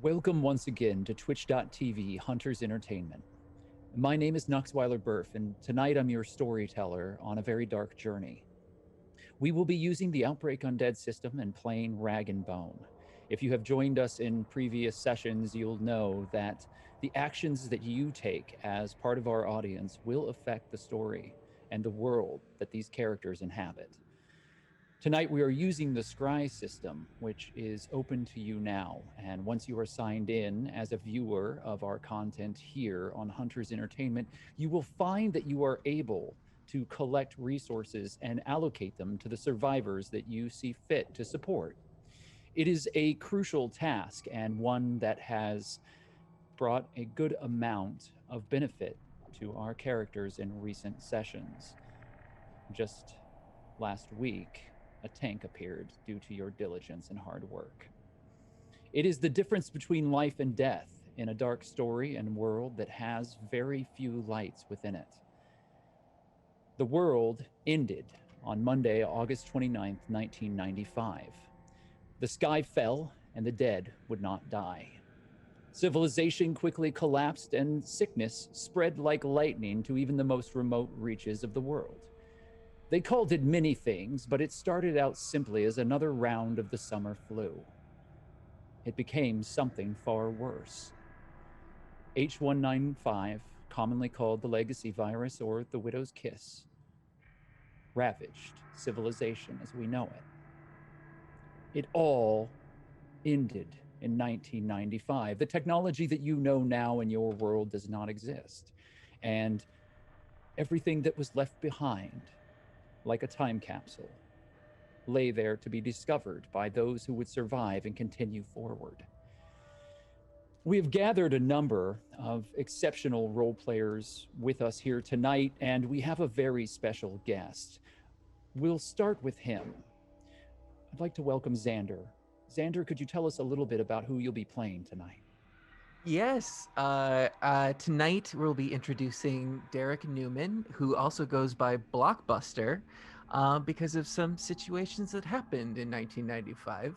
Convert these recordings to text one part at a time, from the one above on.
Welcome once again to Twitch.tv Hunters Entertainment. My name is Nuxweiler Burf, and tonight I'm your storyteller on a very dark journey. We will be using the Outbreak Undead system and playing Rag and Bone. If you have joined us in previous sessions, you'll know that the actions that you take as part of our audience will affect the story and the world that these characters inhabit. Tonight, we are using the Scry system, which is open to you now. And once you are signed in as a viewer of our content here on Hunters Entertainment, you will find that you are able to collect resources and allocate them to the survivors that you see fit to support. It is a crucial task and one that has brought a good amount of benefit to our characters in recent sessions. Just last week, a tank appeared due to your diligence and hard work. It is the difference between life and death in a dark story and world that has very few lights within it. The world ended on Monday, August 29th, 1995. The sky fell and the dead would not die. Civilization quickly collapsed and sickness spread like lightning to even the most remote reaches of the world. They called it many things, but it started out simply as another round of the summer flu. It became something far worse. H195, commonly called the legacy virus or the widow's kiss, ravaged civilization as we know it. It all ended in 1995. The technology that you know now in your world does not exist. And everything that was left behind, like a time capsule, lay there to be discovered by those who would survive and continue forward. We have gathered a number of exceptional role players with us here tonight, and we have a very special guest. We'll start with him. I'd like to welcome Xander. Xander, could you tell us a little bit about who you'll be playing tonight? Yes. Tonight we'll be introducing Derek Newman, who also goes by Blockbuster, because of some situations that happened in 1995.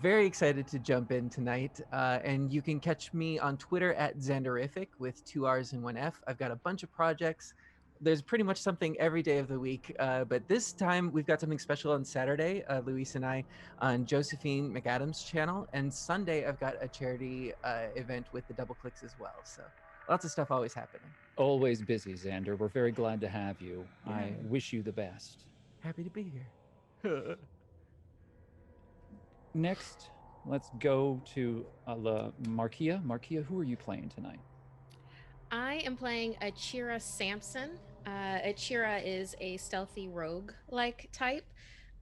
Very excited to jump in tonight, and you can catch me on Twitter at Xanderific with 2 R's and 1 F. I've got a bunch of projects. There's pretty much something every day of the week, but this time we've got something special on Saturday. Luis and I on Josephine McAdams' channel, and Sunday I've got a charity event with the Double Clicks as well. So lots of stuff always happening. Always busy, Xander. We're very glad to have you. Yeah. I wish you the best. Happy to be here. Next, let's go to Markia. Markia, who are you playing tonight? I am playing Achira Sampson. Achira is a stealthy rogue-like type.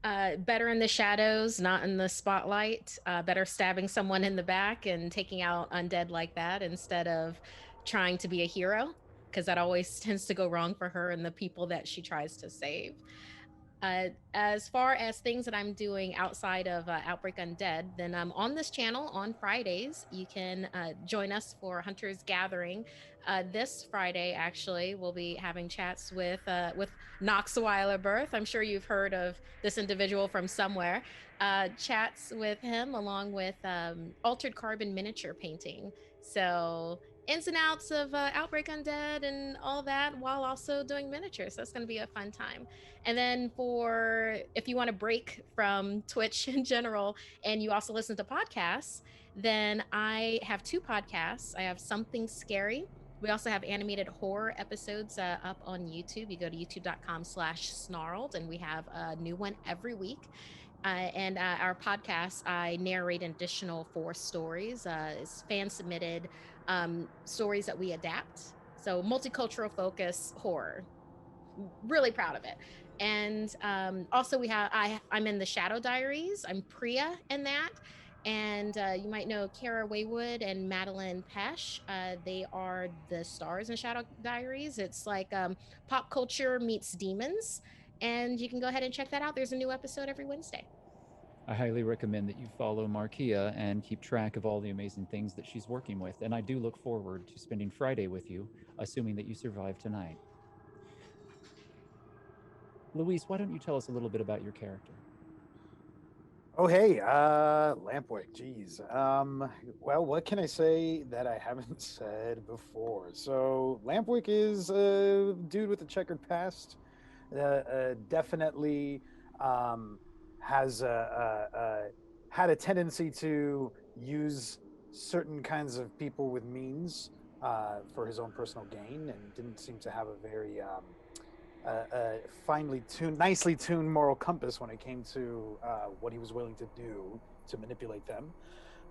Better in the shadows, not in the spotlight. Better stabbing someone in the back and taking out undead like that instead of trying to be a hero, because that always tends to go wrong for her and the people that she tries to save. As far as things that I'm doing outside of Outbreak Undead, then on this channel on Fridays, you can join us for Hunter's Gathering. This Friday, actually, we'll be having chats with Noxweiler Birth. I'm sure you've heard of this individual from somewhere. Chats with him along with altered carbon miniature painting. So ins and outs of Outbreak Undead and all that while also doing miniatures. So that's going to be a fun time. And then for if you want to break from Twitch in general and you also listen to podcasts, then I have 2 podcasts. I have Something Scary. We also have animated horror episodes up on YouTube. You go to youtube.com/snarled, and we have a new one every week. And our podcast, I narrate an additional 4 stories. It's fan submitted stories that we adapt. So multicultural focus horror. Really proud of it. And also I'm in the Shadow Diaries. I'm Priya in that. And you might know Kara Waywood and Madeline Pesh. They are the stars in Shadow Diaries. It's like pop culture meets demons. And you can go ahead and check that out. There's a new episode every Wednesday. I highly recommend that you follow Markia and keep track of all the amazing things that she's working with. And I do look forward to spending Friday with you, assuming that you survive tonight. Luis, why don't you tell us a little bit about your character? Oh, hey, Lampwick, geez. Well, what can I say that I haven't said before? So, Lampwick is a dude with a checkered past. Definitely um, has had a tendency to use certain kinds of people with means for his own personal gain, and didn't seem to have a very finely tuned, nicely tuned moral compass when it came to what he was willing to do to manipulate them.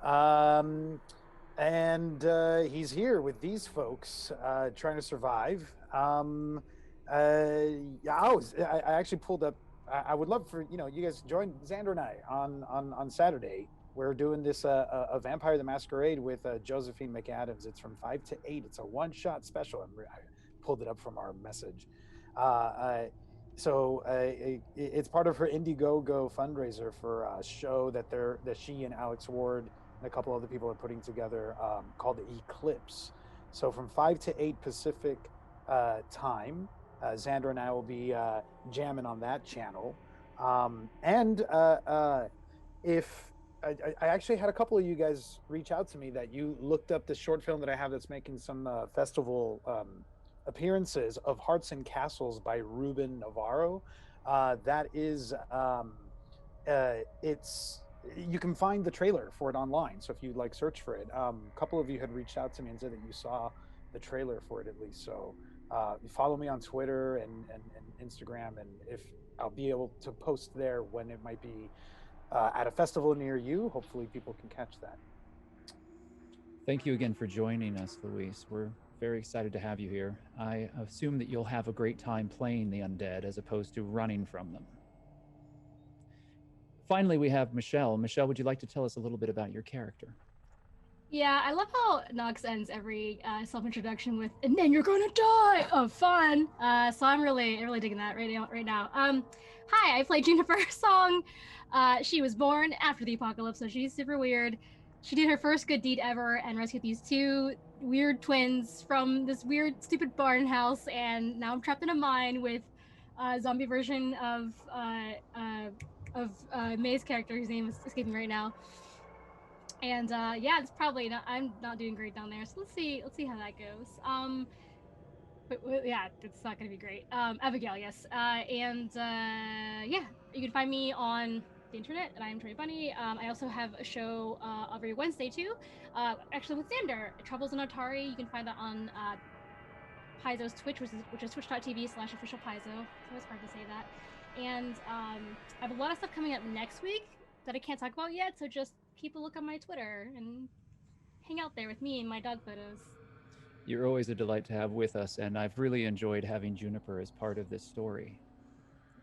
Um, and he's here with these folks trying to survive. Yeah, I actually pulled up. I would love for you guys to join Xander and I on Saturday. We're doing this a Vampire the Masquerade with Josephine McAdams. It's from 5 to 8. It's a one-shot special. I pulled it up from our message. Uh, uh, it's part of her Indiegogo fundraiser for a show that she and Alex Ward and a couple other people are putting together called the Eclipse. So from 5 to 8 Pacific time, Xander and I will be jamming on that channel. And if I actually had a couple of you guys reach out to me that you looked up the short film that I have that's making some festival appearances of Hearts and Castles by Ruben Navarro. That is it's you can find the trailer for it online. So if you like search for it, a couple of you had reached out to me and said that you saw the trailer for it at least. So you follow me on Twitter and Instagram, and if I'll be able to post there when it might be at a festival near you. Hopefully, people can catch that. Thank you again for joining us, Luis. We're very excited to have you here. I assume that you'll have a great time playing the undead as opposed to running from them. Finally, we have Michelle. Michelle, would you like to tell us a little bit about your character? Yeah, I love how Nox ends every self introduction with "and then you're gonna die" of fun. So I'm really digging that right now. Hi, I play Juniper Song. She was born after the apocalypse, so she's super weird. She did her first good deed ever and rescued these two weird twins from this weird stupid barn house, and now I'm trapped in a mine with a zombie version of May's character, whose name is escaping right now. And yeah, it's probably not. I'm not doing great down there. So let's see how that goes. Yeah, it's not gonna be great. Abigail, yes. And yeah, you can find me on the internet, and I am Tori Bunny. I also have a show every Wednesday too. Actually with Xander, Troubles in Atari. You can find that on Paizo's Twitch, which is twitch.tv/official Paizo. It's always hard to say that. And I have a lot of stuff coming up next week that I can't talk about yet. So just keep a look on my Twitter and hang out there with me and my dog photos. You're always a delight to have with us, and I've really enjoyed having Juniper as part of this story.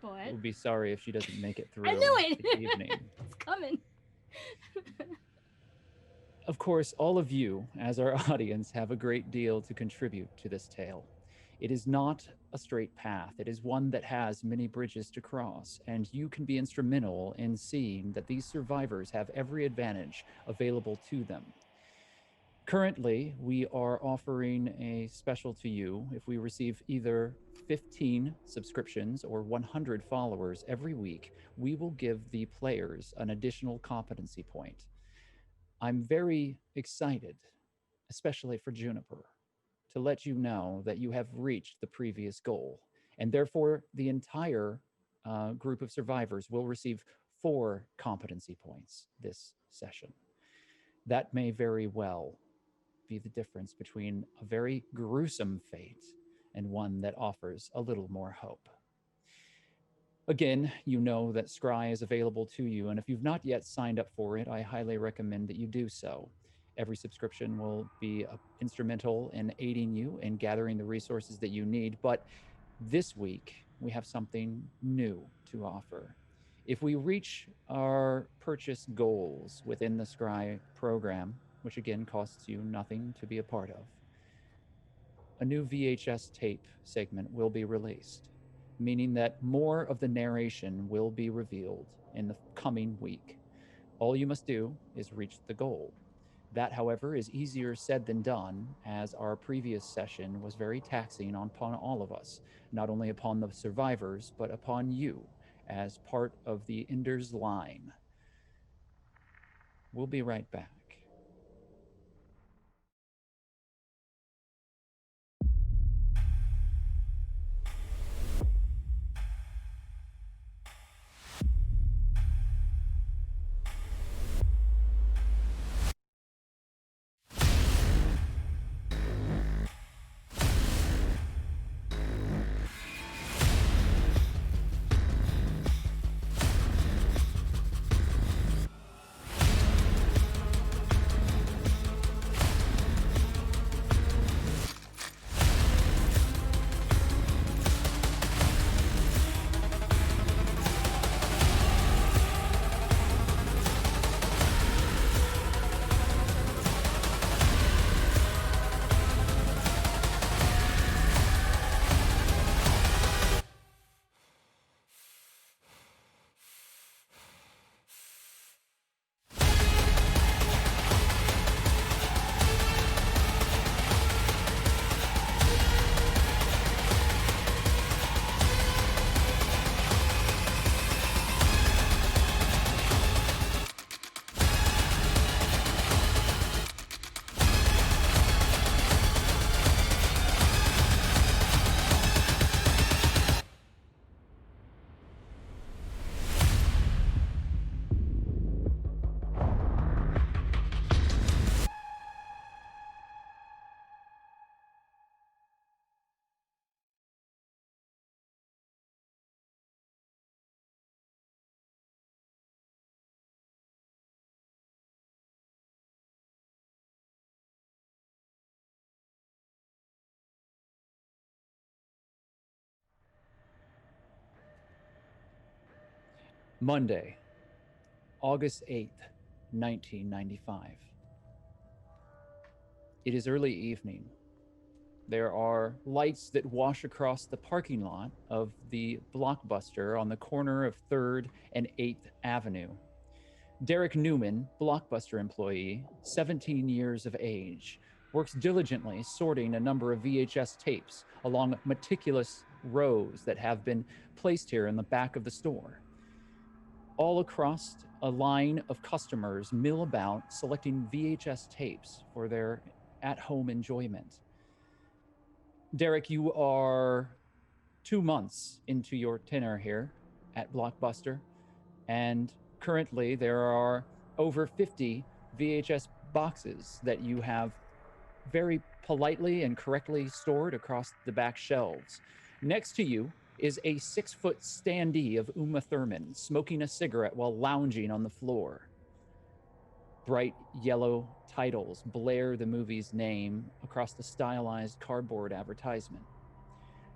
But We'll be sorry if she doesn't make it I through knew the it. evening. It's coming. Of course, all of you, as our audience, have a great deal to contribute to this tale. It is not a straight path, it is one that has many bridges to cross, and you can be instrumental in seeing that these survivors have every advantage available to them. Currently, we are offering a special to you if we receive either 15 subscriptions or 100 followers every week. We will give the players an additional competency point. I'm very excited, especially for Juniper, to let you know that you have reached the previous goal. And therefore, the entire group of survivors will receive 4 competency points this session. That may very well be the difference between a very gruesome fate and one that offers a little more hope. Again, you know that Scry is available to you, and if you've not yet signed up for it, I highly recommend that you do so. Every subscription will be instrumental in aiding you in gathering the resources that you need, but this week we have something new to offer. If we reach our purchase goals within the Scry program, which again costs you nothing to be a part of, a new VHS tape segment will be released, meaning that more of the narration will be revealed in the coming week. All you must do is reach the goal. That, however, is easier said than done, as our previous session was very taxing upon all of us, not only upon the survivors, but upon you as part of the Ender's line. We'll be right back. Monday, August 8th, 1995. It is early evening. There are lights that wash across the parking lot of the Blockbuster on the corner of 3rd and 8th Avenue. Derek Newman, Blockbuster employee, 17 years of age, works diligently sorting a number of VHS tapes along meticulous rows that have been placed here in the back of the store. All across a line of customers mill about selecting VHS tapes for their at-home enjoyment. Derek, you are 2 months into your tenure here at Blockbuster, and currently there are over 50 VHS boxes that you have very politely and correctly stored across the back shelves. Next to you is a 6-foot standee of Uma Thurman smoking a cigarette while lounging on the floor. Bright yellow titles blare the movie's name across the stylized cardboard advertisement.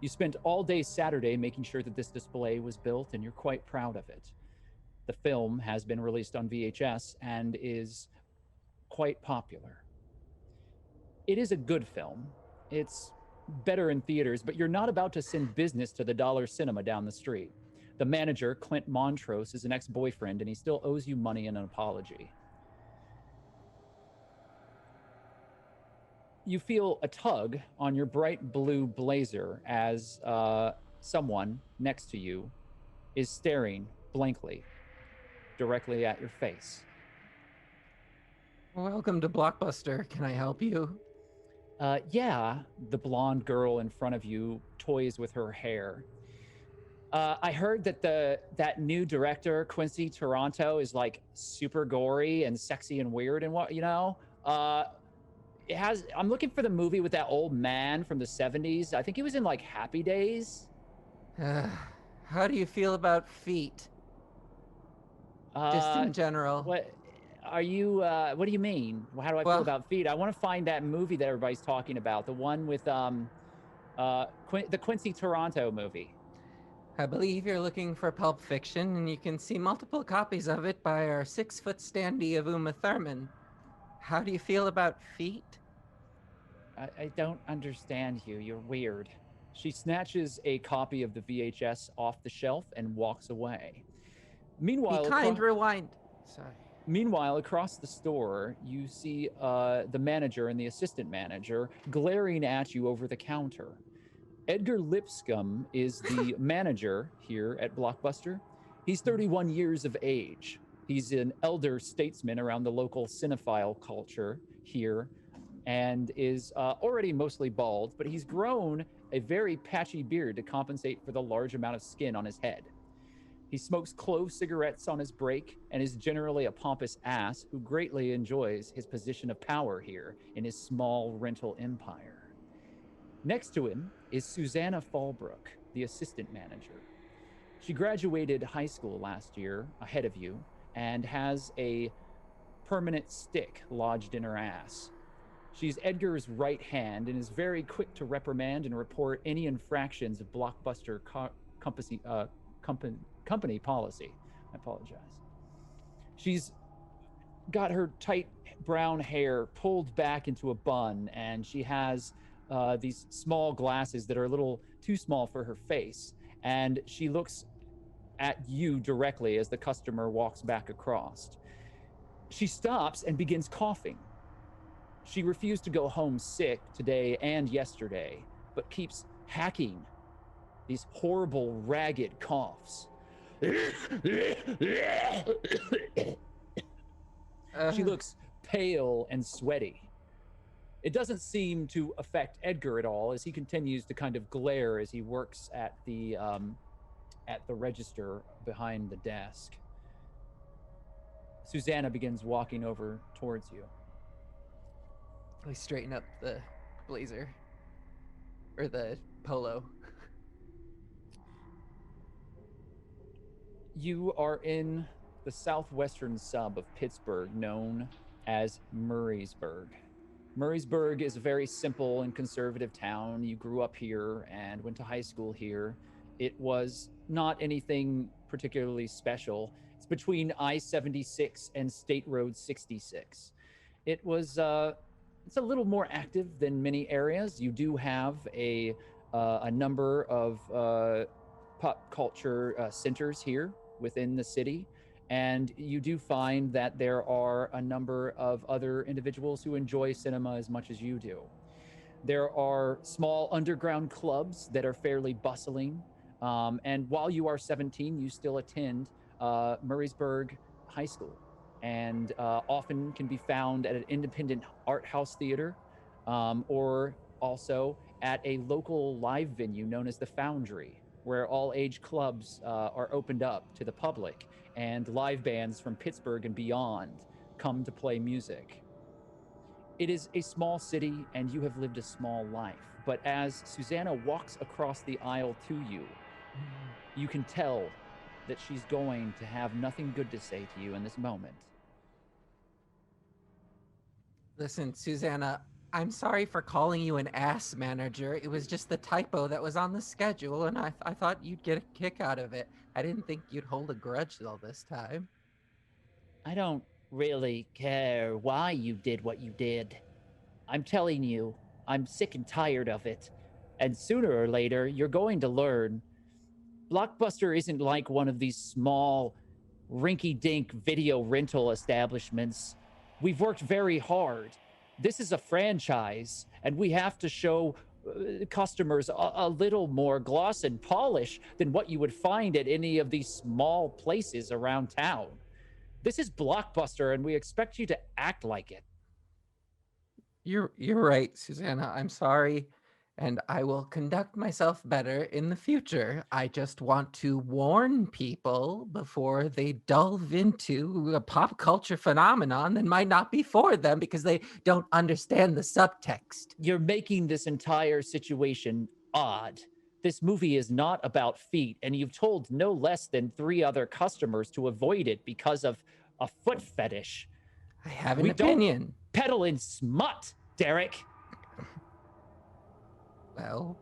You spent all day Saturday making sure that this display was built, and you're quite proud of it. The film has been released on VHS and is quite popular. It is a good film. It's better in theaters, but you're not about to send business to the Dollar Cinema down the street. The manager, Clint Montrose, is an ex-boyfriend, and he still owes you money and an apology. You feel a tug on your bright blue blazer as someone next to you is staring blankly directly at your face. Welcome to Blockbuster. Can I help you? Yeah, the blonde girl in front of you toys with her hair. I heard that that new director, Quincy Toronto, is like super gory and sexy and weird and what, you know? I'm looking for the movie with that old man from the 70s. I think he was in like Happy Days. How do you feel about feet? Just in general. What are you? What do you mean? How do I feel about feet? I want to find that movie that everybody's talking about, the one with the Quincy Toronto movie. I believe you're looking for Pulp Fiction, and you can see multiple copies of it by our 6-foot standee of Uma Thurman. How do you feel about feet? I don't understand you. You're weird. She snatches a copy of the VHS off the shelf and walks away. Meanwhile, Be kind, rewind. Sorry. Meanwhile, across the store, you see the manager and the assistant manager glaring at you over the counter. Edgar Lipscomb is the manager here at Blockbuster. He's 31 years of age. He's an elder statesman around the local cinephile culture here and is already mostly bald, but he's grown a very patchy beard to compensate for the large amount of skin on his head. He smokes clove cigarettes on his break and is generally a pompous ass who greatly enjoys his position of power here in his small rental empire. Next to him is Susanna Fallbrook, the assistant manager. She graduated high school last year, ahead of you, and has a permanent stick lodged in her ass. She's Edgar's right hand and is very quick to reprimand and report any infractions of Blockbuster company policy. I apologize. She's got her tight brown hair pulled back into a bun, and she has these small glasses that are a little too small for her face. And she looks at you directly as the customer walks back across. She stops and begins coughing. She refused to go home sick today and yesterday, but keeps hacking these horrible, ragged coughs. She looks pale and sweaty. It doesn't seem to affect Edgar at all, as he continues to kind of glare as he works at the register behind the desk. Susanna begins walking over towards you. I straighten up the blazer. Or the polo. You are in the southwestern sub of Pittsburgh, known as Murraysburg. Murraysburg is a very simple and conservative town. You grew up here and went to high school here. It was not anything particularly special. It's between I-76 and State Road 66. It's a little more active than many areas. You do have a number of pop culture centers here within the city, and you do find that there are a number of other individuals who enjoy cinema as much as you do. There are small underground clubs that are fairly bustling, and while you are 17, you still attend Murraysburg High School, and often can be found at an independent art house theater, or also at a local live venue known as the Foundry, where all age clubs are opened up to the public, and live bands from Pittsburgh and beyond come to play music. It is a small city, and you have lived a small life, but as Susanna walks across the aisle to you, you can tell that she's going to have nothing good to say to you in this moment. Listen, Susanna, I'm sorry for calling you an ass manager. It was just the typo that was on the schedule, and I thought you'd get a kick out of it. I didn't think you'd hold a grudge all this time. I don't really care why you did what you did. I'm telling you, I'm sick and tired of it. And sooner or later, you're going to learn. Blockbuster isn't like one of these small, rinky-dink video rental establishments. We've worked very hard. This is a franchise, and we have to show customers a little more gloss and polish than what you would find at any of these small places around town. This is Blockbuster, and we expect you to act like it. You're right, Susanna. I'm sorry, and I will conduct myself better in the future. I just want to warn people before they delve into a pop culture phenomenon that might not be for them because they don't understand the subtext. You're making this entire situation odd. This movie is not about feet, and you've told no less than 3 other customers to avoid it because of a foot fetish. I have an opinion. Don't peddle in smut, Derek. Well,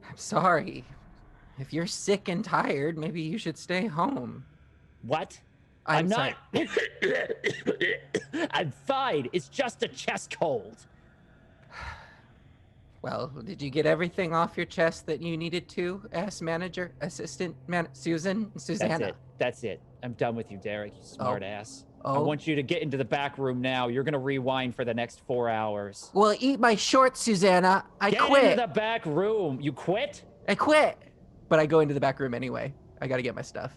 I'm sorry. If you're sick and tired, maybe you should stay home. What? I'm not. I'm fine. It's just a chest cold. Well, did you get everything off your chest that you needed to, ass manager, assistant Susanna? That's it. I'm done with you, Derek, you smart ass. I Oh. want you to get into the back room now. You're going to rewind for the next 4 hours. Well, eat my shorts, Susanna. I Get quit. into the back room. You quit? I quit. But I go into the back room anyway. I got to get my stuff.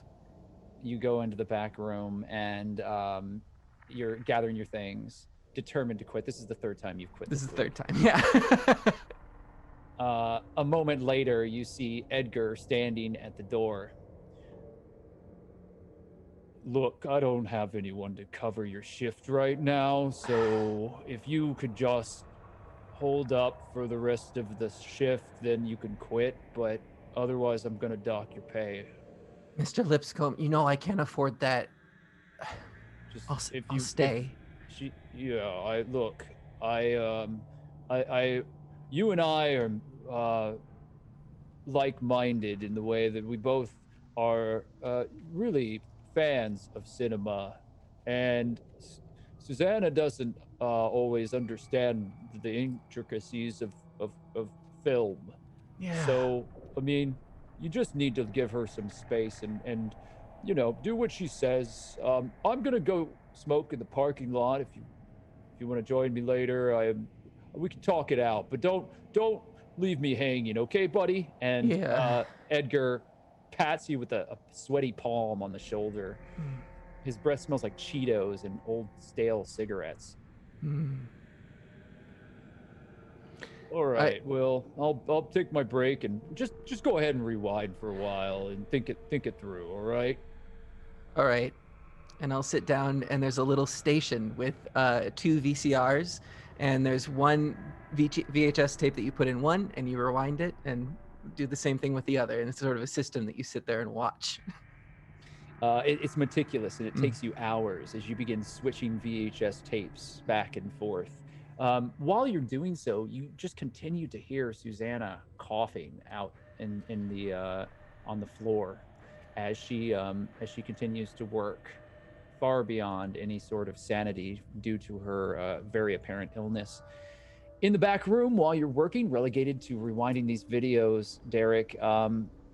you go into the back room and you're gathering your things, determined to quit. This is the third time you've quit This is this the week. third time. Yeah. A moment later, you see Edgar standing at the door. Look, I don't have anyone to cover your shift right now, so if you could just hold up for the rest of the shift, then you can quit, but otherwise I'm gonna dock your pay. Mr. Lipscomb, you know I can't afford that. Just I'll stay. I look, I you and I are like-minded in the way that we both are really fans of cinema, and Susanna doesn't always understand the intricacies of film. Yeah. So, I mean, you just need to give her some space and you know, do what she says. I'm gonna go smoke in the parking lot if you want to join me later. We can talk it out, but don't leave me hanging, okay, buddy? And Yeah. Edgar pats you with a sweaty palm on the shoulder. His breath smells like Cheetos and old stale cigarettes. All right, well, I'll take my break and just go ahead and rewind for a while and think it through. All right. All right. And I'll sit down, and there's a little station with 2 VCRs, and there's one VHS tape that you put in one, and you rewind it, and do the same thing with the other. And it's sort of a system that you sit there and watch. It's meticulous, and it takes you hours as you begin switching VHS tapes back and forth. While you're doing so, you just continue to hear Susanna coughing out in the on the floor as she continues to work far beyond any sort of sanity due to her very apparent illness. In the back room, while you're working, relegated to rewinding these videos, Derek,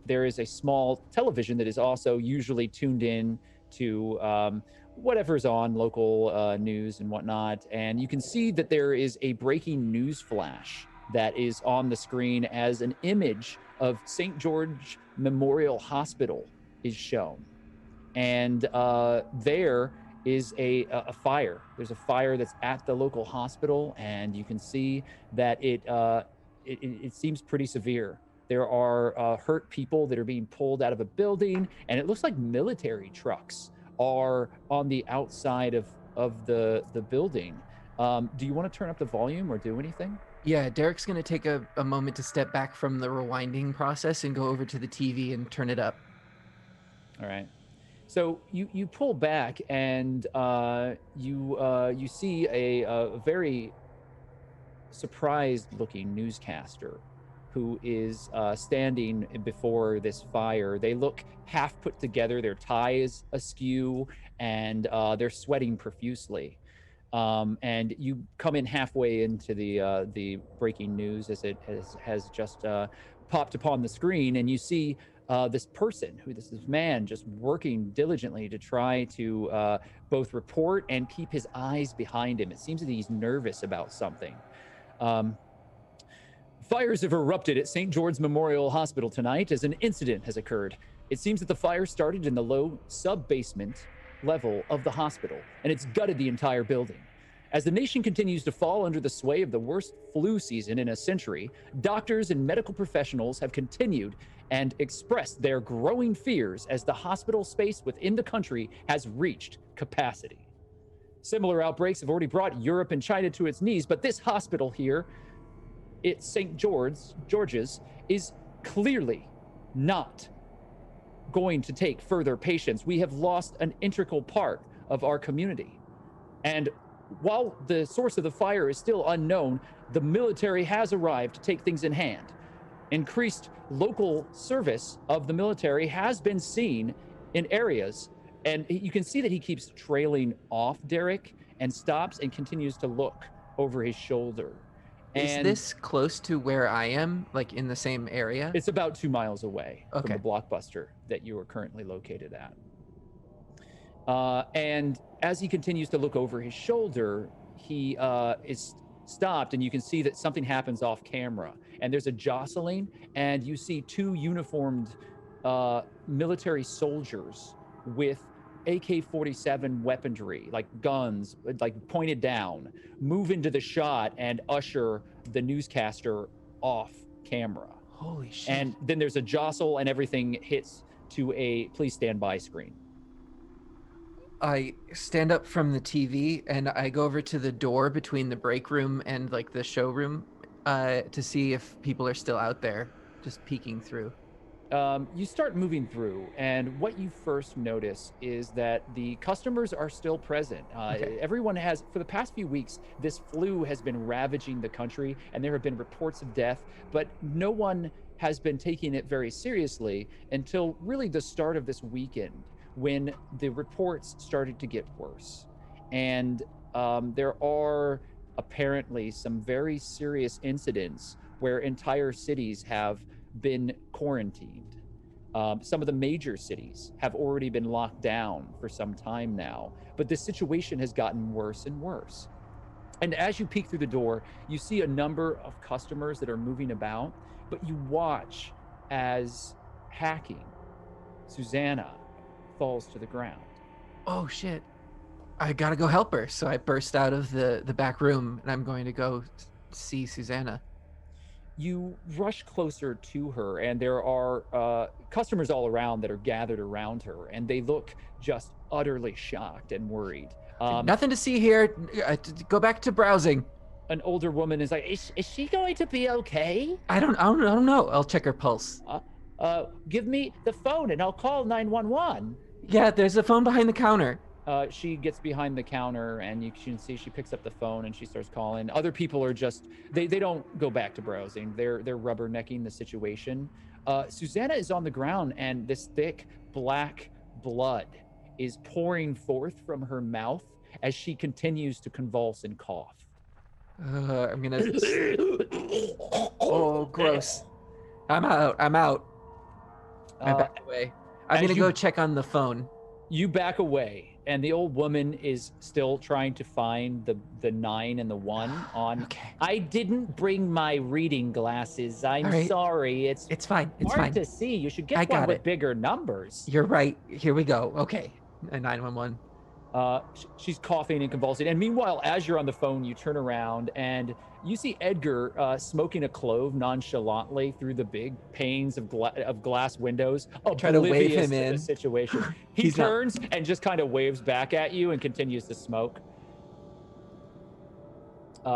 there is a small television that is also usually tuned in to whatever's on local news and whatnot. And you can see that there is a breaking news flash that is on the screen as an image of St. George Memorial Hospital is shown. And there is a fire. There's a fire that's at the local hospital, and you can see that it seems pretty severe. There are hurt people that are being pulled out of a building, and it looks like military trucks are on the outside of the building. Do you want to turn up the volume or do anything? Yeah, Derek's going to take a moment to step back from the rewinding process and go over to the TV and turn it up. All right. So you pull back and you see a very surprised-looking newscaster who is standing before this fire. They look half put together. Their tie is askew, and they're sweating profusely. And you come in halfway into the breaking news as it has just popped upon the screen, and you see this person, this man, just working diligently to try to both report and keep his eyes behind him. It seems that he's nervous about something. Fires have erupted at St. George's Memorial Hospital tonight as an incident has occurred. It seems that the fire started in the low sub-basement level of the hospital, and it's gutted the entire building. As the nation continues to fall under the sway of the worst flu season in a century, doctors and medical professionals have continued and expressed their growing fears as the hospital space within the country has reached capacity. Similar outbreaks have already brought Europe and China to its knees, but this hospital here, it's St. George's, is clearly not going to take further patients. We have lost an integral part of our community. And while the source of the fire is still unknown, the military has arrived to take things in hand. Increased local service of the military has been seen in areas, and you can see that he keeps trailing off Derek and stops and continues to look over his shoulder. Is this close to where I am, like in the same area? It's about 2 miles away from Okay. the Blockbuster that you are currently located at. And as he continues to look over his shoulder, he is stopped, and you can see that something happens off camera. And there's a jostling, and you see 2 uniformed military soldiers with AK-47 weaponry, like guns, like pointed down, move into the shot and usher the newscaster off camera. Holy shit. And then there's a jostle and everything hits to a please stand by screen. I stand up from the TV and I go over to the door between the break room and like the showroom to see if people are still out there, just peeking through. You start moving through, and what you first notice is that the customers are still present. Okay. Everyone has, for the past few weeks, this flu has been ravaging the country, and there have been reports of death, but no one has been taking it very seriously until really the start of this weekend, when the reports started to get worse. And there are apparently some very serious incidents where entire cities have been quarantined. Some of the major cities have already been locked down for some time now, but the situation has gotten worse and worse. And as you peek through the door, you see a number of customers that are moving about, but you watch as hacking Susanna falls to the ground. Oh shit. I gotta go help her. So I burst out of the back room and I'm going to go see Susanna. You rush closer to her, and there are customers all around that are gathered around her, and they look just utterly shocked and worried. Nothing to see here. Go back to browsing. An older woman is like, Is she going to be okay? I don't know. I'll check her pulse. Give me the phone and I'll call 911. Yeah, there's a phone behind the counter. She gets behind the counter, and you can see she picks up the phone and she starts calling. Other people are just, they don't go back to browsing. They're rubbernecking the situation. Susanna is on the ground, and this thick black blood is pouring forth from her mouth as she continues to convulse and cough. I'm gonna. Oh, gross. I'm out. I back away. I'm gonna go check on the phone. You back away, and the old woman is still trying to find the 9 and the 1 on. Okay. I didn't bring my reading glasses. I'm right. sorry. It's fine. It's hard fine to see. You should get I one got with it. bigger numbers. You're right. Here we go. Okay. 911. She's coughing and convulsing. And meanwhile, as you're on the phone, you turn around and you see Edgar smoking a clove nonchalantly through the big panes of glass windows, Try to wave oblivious him to in. the situation. He turns and just kind of waves back at you and continues to smoke.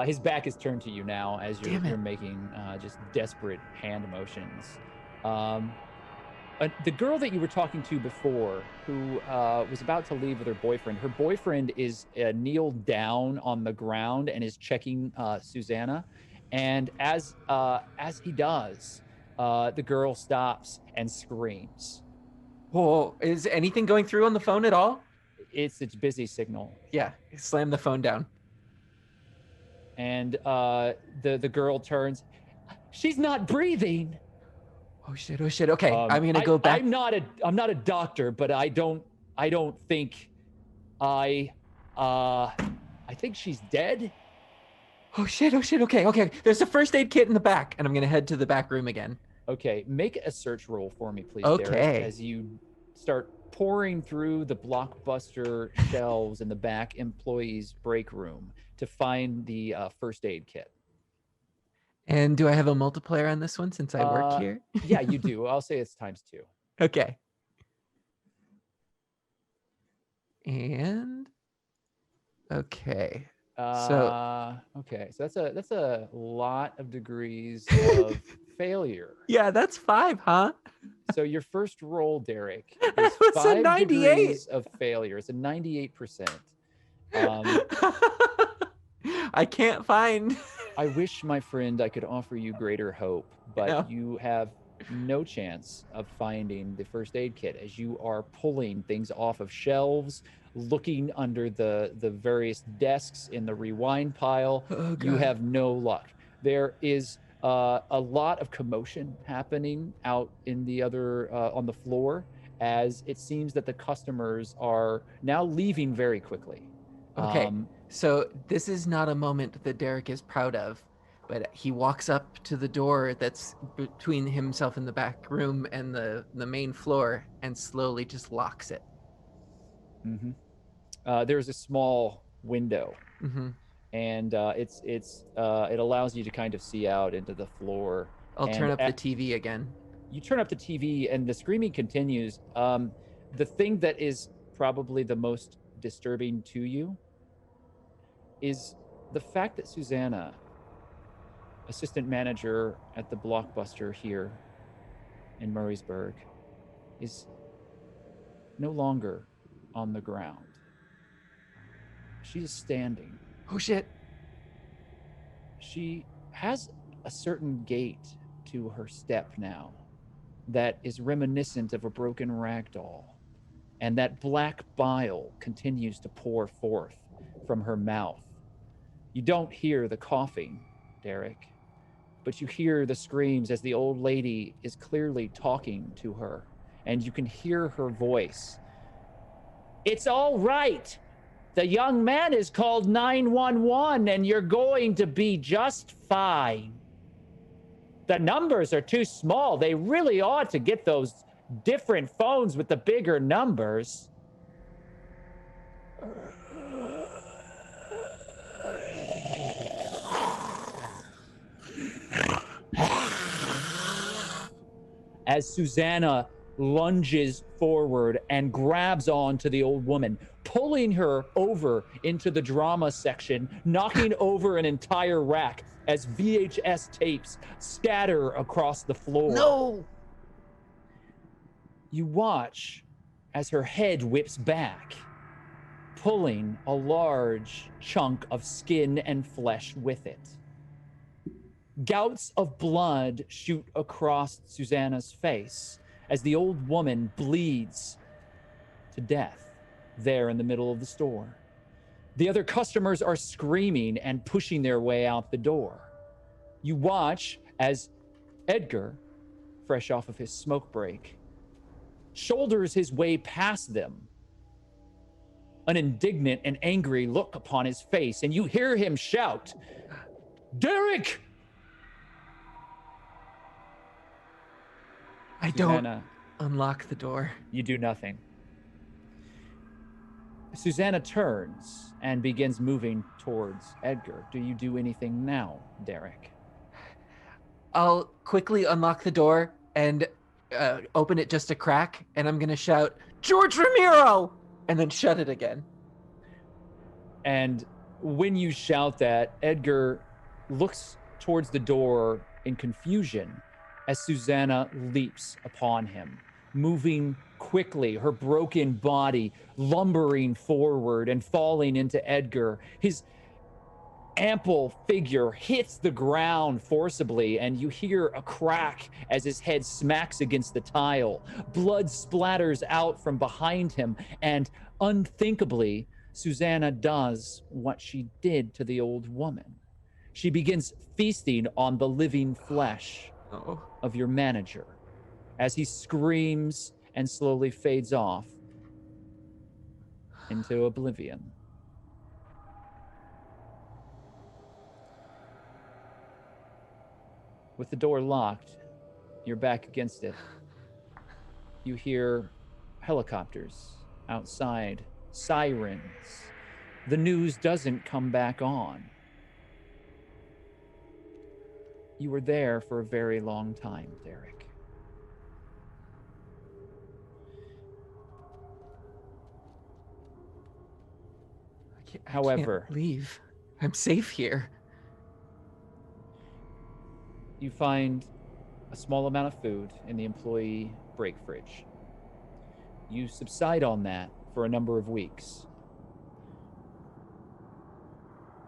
His back is turned to you now as you're making just desperate hand motions. The girl that you were talking to before, who was about to leave with her boyfriend is kneeled down on the ground and is checking Susanna. And as he does, the girl stops and screams. Whoa, is anything going through on the phone at all? It's busy signal. Yeah, slam the phone down. And the girl turns. She's not breathing. Oh shit! Okay, I'm gonna go back. I'm not a doctor, but I don't think I think she's dead. Oh shit! Okay. There's a first aid kit in the back, and I'm gonna head to the back room again. Okay, make a search roll for me, please, Okay. Derek, as you start pouring through the Blockbuster shelves in the back employees' break room to find the first aid kit. And do I have a multiplier on this one since I work here? Yeah, you do. I'll say it's times 2. Okay. And okay. Okay, so that's a lot of degrees of failure. Yeah, that's 5, huh? So your first roll, Derek, is It's a 5 98. degrees of failure. It's a 98%. I can't find. I wish, my friend, I could offer you greater hope, but you have no chance of finding the first aid kit as you are pulling things off of shelves, looking under the various desks in the rewind pile. Oh, God. You have no luck. There is a lot of commotion happening out in the other on the floor, as it seems that the customers are now leaving very quickly. Okay. So this is not a moment that Derek is proud of, but he walks up to the door that's between himself and the back room and the main floor and slowly just locks it. There's a small window, Mm-hmm. and it allows you to kind of see out into the floor. I'll And turn up the TV again. you turn up the TV, and the screaming continues. The thing that is probably the most disturbing to you is the fact that Susanna, assistant manager at the Blockbuster here in Murraysburg, is no longer on the ground. She is standing. Oh shit. She has a certain gait to her step now that is reminiscent of a broken rag doll. And that black bile continues to pour forth from her mouth. You don't hear the coughing, Derek, but you hear the screams as the old lady is clearly talking to her, and you can hear her voice. It's all right. The young man is called 911, and you're going to be just fine. The numbers are too small. They really ought to get those different phones with the bigger numbers. As Susanna lunges forward and grabs onto the old woman, pulling her over into the drama section, knocking over an entire rack as VHS tapes scatter across the floor. No! You watch as her head whips back, pulling a large chunk of skin and flesh with it. Gouts of blood shoot across Susanna's face as the old woman bleeds to death there in the middle of the store. The other customers are screaming and pushing their way out the door. You watch as Edgar, fresh off of his smoke break, shoulders his way past them, an indignant and angry look upon his face, and you hear him shout, "Derek!" I Susanna, don't unlock the door. you do nothing. Susanna turns and begins moving towards Edgar. Do you do anything now, Derek? I'll quickly unlock the door and open it just a crack, and I'm going to shout, "George Ramiro!" and then shut it again. And when you shout that, Edgar looks towards the door in confusion as Susanna leaps upon him, moving quickly, her broken body lumbering forward and falling into Edgar. His ample figure hits the ground forcibly, and you hear a crack as his head smacks against the tile. Blood splatters out from behind him, and unthinkably, Susanna does what she did to the old woman. She begins feasting on the living flesh of your manager as he screams and slowly fades off into oblivion. With the door locked, you're back against it. You hear helicopters outside, sirens. The news doesn't come back on. You were there for a very long time, Derek. However, I can't leave. I'm safe here. you find a small amount of food in the employee break fridge. You subside on that for a number of weeks.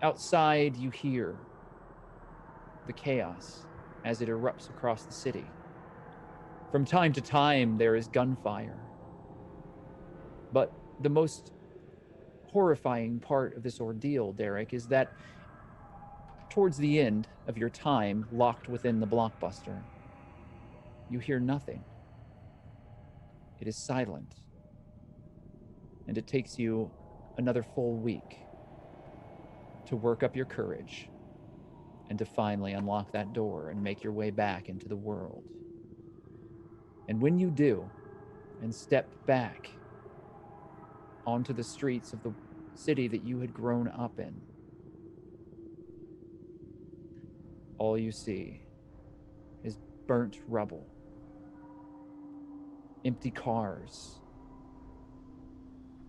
Outside, you hear the chaos as it erupts across the city. From time to time, there is gunfire. But the most horrifying part of this ordeal, Derek, is that towards the end of your time locked within the Blockbuster, you hear nothing. It is silent. And it takes you another full week to work up your courage and to finally unlock that door and make your way back into the world. And when you do, and step back onto the streets of the city that you had grown up in. All you see is burnt rubble, empty cars,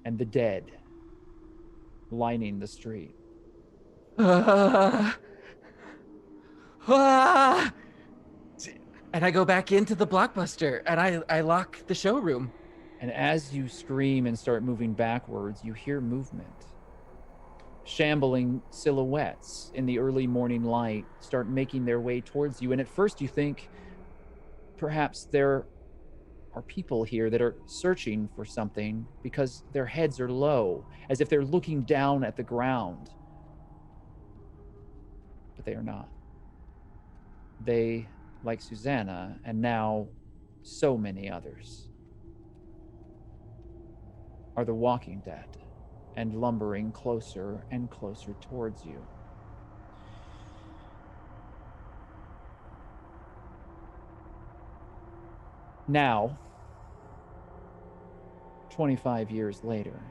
and the dead lining the street. Ah! Ah! And I go back into the Blockbuster and I lock the showroom. And as you scream and start moving backwards, you hear movement. Shambling silhouettes in the early morning light start making their way towards you. And at first you think perhaps there are people here that are searching for something because their heads are low, as if they're looking down at the ground. But they are not. They, like Susanna, and now so many others, are the Walking Dead, and lumbering closer and closer towards you. Now, 25 years later.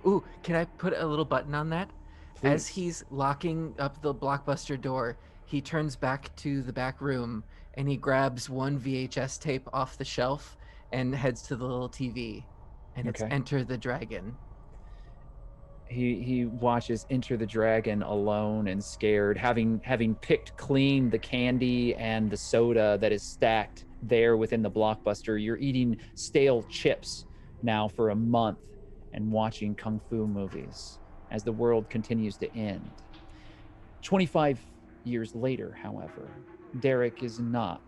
Ooh, can I put a little button on that? Please. As he's locking up the Blockbuster door, he turns back to the back room and he grabs one VHS tape off the shelf and heads to the little TV. And it's Enter the Dragon. He watches Enter the Dragon alone and scared, having picked clean the candy and the soda that is stacked there within the Blockbuster. You're eating stale chips now for a month and watching kung fu movies as the world continues to end. 25 years later, however, Derek is not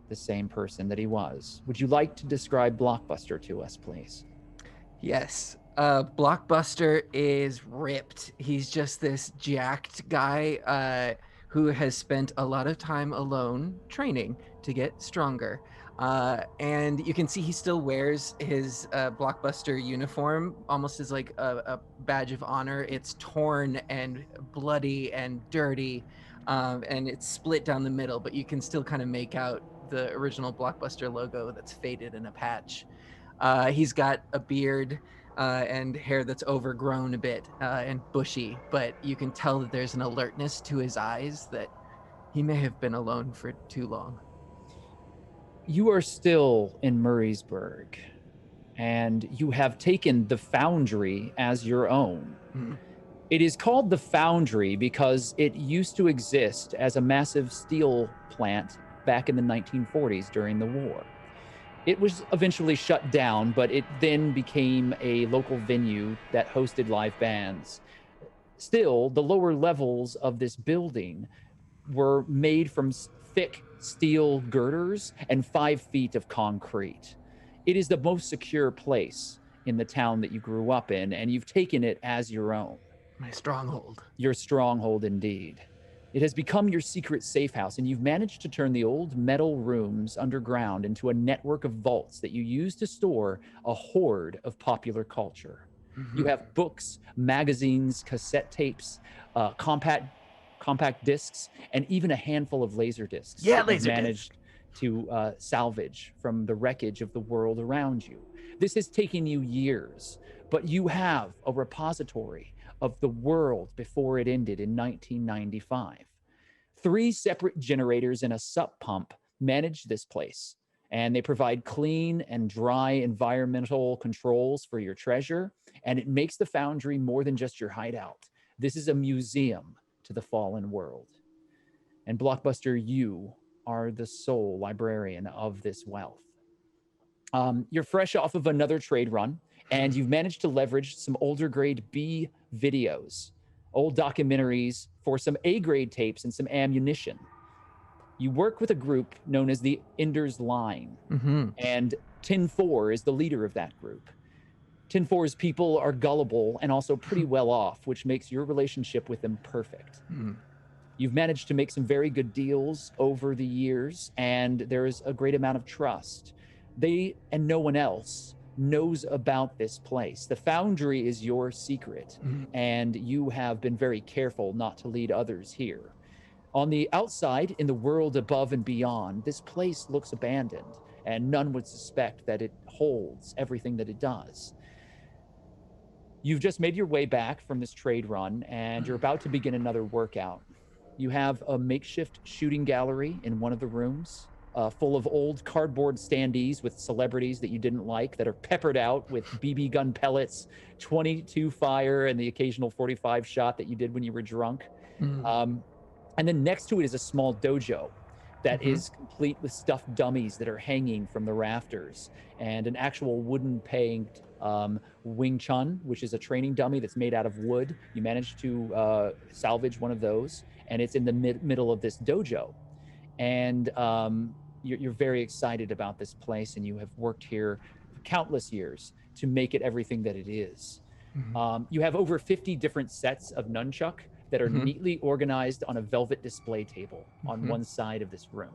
the same person that he was. Would you like to describe Blockbuster to us, please? Yes. Blockbuster is ripped. He's just this jacked guy who has spent a lot of time alone training to get stronger. And you can see he still wears his Blockbuster uniform almost as like a badge of honor. It's torn and bloody and dirty, and it's split down the middle, but you can still kind of make out the original Blockbuster logo that's faded in a patch. He's got a beard and hair that's overgrown a bit and bushy, but you can tell that there's an alertness to his eyes that he may have been alone for too long. You are still in Murraysburg, and you have taken the Foundry as your own. Mm. It is called the Foundry because it used to exist as a massive steel plant back in the 1940s during the war. It was eventually shut down, but it then became a local venue that hosted live bands. Still, the lower levels of this building were made from thick steel girders and 5 feet of concrete. It is the most secure place in the town that you grew up in, and you've taken it as your own. My stronghold. Your stronghold, indeed. It has become your secret safe house, and you've managed to turn the old metal rooms underground into a network of vaults that you use to store a hoard of popular culture. Mm-hmm. You have books, magazines, cassette tapes, compact discs, and even a handful of laser discs. Yeah, laser managed to salvage from the wreckage of the world around you. This has taken you years, but you have a repository of the world before it ended in 1995. 3 separate generators and a sup pump manage this place, and they provide clean and dry environmental controls for your treasure, and it makes the Foundry more than just your hideout. This is a museum to the fallen world. And Blockbuster, you are the sole librarian of this wealth. You're fresh off of another trade run, and you've managed to leverage some older grade B videos, old documentaries for some A grade tapes and some ammunition. You work with a group known as the Ender's Line, and 10-4 is the leader of that group. 10-4's people are gullible and also pretty well off, which makes your relationship with them perfect. You've managed to make some very good deals over the years, and there is a great amount of trust. They and no one else knows about this place. The Foundry is your secret, and you have been very careful not to lead others here. On the outside, in the world above and beyond, this place looks abandoned, and none would suspect that it holds everything that it does. You've just made your way back from this trade run, and you're about to begin another workout. You have a makeshift shooting gallery in one of the rooms, full of old cardboard standees with celebrities that you didn't like that are peppered out with BB gun pellets, 22 fire, and the occasional 45 shot that you did when you were drunk. And then next to it is a small dojo that is complete with stuffed dummies that are hanging from the rafters, and an actual wooden pegged Wing Chun, which is a training dummy that's made out of wood. You managed to salvage one of those, and it's in the middle of this dojo. And you're very excited about this place, and you have worked here for countless years to make it everything that it is. You have over 50 different sets of nunchuck that are neatly organized on a velvet display table on one side of this room.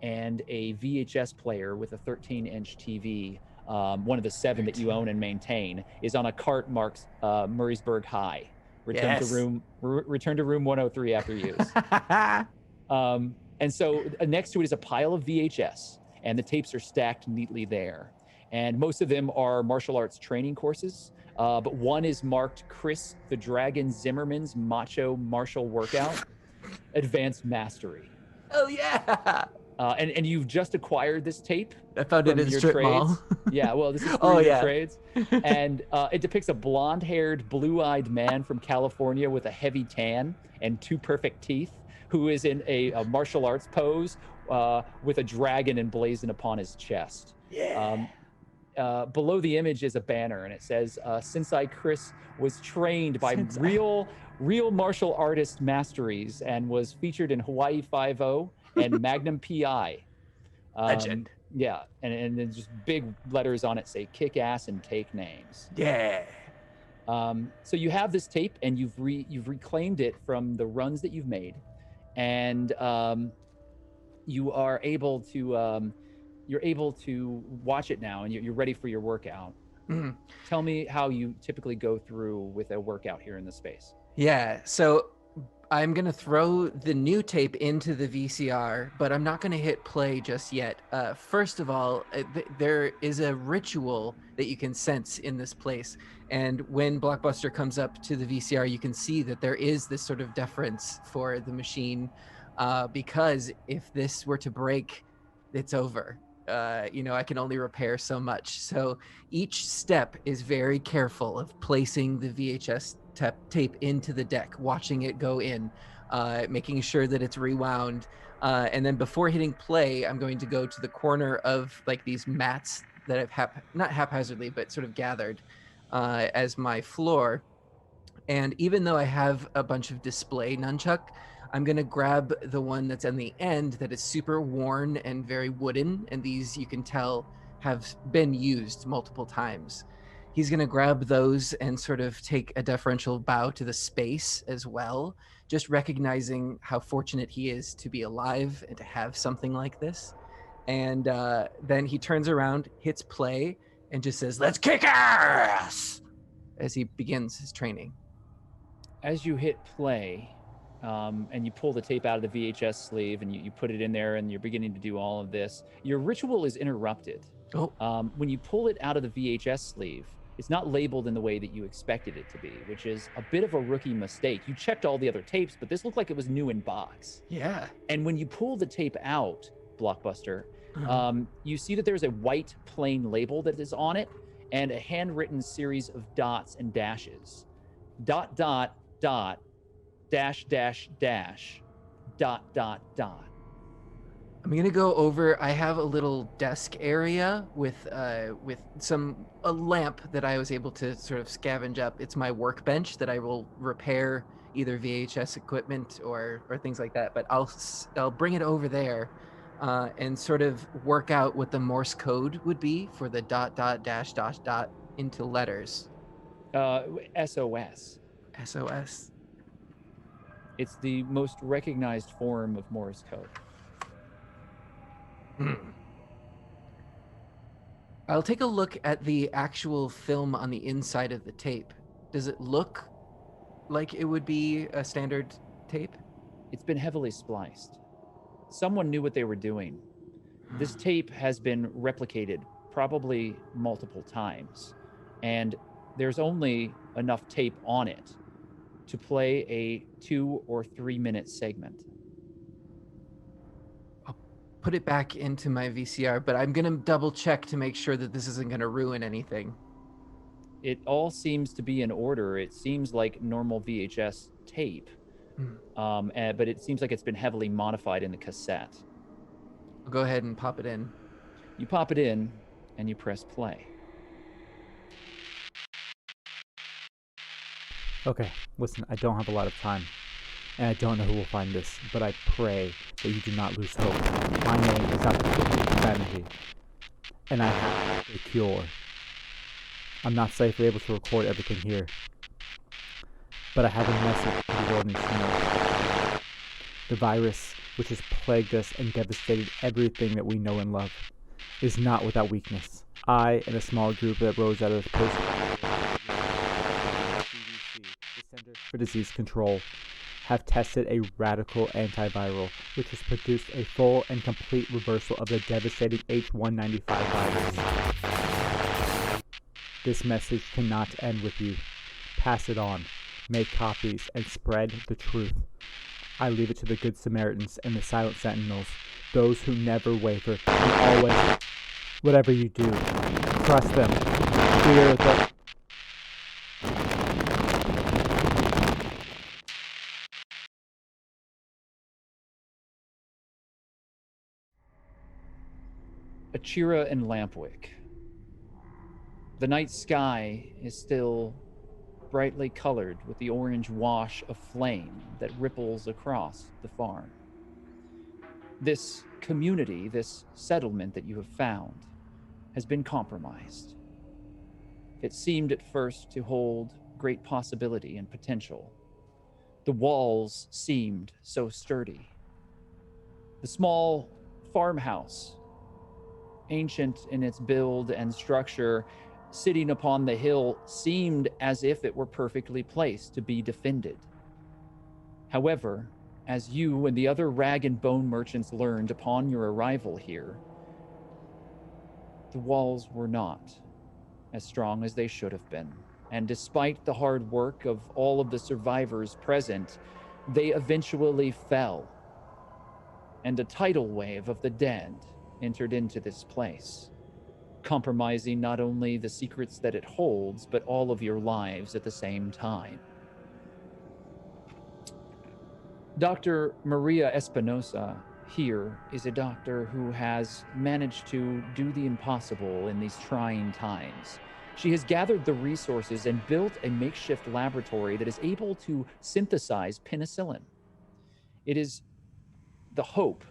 And a VHS player with a 13-inch TV, one of the 7 that you own and maintain, is on a cart marked Murraysburg High. Return to room 103 after use. And so next to it is a pile of VHS, and the tapes are stacked neatly there. And most of them are martial arts training courses, but one is marked Chris the Dragon Zimmerman's Macho Martial Workout, Advanced Mastery. Oh yeah! And you've just acquired this tape. I found it in your strip trades. mall. Yeah, well, this is through your trades. And it depicts a blonde-haired, blue-eyed man from California with a heavy tan and 2 perfect teeth, who is in a martial arts pose with a dragon emblazoned upon his chest. Yeah. Below the image is a banner, and it says, Sensei Chris was trained by real martial artist masteries and was featured in Hawaii Five-0 and Magnum PI. Legend. Yeah, and then just big letters on it say kick ass and take names. Yeah. So you have this tape, and you've reclaimed it from the runs that you've made, and you are able to you're able to watch it now, and you're ready for your workout. Tell me how you typically go through with a workout here in the space. Yeah, so I'm going to throw the new tape into the VCR, but I'm not going to hit play just yet. First of all, there is a ritual that you can sense in this place. And when Blockbuster comes up to the VCR, you can see that there is this sort of deference for the machine, because if this were to break, it's over. I can only repair so much. So each step is very careful of placing the VHS tape into the deck, watching it go in, making sure that it's rewound. And then before hitting play, I'm going to go to the corner of like these mats that I've not haphazardly, but sort of gathered as my floor. And even though I have a bunch of display nunchuck, I'm going to grab the one that's on the end that is super worn and very wooden. And these, you can tell, have been used multiple times. He's going to grab those and sort of take a deferential bow to the space as well, just recognizing how fortunate he is to be alive and to have something like this. And then he turns around, hits play, and just says, "Let's kick ass!" as he begins his training. As you hit play, and you pull the tape out of the VHS sleeve, and you put it in there, and you're beginning to do all of this, your ritual is interrupted. When you pull it out of the VHS sleeve, it's not labeled in the way that you expected it to be, which is a bit of a rookie mistake. You checked all the other tapes, but this looked like it was new in box. Yeah. And when you pull the tape out, Blockbuster, you see that there's a white plain label that is on it, and a handwritten series of dots and dashes. ... dash dash dash ... I'm gonna go over. I have a little desk area with a lamp that I was able to sort of scavenge up. It's my workbench that I will repair either VHS equipment or things like that. But I'll bring it over there and sort of work out what the Morse code would be for the ... dash dot into letters. SOS. SOS. It's the most recognized form of Morse code. I'll take a look at the actual film on the inside of the tape. Does it look like it would be a standard tape? It's been heavily spliced. Someone knew what they were doing. This tape has been replicated probably multiple times. And there's only enough tape on it to play a 2 or 3 minute segment. Put it back into my VCR, but I'm gonna double check to make sure that this isn't gonna ruin anything. It all seems to be in order. It seems like normal VHS tape, but it seems like it's been heavily modified in the cassette. I'll go ahead and pop it in. You pop it in and you press play. Okay, listen, I don't have a lot of time, and I don't know who will find this, but I pray that you do not lose hope. My name is Dr. Sanity, and I have a cure. I'm not safely able to record everything here, but I have a message the world needs to know. The virus, which has plagued us and devastated everything that we know and love, is not without weakness. I and a small group that rose out of the post the Center for Disease Control, have tested a radical antiviral which has produced a full and complete reversal of the devastating H195 virus. This message cannot end with you. Pass it on, make copies, and spread the truth. I leave it to the Good Samaritans and the Silent Sentinels, those who never waver and always, whatever you do, trust them. Fear the... Achira and Lampwick. The night sky is still brightly colored with the orange wash of flame that ripples across the farm. This community, this settlement that you have found, has been compromised. It seemed at first to hold great possibility and potential. The walls seemed so sturdy. The small farmhouse, ancient in its build and structure, sitting upon the hill, seemed as if it were perfectly placed to be defended. However, as you and the other rag and bone merchants learned upon your arrival here, the walls were not as strong as they should have been. And despite the hard work of all of the survivors present, they eventually fell. And a tidal wave of the dead entered into this place, compromising not only the secrets that it holds, but all of your lives at the same time. Dr. Maria Espinosa here is a doctor who has managed to do the impossible in these trying times. She has gathered the resources and built a makeshift laboratory that is able to synthesize penicillin. It is the hope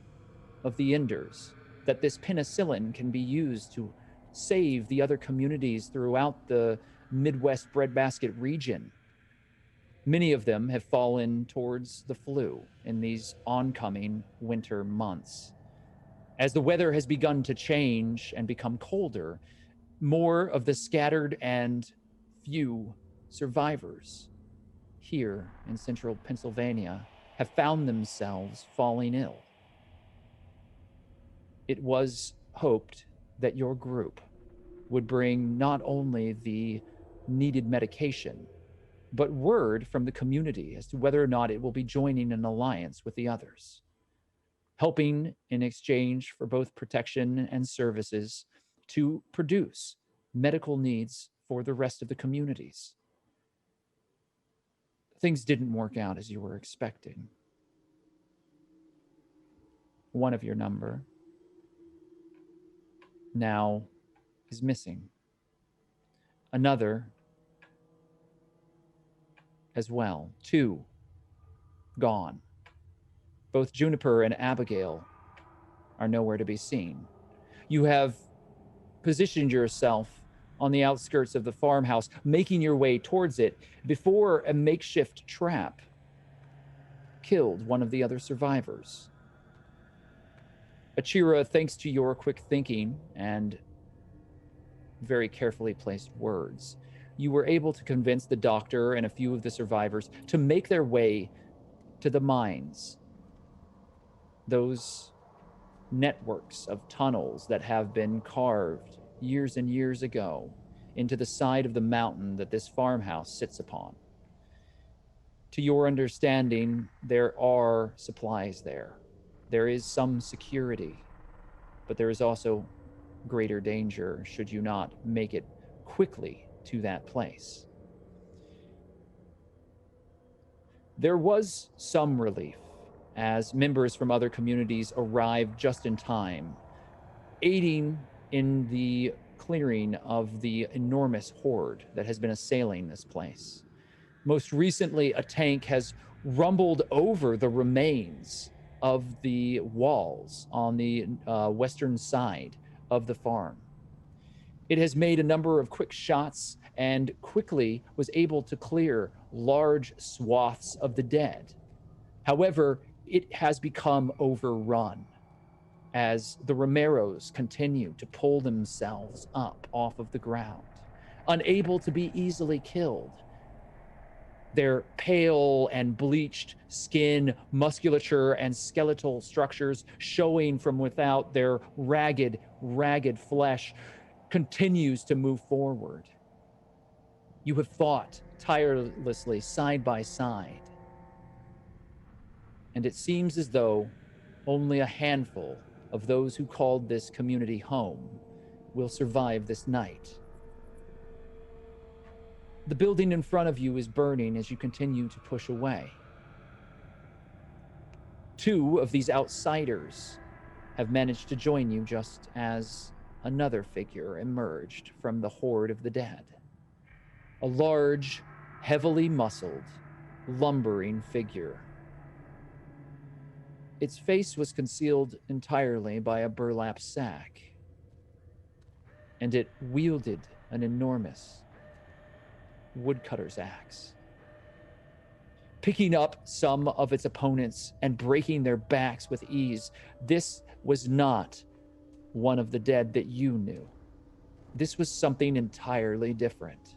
of the Enders that this penicillin can be used to save the other communities throughout the Midwest breadbasket region. Many of them have fallen towards the flu in these oncoming winter months. As the weather has begun to change and become colder, more of the scattered and few survivors here in central Pennsylvania have found themselves falling ill. It was hoped that your group would bring not only the needed medication, but word from the community as to whether or not it will be joining an alliance with the others, helping in exchange for both protection and services to produce medical needs for the rest of the communities. Things didn't work out as you were expecting. One of your number now is missing. Another as well. 2 gone. Both Juniper and Abigail are nowhere to be seen. You have positioned yourself on the outskirts of the farmhouse, making your way towards it before a makeshift trap killed one of the other survivors. Achira, thanks to your quick thinking and very carefully placed words, you were able to convince the doctor and a few of the survivors to make their way to the mines. Those networks of tunnels that have been carved years and years ago into the side of the mountain that this farmhouse sits upon. To your understanding, there are supplies there. There is some security, but there is also greater danger should you not make it quickly to that place. There was some relief as members from other communities arrived just in time, aiding in the clearing of the enormous horde that has been assailing this place. Most recently, a tank has rumbled over the remains of the walls on the western side of the farm. It has made a number of quick shots and quickly was able to clear large swaths of the dead. However, it has become overrun as the Romeros continue to pull themselves up off of the ground, unable to be easily killed. Their pale and bleached skin, musculature, and skeletal structures showing from without their ragged flesh continues to move forward. You have fought tirelessly side by side, and it seems as though only a handful of those who called this community home will survive this night. The building in front of you is burning as you continue to push away. Two of these outsiders have managed to join you just as another figure emerged from the horde of the dead. A large, heavily muscled, lumbering figure. Its face was concealed entirely by a burlap sack, and it wielded an enormous woodcutter's axe. Picking up some of its opponents and breaking their backs with ease, this was not one of the dead that you knew. This was something entirely different,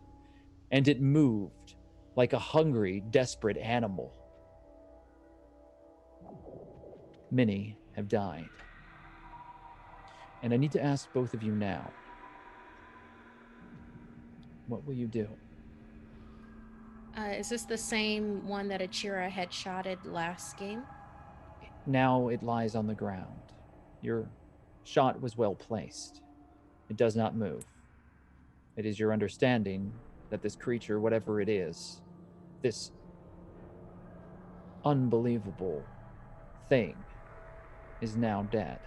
and it moved like a hungry, desperate animal. Many have died. And I need to ask both of you now, what will you do? Is this the same one that Achira had shotted last game? Now it lies on the ground. Your shot was well placed. It does not move. It is your understanding that this creature, whatever it is, this unbelievable thing, is now dead.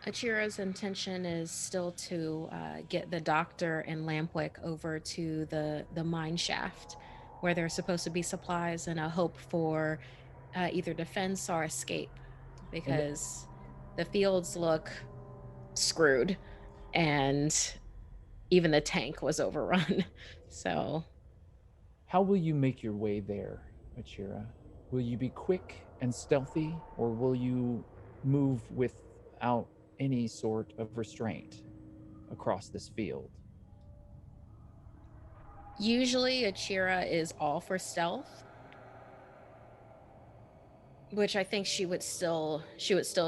Achira's intention is still to get the doctor and Lampwick over to the mine shaft where there's supposed to be supplies and a hope for either defense or escape, because the fields look screwed and even the tank was overrun. So how will you make your way there, Achira? Will you be quick and stealthy, or will you move without any sort of restraint across this field? Usually Achira is all for stealth, which I think she would still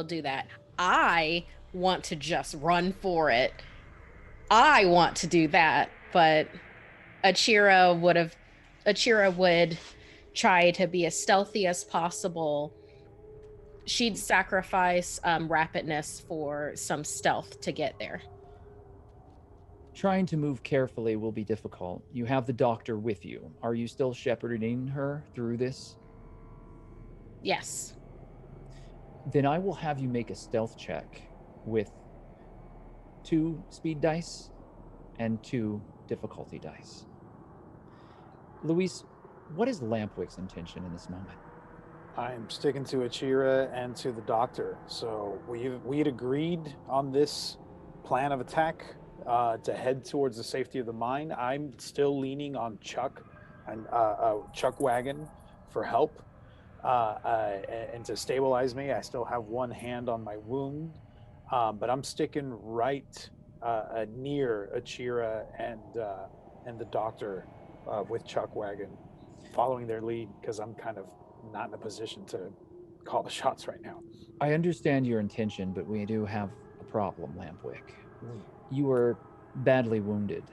do that. I want to just run for it. I want to do that, but Achira would try to be as stealthy as possible. She'd sacrifice rapidness for some stealth to get there. Trying to move carefully will be difficult. You have the doctor with you. Are you still shepherding her through this? Yes. Then I will have you make a stealth check with 2 speed dice and 2 difficulty dice. Luis, what is Lampwick's intention in this moment? I'm sticking to Achira and to the doctor. So we had agreed on this plan of attack to head towards the safety of the mine. I'm still leaning on Chuck and Chuck Wagon for help and to stabilize me. I still have one hand on my wound, but I'm sticking right near Achira and the doctor with Chuck Wagon, following their lead because I'm kind of not in a position to call the shots right now. I understand your intention, but we do have a problem, Lampwick. You are badly wounded.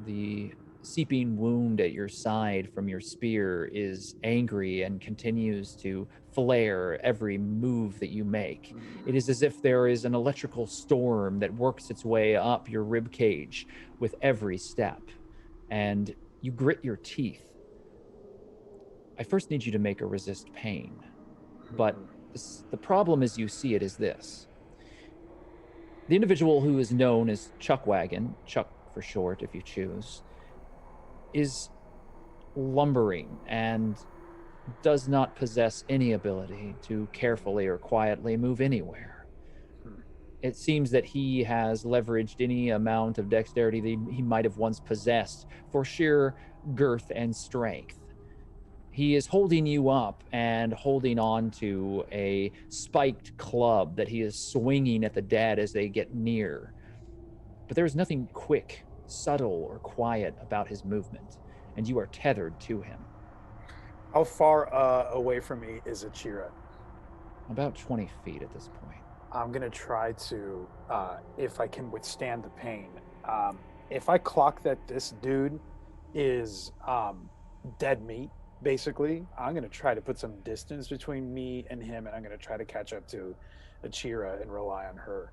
The seeping wound at your side from your spear is angry and continues to flare every move that you make. It is as if there is an electrical storm that works its way up your rib cage with every step, and you grit your teeth. I first need you to make a resist pain, but the problem as you see it is this. The individual who is known as Chuckwagon, Chuck for short if you choose, is lumbering and does not possess any ability to carefully or quietly move anywhere. It seems that he has leveraged any amount of dexterity that he might have once possessed for sheer girth and strength. He is holding you up and holding on to a spiked club that he is swinging at the dead as they get near. But there is nothing quick, subtle, or quiet about his movement, and you are tethered to him. How far away from me is Achira? About 20 feet at this point. I'm going to try to, if I can withstand the pain. If I clock that this dude is dead meat, basically, I'm going to try to put some distance between me and him, and I'm going to try to catch up to Achira and rely on her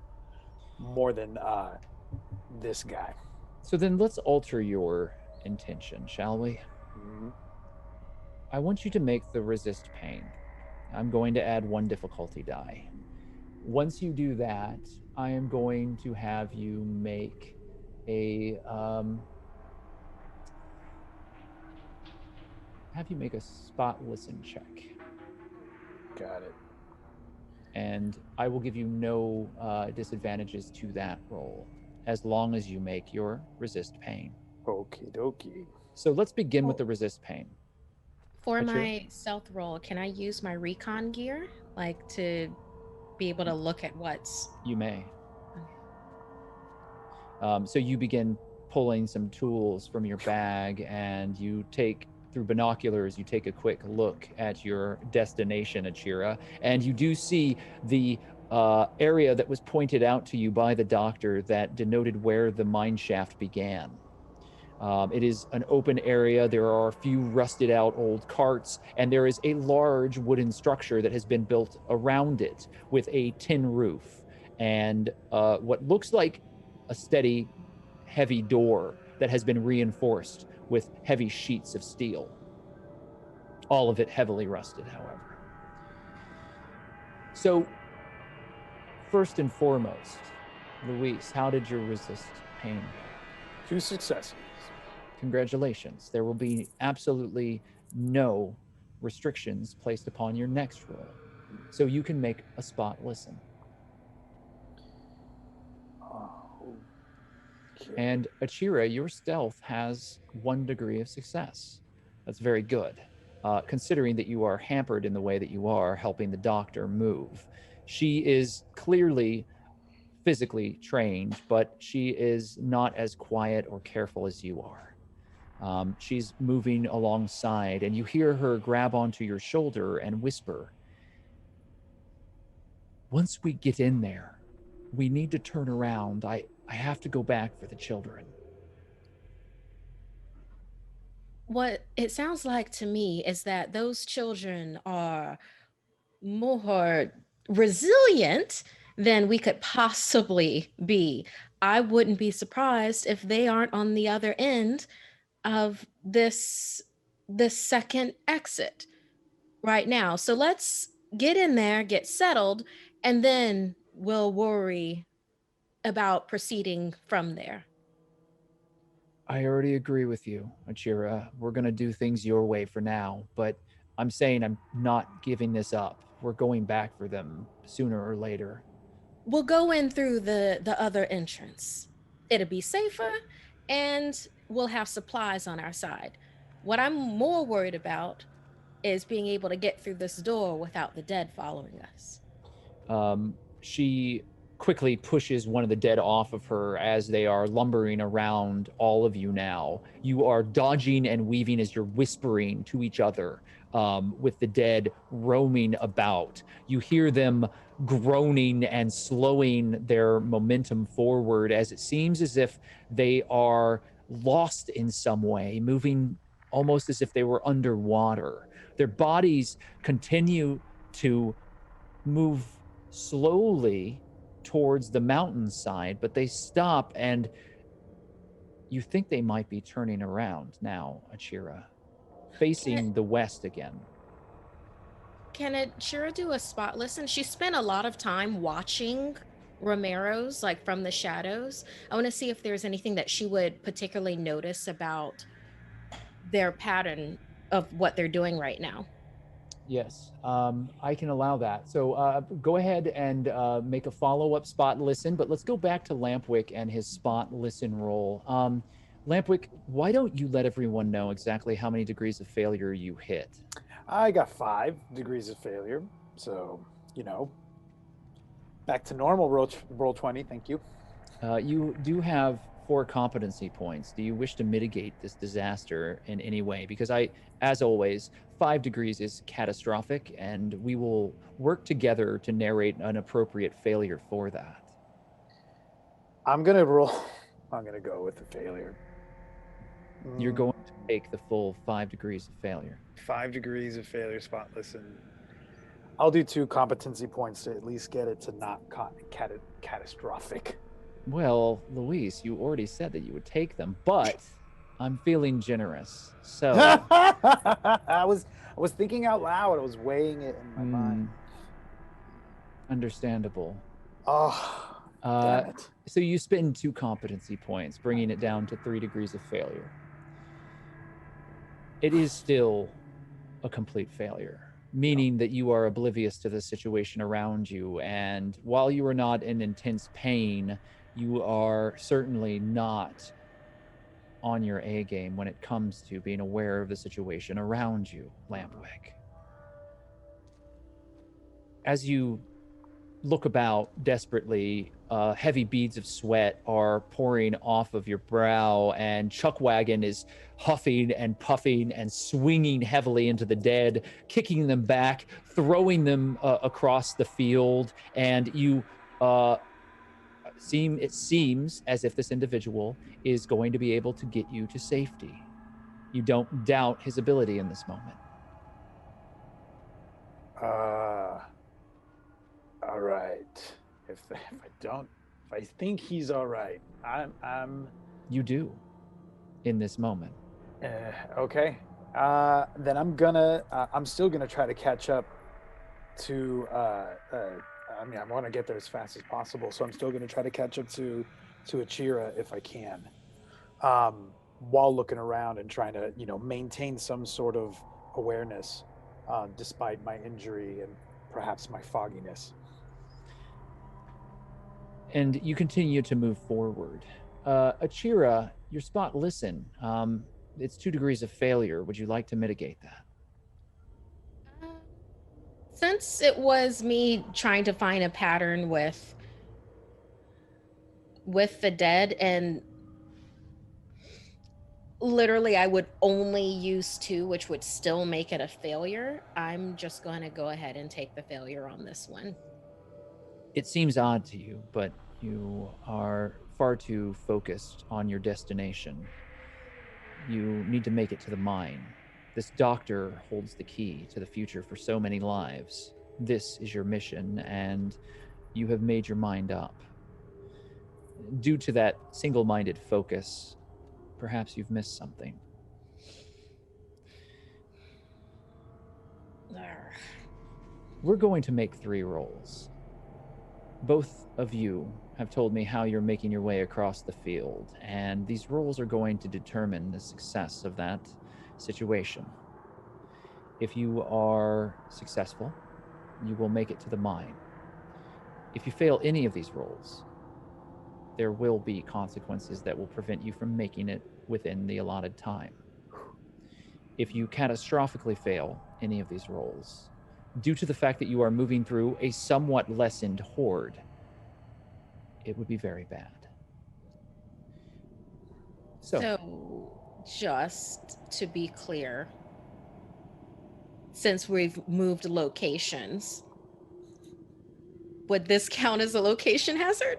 more than this guy. So then let's alter your intention, shall we? Mm-hmm. I want you to make the resist pain. I'm going to add 1 difficulty die. Once you do that, I am going to have you make a spot listen check. Got it. And I will give you no disadvantages to that roll, as long as you make your resist pain. Okie dokie. So let's begin with the resist pain. For Achira? my stealth roll, can I use my recon gear, like to be able to look at what's? You may. So you begin pulling some tools from your bag, and you take, through binoculars, you take a quick look at your destination, Achira, and you do see the area that was pointed out to you by the doctor that denoted where the mine shaft began. It is an open area. There are a few rusted out old carts, and there is a large wooden structure that has been built around it with a tin roof and what looks like a steady, heavy door that has been reinforced with heavy sheets of steel. All of it heavily rusted, however. So, first and foremost, Luis, how did your resist pain go? 2 successes. Congratulations. There will be absolutely no restrictions placed upon your next roll. So you can make a spot listen. Okay. And Achira, your stealth has 1 degree of success. That's very good, considering that you are hampered in the way that you are, helping the doctor move. She is clearly physically trained, but she is not as quiet or careful as you are. She's moving alongside, and you hear her grab onto your shoulder and whisper, "Once we get in there, we need to turn around. I have to go back for the children." What it sounds like to me is that those children are more resilient than we could possibly be. I wouldn't be surprised if they aren't on the other end of this second exit right now. So let's get in there, get settled, and then we'll worry about proceeding from there. I already agree with you, Achira. We're going to do things your way for now, but I'm saying I'm not giving this up. We're going back for them sooner or later. We'll go in through the other entrance. It'll be safer, and we'll have supplies on our side. What I'm more worried about is being able to get through this door without the dead following us. She quickly pushes one of the dead off of her as they are lumbering around all of you now. You are dodging and weaving as you're whispering to each other with the dead roaming about. You hear them groaning and slowing their momentum forward as it seems as if they are lost in some way, moving almost as if they were underwater. Their bodies continue to move slowly towards the mountainside, but they stop, and you think they might be turning around now, Achira, facing the west again. Can Achira do a spot listen? She spent a lot of time watching Romero's, like from the shadows. I want to see if there's anything that she would particularly notice about their pattern of what they're doing right now. Yes, I can allow that. So go ahead and make a follow-up spot listen, but let's go back to Lampwick and his spot listen roll. Lampwick, why don't you let everyone know exactly how many degrees of failure you hit? I got 5 degrees of failure. So, back to normal. Roll 20. Thank you. You do have 4 competency points. Do you wish to mitigate this disaster in any way? Because as always, 5 degrees is catastrophic, and we will work together to narrate an appropriate failure for that. I'm going to go with the failure. You're going to take the full 5 degrees of failure. 5 degrees of failure, spot listen. I'll do 2 competency points to at least get it to not catastrophic. Well, Luis, you already said that you would take them, but I'm feeling generous. So I was thinking out loud. I was weighing it in my mind. Understandable. Oh, damn it. So you spend 2 competency points, bringing it down to 3 degrees of failure. It is still a complete failure, meaning that you are oblivious to the situation around you. And while you are not in intense pain, you are certainly not on your A game when it comes to being aware of the situation around you, Lampwick. As you look about desperately, heavy beads of sweat are pouring off of your brow, and Chuckwagon is huffing and puffing and swinging heavily into the dead, kicking them back, throwing them across the field, and you it seems as if this individual is going to be able to get you to safety. You don't doubt his ability in this moment. All right. If I think he's all right, I'm. You do, in this moment. Okay. Then I'm still gonna try to catch up to. I want to get there as fast as possible, so I'm still gonna try to catch up to Achira if I can, while looking around and trying to maintain some sort of awareness, despite my injury and perhaps my fogginess. And you continue to move forward. Achira, your spot listen. It's 2 degrees of failure. Would you like to mitigate that? Since it was me trying to find a pattern with the dead, and literally I would only use 2, which would still make it a failure, I'm just going to go ahead and take the failure on this one. It seems odd to you, but you are far too focused on your destination. You need to make it to the mine. This doctor holds the key to the future for so many lives. This is your mission, and you have made your mind up. Due to that single-minded focus, perhaps you've missed something. We're going to make 3 rolls. Both of you have told me how you're making your way across the field, and these rolls are going to determine the success of that situation. If you are successful, you will make it to the mine. If you fail any of these rolls, there will be consequences that will prevent you from making it within the allotted time. If you catastrophically fail any of these rolls, due to the fact that you are moving through a somewhat lessened horde, it would be very bad. So just to be clear, since we've moved locations. Would this count as a location hazard?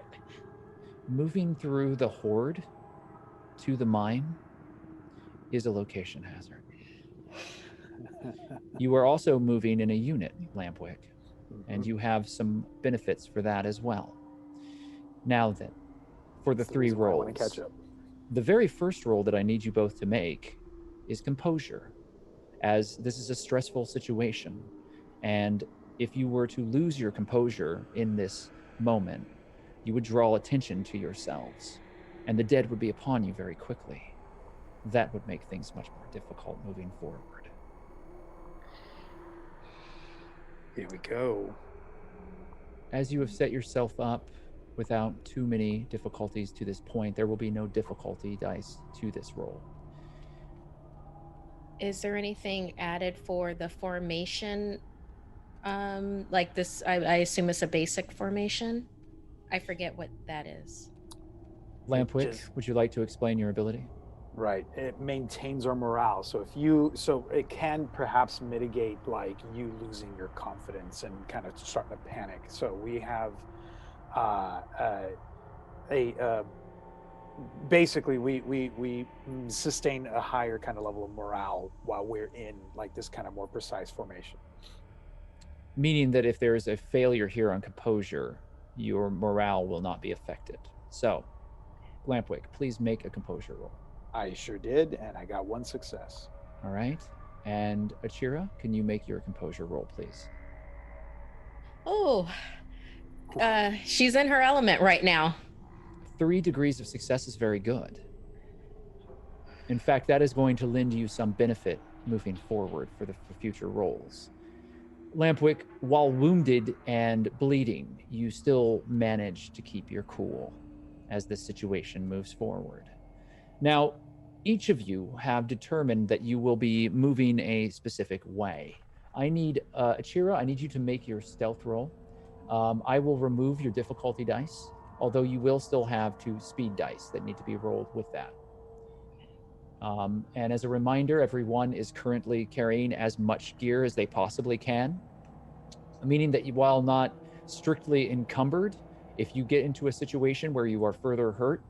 Moving through the horde to the mine is a location hazard. You are also moving in a unit, Lampwick, and you have some benefits for that as well. Now then, for the That's the 3 reason why I rolls. want to catch up. The very first roll that I need you both to make is composure, as this is a stressful situation. And if you were to lose your composure in this moment, you would draw attention to yourselves, and the dead would be upon you very quickly. That would make things much more difficult moving forward. Here we go. As you have set yourself up without too many difficulties to this point, there will be no difficulty dice to this roll. Is there anything added for the formation? Like this, I assume it's a basic formation. I forget what that is. Lampwick, would you like to explain your ability? Right. It maintains our morale. So so it can perhaps mitigate like you losing your confidence and kind of starting to panic. So we have basically we sustain a higher kind of level of morale while we're in like this kind of more precise formation. Meaning that if there is a failure here on composure, your morale will not be affected. So, Lampwick, please make a composure roll. I sure did, and I got 1 success. All right. And Achira, can you make your composure roll, please? Oh, she's in her element right now. 3 degrees of success is very good. In fact, that is going to lend you some benefit moving forward for future rolls. Lampwick, while wounded and bleeding, you still manage to keep your cool as this situation moves forward. Now, each of you have determined that you will be moving a specific way. I need, Achira, I need you to make your stealth roll. I will remove your difficulty dice, although you will still have 2 speed dice that need to be rolled with that. And as a reminder, everyone is currently carrying as much gear as they possibly can, meaning that while not strictly encumbered, if you get into a situation where you are further hurt,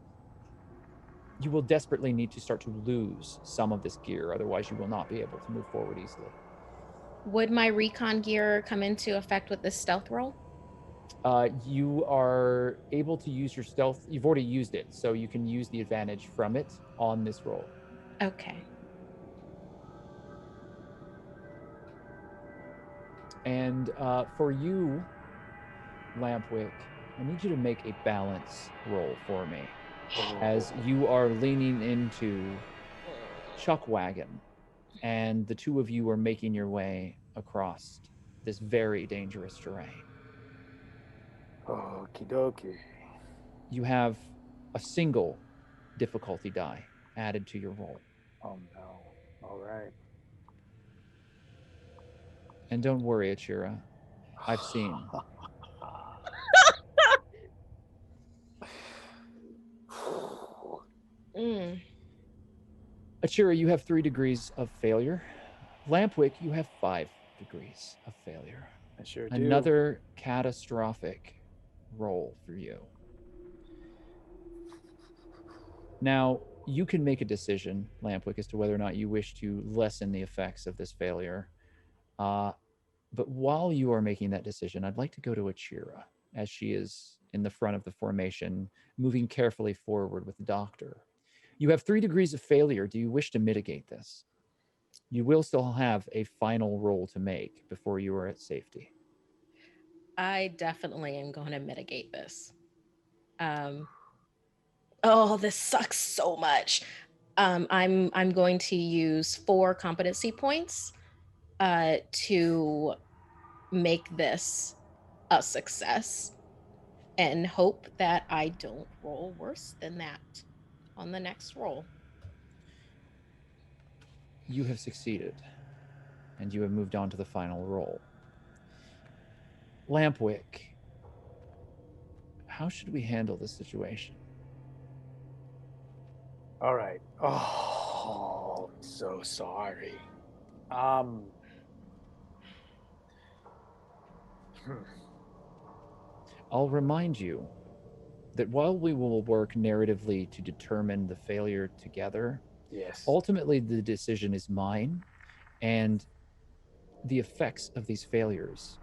you will desperately need to start to lose some of this gear. Otherwise, you will not be able to move forward easily. Would my recon gear come into effect with this stealth roll? You are able to use your stealth. You've already used it, so you can use the advantage from it on this roll. Okay. And for you, Lampwick, I need you to make a balance roll for me as you are leaning into Chuckwagon, and the 2 of you are making your way across this very dangerous terrain. Okie dokie. You have a single difficulty die added to your roll. Oh no. All right. And don't worry, Achira. I've seen. Achira, you have 3 degrees of failure. Lampwick, you have 5 degrees of failure. I sure do. Another catastrophic roll for you. Now, you can make a decision, Lampwick, as to whether or not you wish to lessen the effects of this failure. But while you are making that decision, I'd like to go to Achira, as she is in the front of the formation, moving carefully forward with the doctor. You have 3 degrees of failure. Do you wish to mitigate this? You will still have a final roll to make before you are at safety. I definitely am going to mitigate this. Oh, this sucks so much. I'm going to use 4 competency points to make this a success and hope that I don't roll worse than that on the next roll. You have succeeded, and you have moved on to the final roll. Lampwick, how should we handle this situation? All right. Oh, I'm so sorry. I'll remind you that while we will work narratively to determine the failure together, Yes. ultimately the decision is mine, and the effects of these failures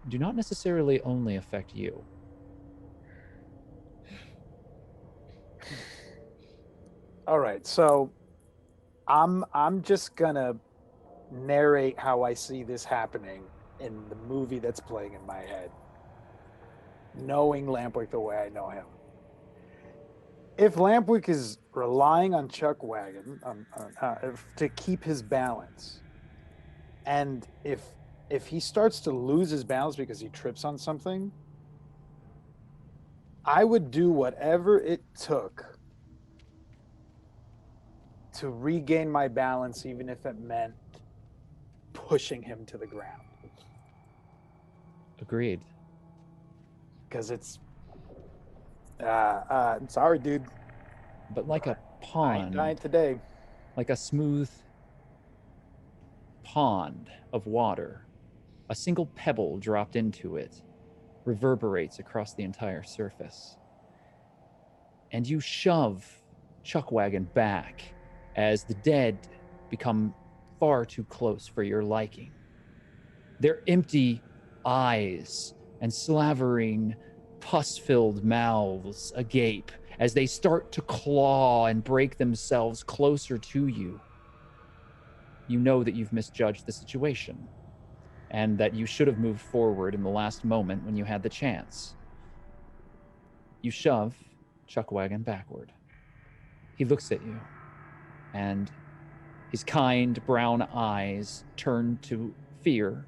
do not necessarily only affect you. All right, so I'm just gonna narrate how I see this happening in the movie that's playing in my head, knowing Lampwick the way I know him. If Lampwick is relying on Chuck Wagon to keep his balance, and if he starts to lose his balance because he trips on something, I would do whatever it took to regain my balance, even if it meant pushing him to the ground. Agreed. Because it's sorry, dude. But like a I ain't pond, dying today. like a smooth pond of water, a single pebble dropped into it reverberates across the entire surface. And you shove Chuckwagon back as the dead become far too close for your liking. Their empty eyes and slavering, pus-filled mouths agape as they start to claw and break themselves closer to you. You know that you've misjudged the situation and that you should have moved forward in the last moment when you had the chance. You shove Chuckwagon backward. He looks at you, and his kind brown eyes turn to fear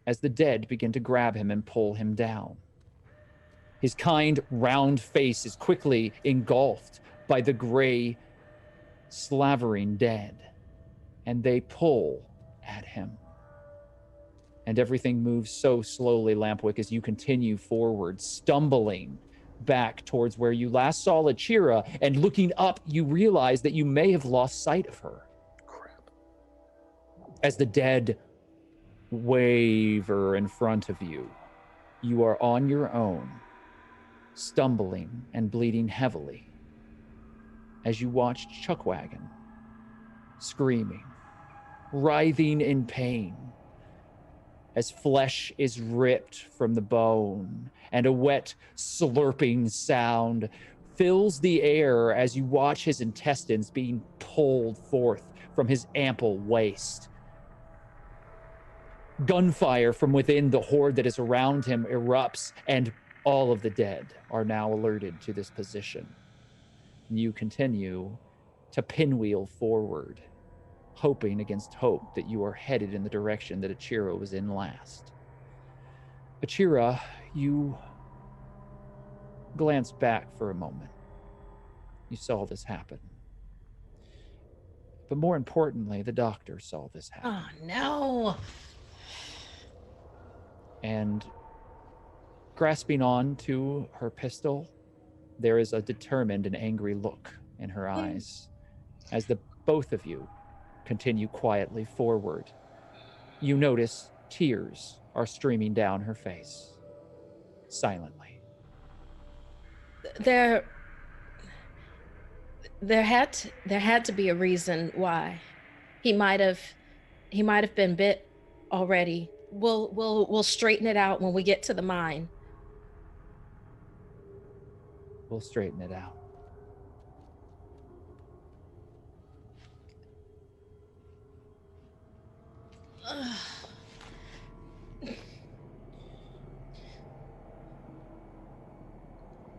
as the dead begin to grab him and pull him down. His kind round face is quickly engulfed by the gray, slavering dead, and they pull at him. And everything moves so slowly, Lampwick, as you continue forward, stumbling back towards where you last saw Lachira, and looking up, you realize that you may have lost sight of her. Crap. As the dead waver in front of you, you are on your own, stumbling and bleeding heavily, as you watch Chuckwagon screaming, writhing in pain, as flesh is ripped from the bone, and a wet, slurping sound fills the air as you watch his intestines being pulled forth from his ample waist. Gunfire from within the horde that is around him erupts, and all of the dead are now alerted to this position. You continue to pinwheel forward, hoping against hope that you are headed in the direction that Achira was in last. Achira, you glanced back for a moment. You saw this happen. But more importantly, the doctor saw this happen. Oh, no. And grasping on to her pistol, there is a determined and angry look in her eyes as the both of you continue quietly forward. You notice tears are streaming down her face, silently. There had to be a reason why he might have been bit already. We'll straighten it out when we get to the mine. We'll straighten it out.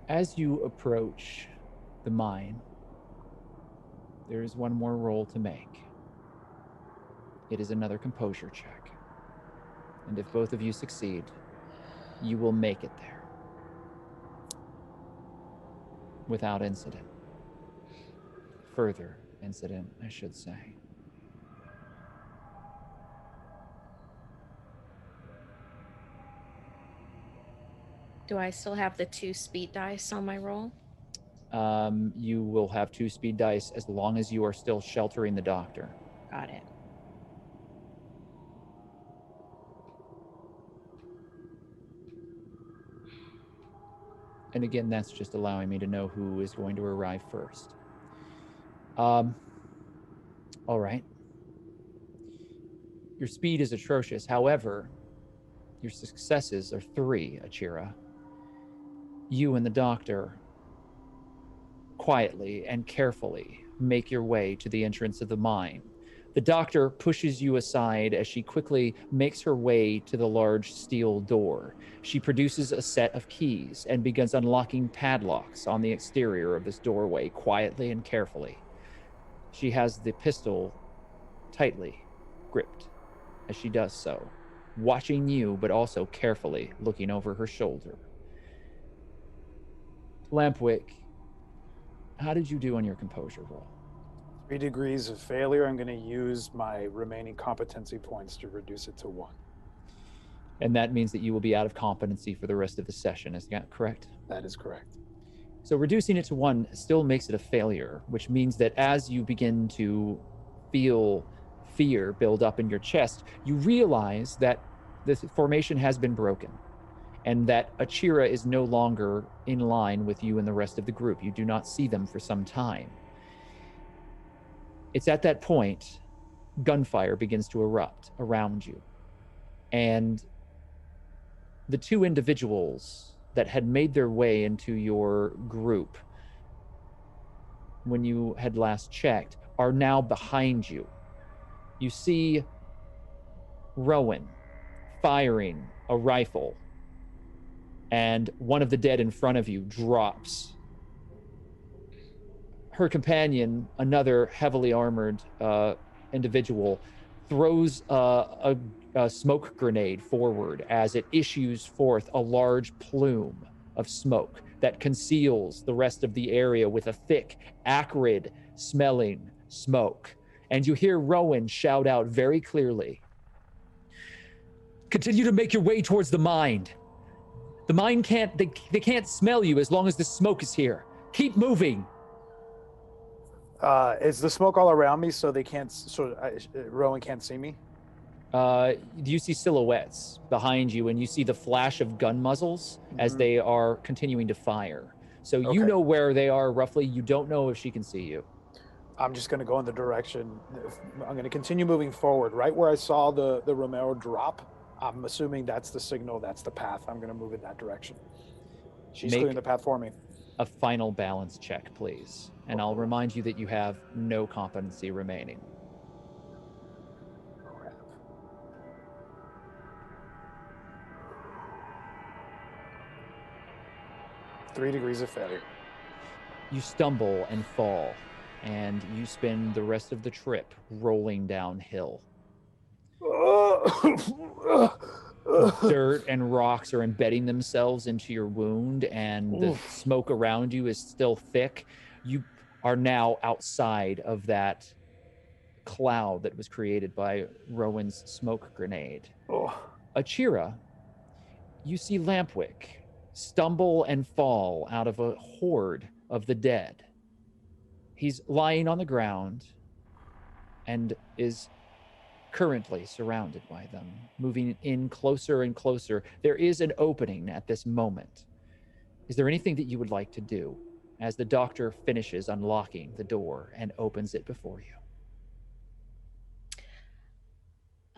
As you approach the mine, there is one more roll to make. It is another composure check. And if both of you succeed, you will make it there without incident. Further incident, I should say. Do I still have the 2 speed dice on my roll? You will have 2 speed dice as long as you are still sheltering the doctor. Got it. And again, that's just allowing me to know who is going to arrive first. All right. Your speed is atrocious. However, your successes are 3, Achira. You and the doctor quietly and carefully make your way to the entrance of the mine. The doctor pushes you aside as she quickly makes her way to the large steel door. She produces a set of keys and begins unlocking padlocks on the exterior of this doorway quietly and carefully. She has the pistol tightly gripped as she does so, watching you, but also carefully looking over her shoulder. Lampwick, how did you do on your composure roll? 3 degrees of failure. I'm going to use my remaining competency points to reduce it to 1. And that means that you will be out of competency for the rest of the session. Is that correct? That is correct. So reducing it to 1 still makes it a failure, which means that as you begin to feel fear build up in your chest, you realize that this formation has been broken and that Achira is no longer in line with you and the rest of the group. You do not see them for some time. It's at that point, gunfire begins to erupt around you. And the 2 individuals that had made their way into your group when you had last checked are now behind you. You see Rowan firing a rifle, and one of the dead in front of you drops. Her companion, another heavily armored individual, throws a smoke grenade forward as it issues forth a large plume of smoke that conceals the rest of the area with a thick, acrid smelling smoke. And you hear Rowan shout out very clearly, "Continue to make your way towards the mine. The mine they can't smell you as long as the smoke is here. Keep moving." Is the smoke all around me so they can't, Rowan can't see me? You see silhouettes behind you, and you see the flash of gun muzzles as they are continuing to fire. So you know where they are roughly. You don't know if she can see you. I'm just going to go in the direction. I'm going to continue moving forward. Right where I saw the Romero drop, I'm assuming that's the signal, that's the path. I'm going to move in that direction. She's clearing the path for me. A final balance check, please. And I'll remind you that you have no competency remaining. Crap. 3 degrees of failure. You stumble and fall, and you spend the rest of the trip rolling downhill. Dirt and rocks are embedding themselves into your wound, and the smoke around you is still thick. You are now outside of that cloud that was created by Rowan's smoke grenade. Achira, you see Lampwick stumble and fall out of a horde of the dead. He's lying on the ground and is currently surrounded by them, moving in closer and closer. There is an opening at this moment. Is there anything that you would like to do as the doctor finishes unlocking the door and opens it before you?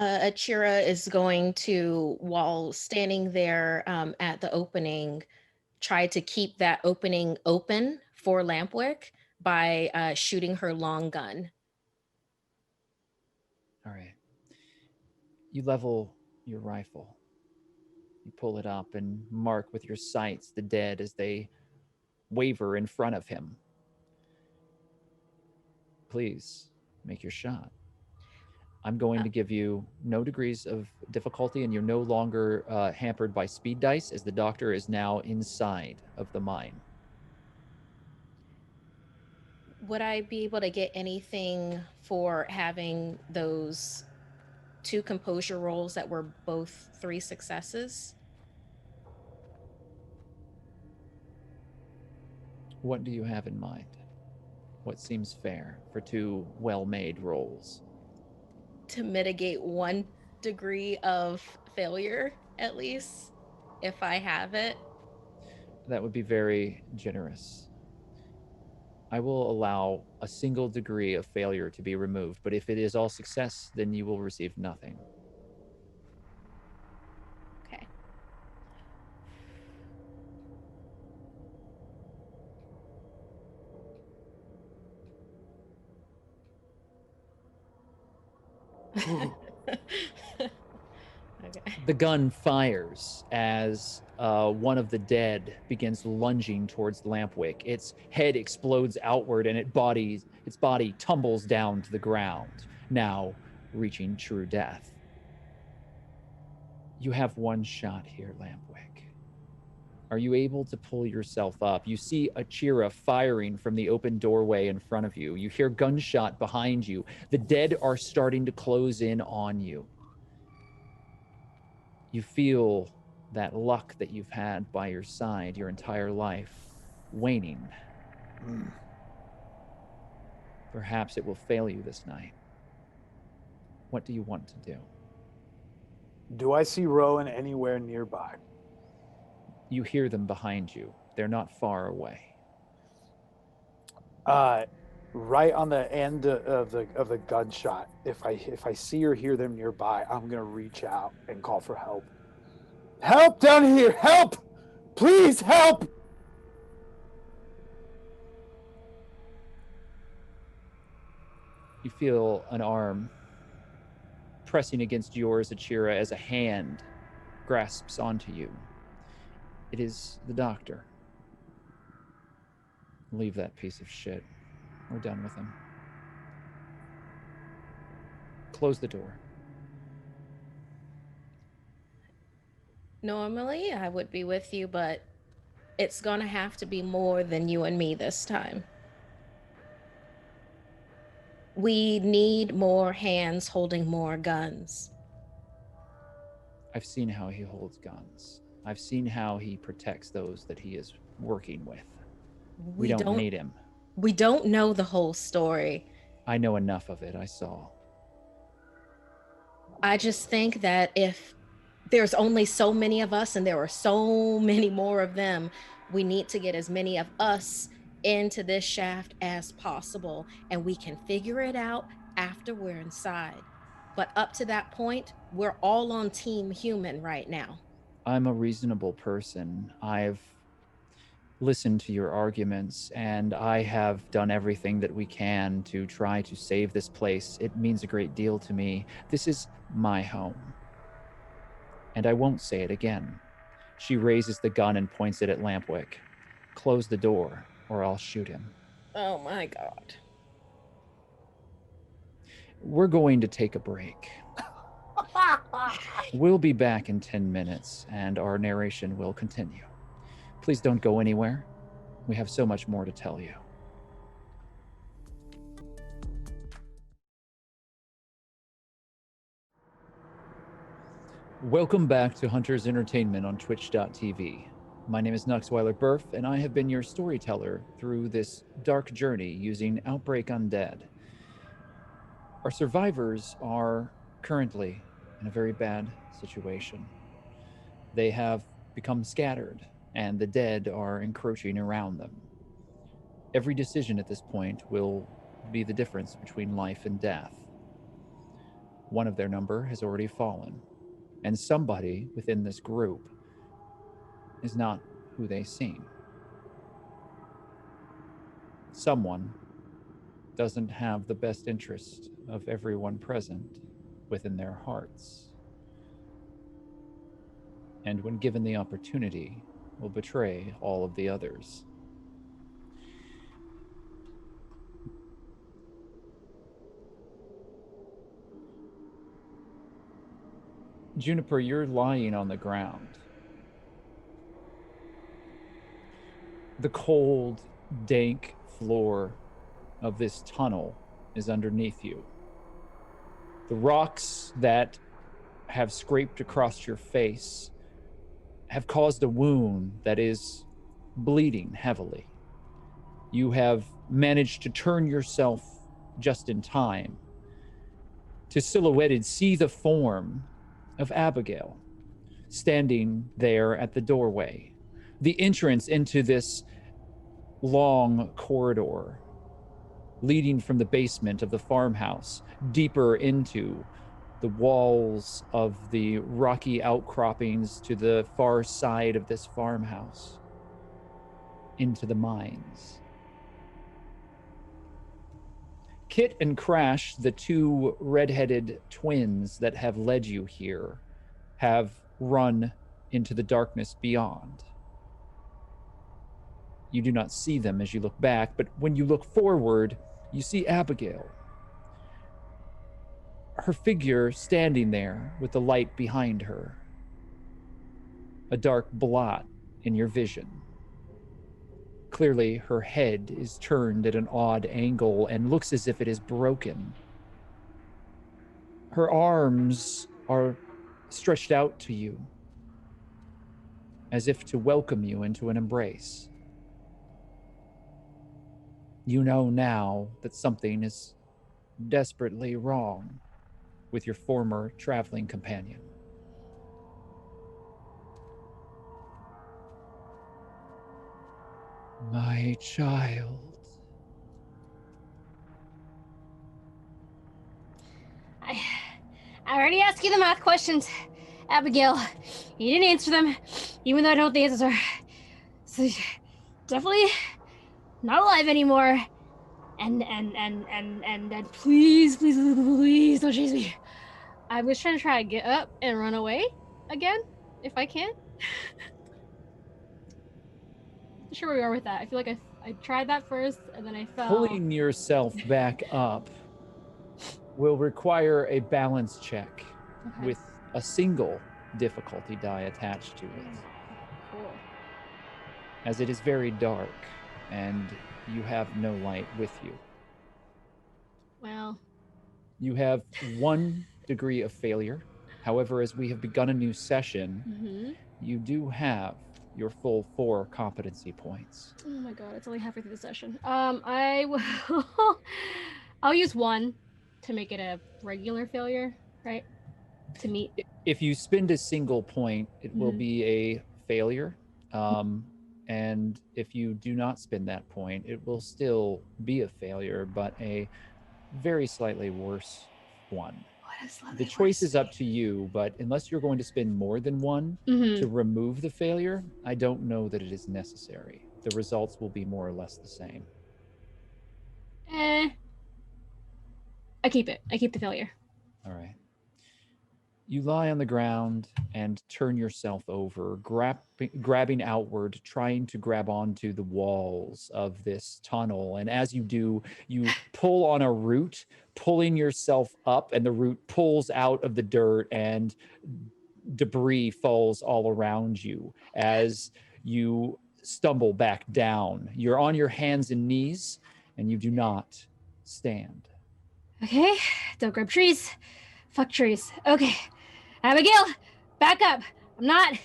Achira is going to, while standing there at the opening, try to keep that opening open for Lampwick by shooting her long gun. All right. You level your rifle. You pull it up and mark with your sights the dead as they waver in front of him. Please make your shot. I'm going to give you no degrees of difficulty, and you're no longer hampered by speed dice, as the doctor is now inside of the mine. Would I be able to get anything for having those 2 composure rolls that were both 3 successes? What do you have in mind? What seems fair for 2 well-made rolls? To mitigate 1 degree of failure, at least, if I have it. That would be very generous. I will allow a single degree of failure to be removed, but if it is all success, then you will receive nothing. Okay. Okay. The gun fires as one of the dead begins lunging towards Lampwick. Its head explodes outward and its body tumbles down to the ground, now reaching true death. You have one shot here, Lampwick. Are you able to pull yourself up? You see Achira firing from the open doorway in front of you. You hear gunshot behind you. The dead are starting to close in on you. You feel that luck that you've had by your side your entire life waning. Perhaps it will fail you this night. What do you want to do? Do I see Rowan anywhere nearby? You hear them behind you. They're not far away. Right on the end of the gunshot. If I see or hear them nearby, I'm gonna reach out and call for help. Help down here! Help! Please help! You feel an arm pressing against yours, Achira, as a hand grasps onto you. It is the doctor. Leave that piece of shit. We're done with him. Close the door. Normally, I would be with you, but it's gonna have to be more than you and me this time. We need more hands holding more guns. I've seen how he holds guns. I've seen how he protects those that he is working with. We don't need him. We don't know the whole story. I know enough of it. I saw. I just think that if there's only so many of us and there are so many more of them, we need to get as many of us into this shaft as possible, and we can figure it out after we're inside. But up to that point, we're all on Team Human right now. I'm a reasonable person. I've listened to your arguments, and I have done everything that we can to try to save this place. It means a great deal to me. This is my home. And I won't say it again. She raises the gun and points it at Lampwick. Close the door, or I'll shoot him. Oh my God. We're going to take a break. We'll be back in 10 minutes, and our narration will continue. Please don't go anywhere. We have so much more to tell you. Welcome back to Hunter's Entertainment on Twitch.tv. My name is Nuxweiler Burf, and I have been your storyteller through this dark journey using Outbreak Undead. Our survivors are currently in a very bad situation. They have become scattered, and the dead are encroaching around them. Every decision at this point will be the difference between life and death. One of their number has already fallen, and somebody within this group is not who they seem. Someone doesn't have the best interest of everyone present within their hearts. And when given the opportunity, will betray all of the others. Juniper, you're lying on the ground. The cold, dank floor of this tunnel is underneath you. The rocks that have scraped across your face have caused a wound that is bleeding heavily. You have managed to turn yourself just in time to silhouetted see the form of Abigail standing there at the doorway. the entrance into this long corridor leading from the basement of the farmhouse deeper into the walls of the rocky outcroppings to the far side of this farmhouse, into the mines. Kit and Crash, the two redheaded twins that have led you here, have run into the darkness beyond. You do not see them as you look back, but when you look forward, you see Abigail. Her figure standing there with the light behind her. A dark blot in your vision. Clearly, her head is turned at an odd angle and looks as if it is broken. Her arms are stretched out to you, as if to welcome you into an embrace. You know now that something is desperately wrong with your former traveling companion. My child. I already asked you the math questions, Abigail. You didn't answer them, even though I know what the answers are. So definitely not alive anymore. And please don't chase me. I was trying to get up and run away again, if I can. Not sure where we are with that. I feel like I tried that first and then I fell. Pulling yourself back up will require a balance check with a single difficulty die attached to it. Cool. As it is very dark and you have no light with you. Well. You have 1 degree of failure. However, as we have begun a new session, you do have your full 4 competency points. Oh my god, it's only halfway through the session. I will I'll use 1 to make it a regular failure, right? To meet. If you spend a single point, it will be a failure. And if you do not spend that point, it will still be a failure, but a very slightly worse one. The choice is up to you, but unless you're going to spend more than 1 to remove the failure, I don't know that it is necessary. The results will be more or less the same. I keep it. I keep the failure. All right. You lie on the ground and turn yourself over, grabbing outward, trying to grab onto the walls of this tunnel. And as you do, you pull on a root, pulling yourself up, and the root pulls out of the dirt and debris falls all around you as you stumble back down. You're on your hands and knees, and you do not stand. Okay, don't grab trees. Fuck trees. Okay. Abigail, back up. I'm not.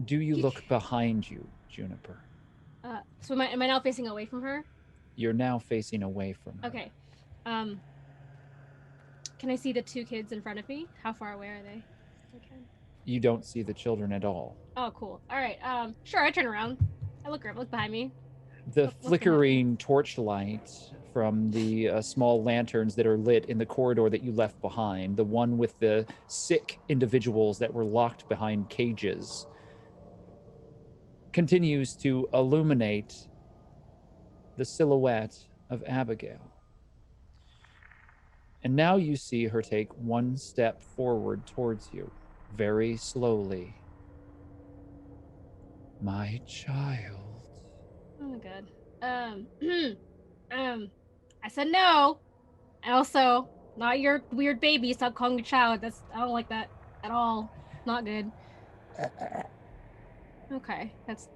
Do you look behind you, Juniper? So am I now facing away from her? You're now facing away from her. Okay. Can I see the 2 kids in front of me? How far away are they? Okay. You don't see the children at all. Oh, cool. All right. Sure. I turn around. I look behind me. The flickering torchlight from the small lanterns that are lit in the corridor that you left behind, the one with the sick individuals that were locked behind cages, continues to illuminate the silhouette of Abigail. And now you see her take 1 step forward towards you, very slowly. My child. Oh my god. I said no. And also, not your weird baby. Stop calling me child. I don't like that at all. Not good. Okay, that's.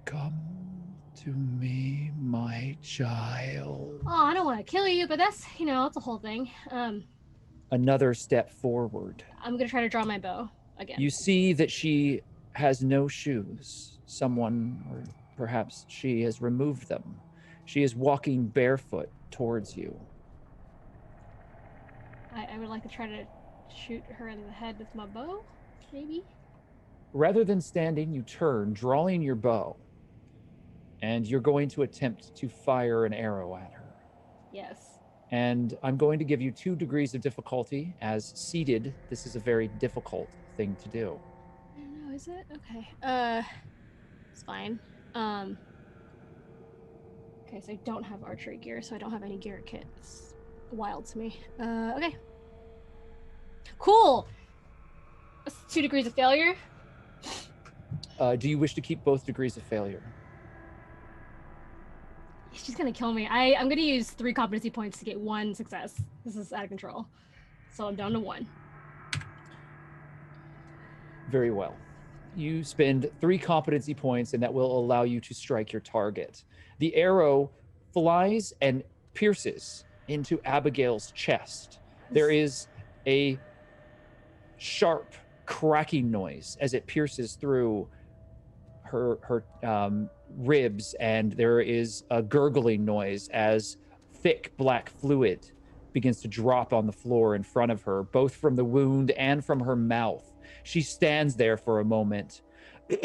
Come to me, my child. Oh, I don't want to kill you, but that's that's a whole thing. Another step forward. I'm gonna try to draw my bow again. You see that she has no shoes. Someone, or perhaps she, has removed them. She is walking barefoot towards you. I would like to try to shoot her in the head with my bow, maybe. Rather than standing, you turn, drawing your bow, and you're going to attempt to fire an arrow at her. Yes. And I'm going to give you 2 degrees of difficulty. As seated, this is a very difficult thing to do. I don't know, is it? Okay. It's fine. Okay, so I don't have archery gear, so I don't have any gear kit. It's wild to me. Okay. Cool. That's 2 degrees of failure. Do you wish to keep both degrees of failure? She's gonna kill me. I'm gonna use 3 competency points to get 1 success. This is out of control. So I'm down to 1. Very well. You spend 3 competency points, and that will allow you to strike your target. The arrow flies and pierces into Abigail's chest. There is a sharp cracking noise as it pierces through her ribs, and there is a gurgling noise as thick black fluid begins to drop on the floor in front of her, both from the wound and from her mouth. She stands there for a moment. No,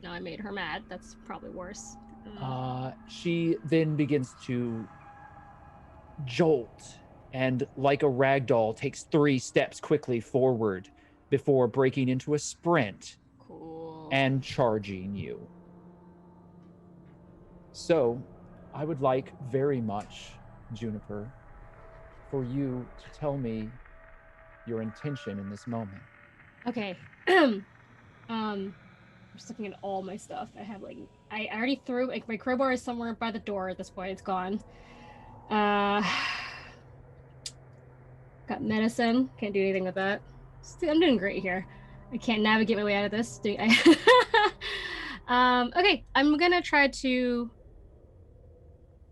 I made her mad. That's probably worse. She then begins to jolt and, like a rag doll, takes 3 steps quickly forward before breaking into a sprint Cool. and charging you. So, I would like very much, Juniper, for you to tell me your intention in this moment. Okay. I'm just looking at all my stuff. I have like I already threw like my crowbar is somewhere by the door at this point. It's gone. Got medicine. Can't do anything with that. I'm doing great here. I can't navigate my way out of this. Okay, I'm gonna try to.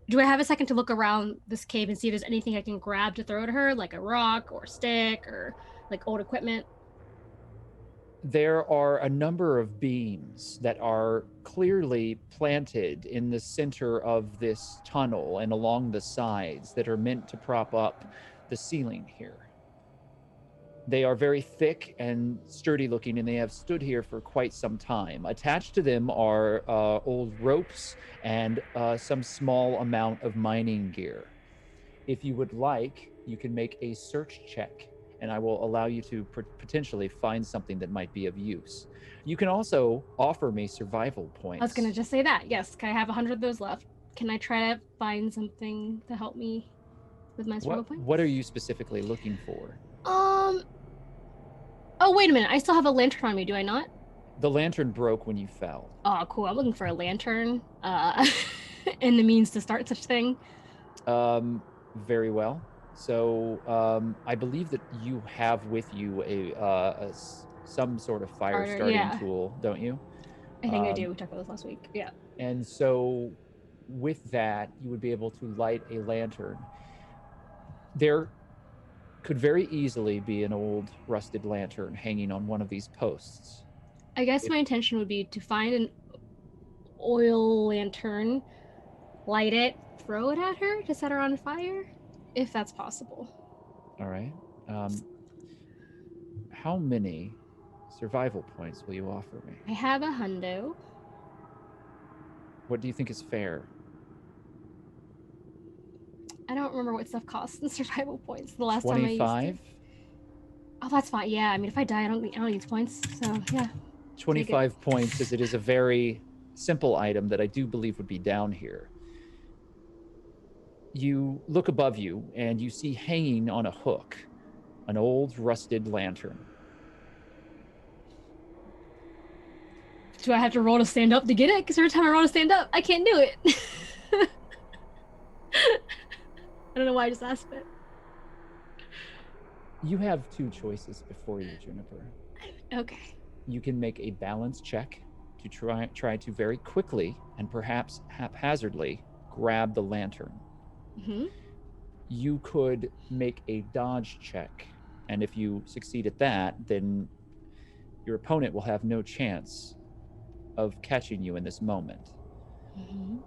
Do I have a second to look around this cave and see if there's anything I can grab to throw at her, like a rock or a stick or like old equipment? There are a number of beams that are clearly planted in the center of this tunnel and along the sides that are meant to prop up the ceiling here. They are very thick and sturdy looking, and they have stood here for quite some time. Attached to them are old ropes and some small amount of mining gear. If you would like, you can make a search check, and I will allow you to potentially find something that might be of use. You can also offer me survival points. I was gonna just say that. Yes, I have 100 of those left. Can I try to find something to help me with my survival points? What are you specifically looking for? Oh, wait a minute. I still have a lantern on me, do I not? The lantern broke when you fell. Oh, cool. I'm looking for a lantern and the means to start such thing. Very well. So I believe that you have with you some sort of fire starting tool, don't you? I think I do. We talked about this last week. Yeah. And so with that, you would be able to light a lantern. There could very easily be an old rusted lantern hanging on one of these posts. I guess my intention would be to find an oil lantern, light it, throw it at her to set her on fire, if that's possible. All right. How many survival points will you offer me? I have 100. What do you think is fair? I don't remember what stuff costs in survival points. The last 25? time I used it. Oh, that's fine. Yeah, I mean, if I die, I don't use points. So yeah. 25 points, as it is a very simple item that I do believe would be down here. You look above you, and you see hanging on a hook an old rusted lantern. Do I have to roll to stand up to get it? Because every time I roll to stand up, I can't do it. I don't know why I just asked it. You have 2 choices before you, Juniper. Okay. You can make a balance check to try to very quickly and perhaps haphazardly grab the lantern. Mm-hmm. You could make a dodge check, and if you succeed at that, then your opponent will have no chance of catching you in this moment. Mhm.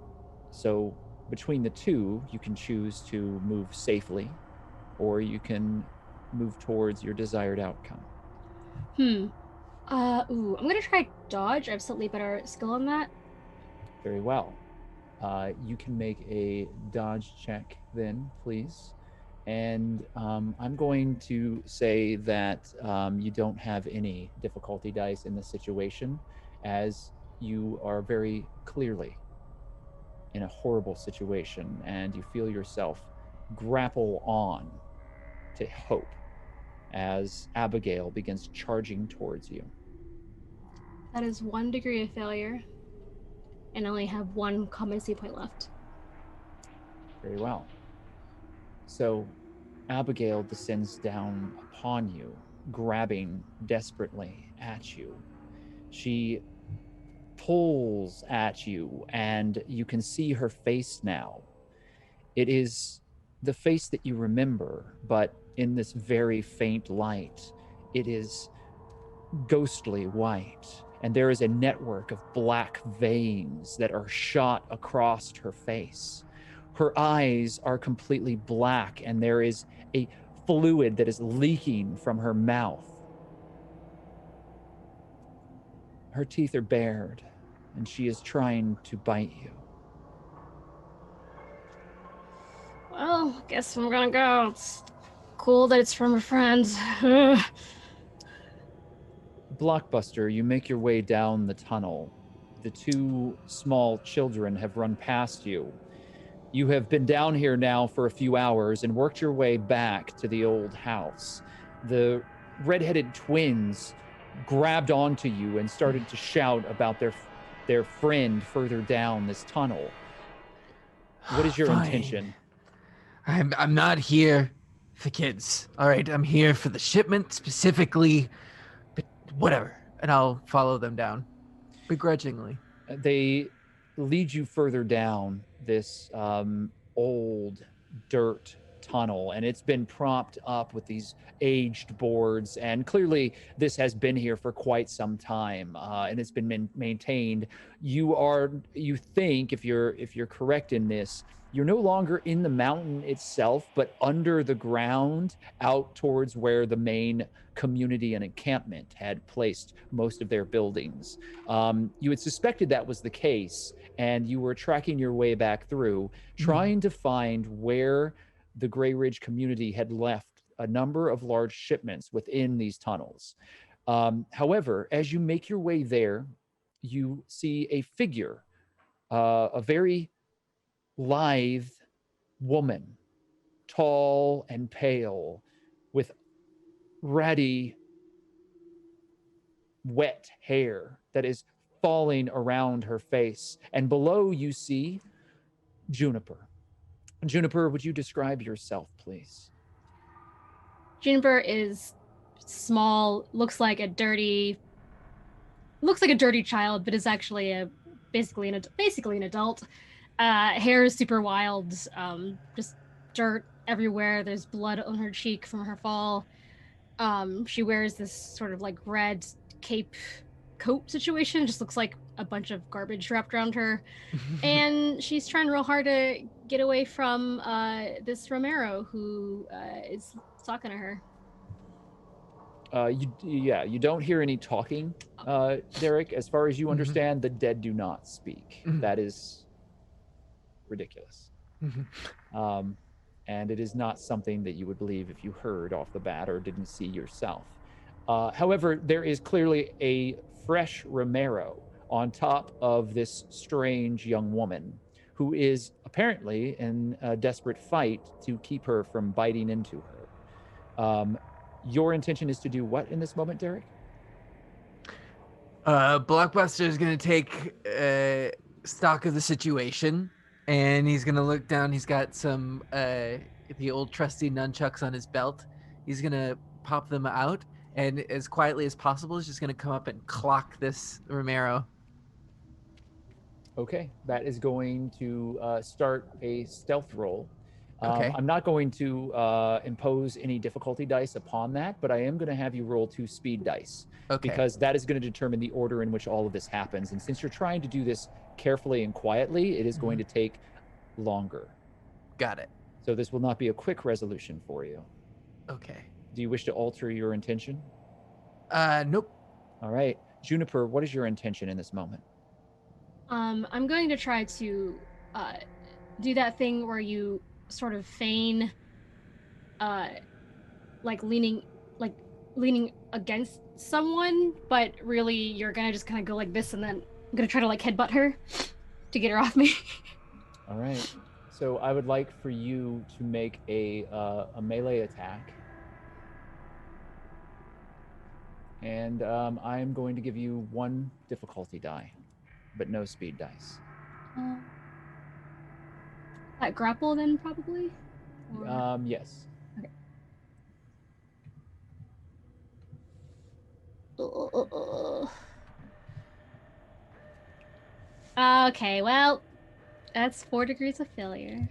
So between the two, you can choose to move safely, or you can move towards your desired outcome. I'm gonna try dodge. I have slightly better skill on that. Very well. You can make a dodge check then, please. And I'm going to say that you don't have any difficulty dice in this situation, as you are very clearly in a horrible situation and you feel yourself grapple on to hope as Abigail begins charging towards you. That is 1 degree of failure, and I only have 1 competency point left. Very well. So Abigail descends down upon you, grabbing desperately at you. She pulls at you, and you can see her face now. It is the face that you remember, but in this very faint light, it is ghostly white, and there is a network of black veins that are shot across her face. Her eyes are completely black, and there is a fluid that is leaking from her mouth. Her teeth are bared, and she is trying to bite you. Well, guess I'm gonna go. It's cool that it's from a friend. Blockbuster, you make your way down the tunnel. The two small children have run past you. You have been down here now for a few hours and worked your way back to the old house. The redheaded twins grabbed onto you and started to shout about their friend further down this tunnel. What is your Fine. intention? I'm not here for kids. All right, I'm here for the shipment specifically, but whatever. And I'll follow them down, begrudgingly. They lead you further down this old dirt tunnel, and it's been propped up with these aged boards, and clearly this has been here for quite some time, and it's been maintained. You think, if you're correct in this, you're no longer in the mountain itself, but under the ground, out towards where the main community and encampment had placed most of their buildings. You had suspected that was the case, and you were tracking your way back through, trying to find where the Grey Ridge community had left a number of large shipments within these tunnels. However, as you make your way there, you see a figure, a very lithe woman, tall and pale, with ratty, wet hair that is falling around her face. And below you see Juniper. Juniper, would you describe yourself, please? Juniper is small, looks like a dirty child, but is actually basically an adult. Hair is super wild, just dirt everywhere. There's blood on her cheek from her fall. She wears this sort of like red cape coat situation. Just looks like a bunch of garbage wrapped around her. And she's trying real hard to get away from this Romero who is talking to her. You don't hear any talking, Derek. As far as you understand, the dead do not speak. That is ridiculous. And it is not something that you would believe if you heard off the bat or didn't see yourself. However, there is clearly a fresh Romero on top of this strange young woman who is apparently in a desperate fight to keep her from biting into her. Your intention is to do what in this moment, Derek? Blockbuster is going to take stock of the situation, and he's going to look down. He's got some the old trusty nunchucks on his belt. He's going to pop them out, and as quietly as possible, he's just going to come up and clock this Romero. Okay, that is going to start a stealth roll. Okay. I'm not going to impose any difficulty dice upon that, but I am going to have you roll 2 speed dice Okay. because that is going to determine the order in which all of this happens. And since you're trying to do this carefully and quietly, it is going to take longer. Got it. So this will not be a quick resolution for you. Okay. Do you wish to alter your intention? Nope. All right. Juniper, what is your intention in this moment? I'm going to try to do that thing where you sort of feign like leaning against someone, but really you're gonna just kind of go like this, and then I'm gonna try to like headbutt her to get her off me. All right. So I would like for you to make a melee attack. And I am going to give you 1 difficulty die, but no speed dice. That grapple then probably? Or... Yes. Okay. Okay, well, that's 4 degrees of failure.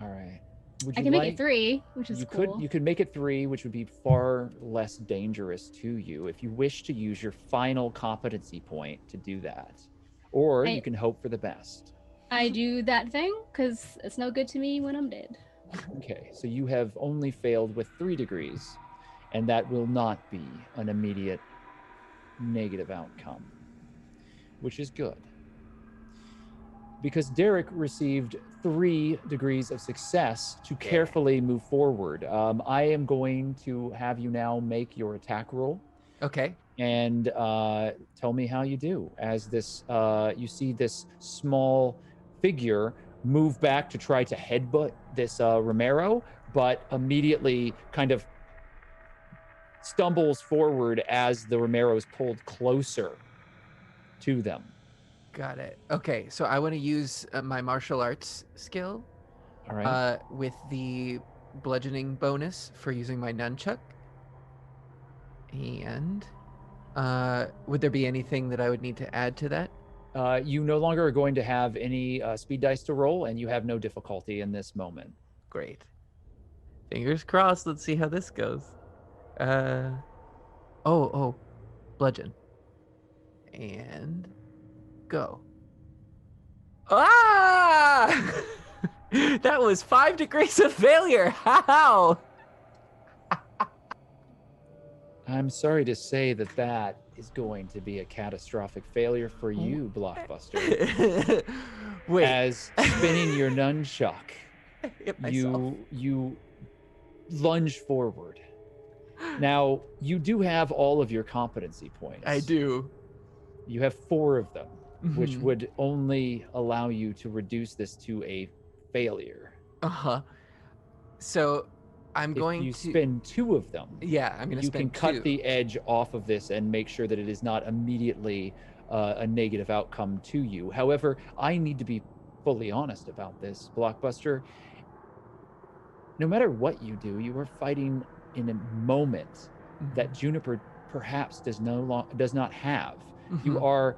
All right. Would I you can like, make it 3, which is you cool. could make it 3, which would be far less dangerous to you if you wish to use your final competency point to do that. Or you can hope for the best. I do that thing because it's no good to me when I'm dead. Okay, so you have only failed with 3 degrees, and that will not be an immediate negative outcome, which is good. Because Derek received 3 degrees of success to carefully move forward. I am going to have you now make your attack roll. Okay. And tell me how you do as this you see this small figure move back to try to headbutt this Romero, but immediately kind of stumbles forward as the Romero is pulled closer to them. Got it. Okay, so I want to use my martial arts skill. All right. With the bludgeoning bonus for using my nunchuck. And would there be anything that I would need to add to that? You no longer are going to have any speed dice to roll, and you have no difficulty in this moment. Great. Fingers crossed. Let's see how this goes. Oh, bludgeon. And go. Ah! That was 5 degrees of failure. How? I'm sorry to say that is going to be a catastrophic failure for you, Blockbuster. Wait. As spinning your nunchuck, you lunge forward. Now, you do have all of your competency points. I do. You have 4 of them, which would only allow you to reduce this to a failure. Uh-huh. So I'm going to... If you spend 2 of them, yeah, I'm going to spend 2. You can cut the edge off of this and make sure that it is not immediately a negative outcome to you. However, I need to be fully honest about this, Blockbuster. No matter what you do, you are fighting in a moment that Juniper perhaps does not have. You are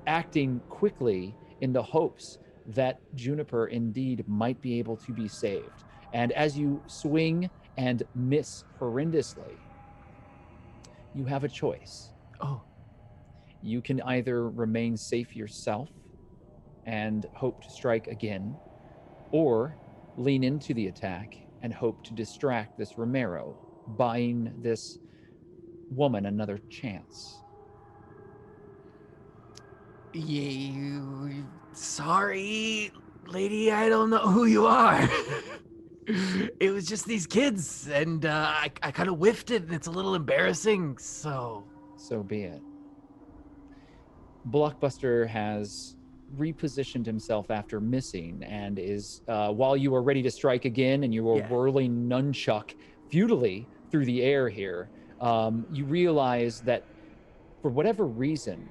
acting quickly in the hopes that Juniper indeed might be able to be saved. And as you swing and miss horrendously, you have a choice. Oh. You can either remain safe yourself and hope to strike again, or lean into the attack and hope to distract this Romero, buying this woman another chance. Sorry, lady, I don't know who you are. It was just these kids, and I kind of whiffed it, and it's a little embarrassing, so... So be it. Blockbuster has repositioned himself after missing, and is, while you are ready to strike again, and you are whirling nunchuck futilely through the air here, you realize that for whatever reason,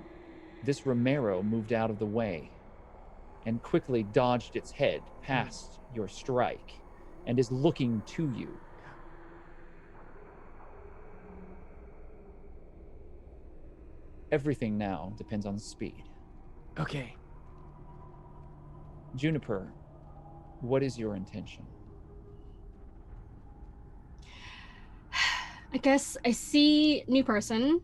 this Romero moved out of the way and quickly dodged its head past your strike and is looking to you. Everything now depends on speed. Okay. Juniper, What is your intention? I guess I see new person,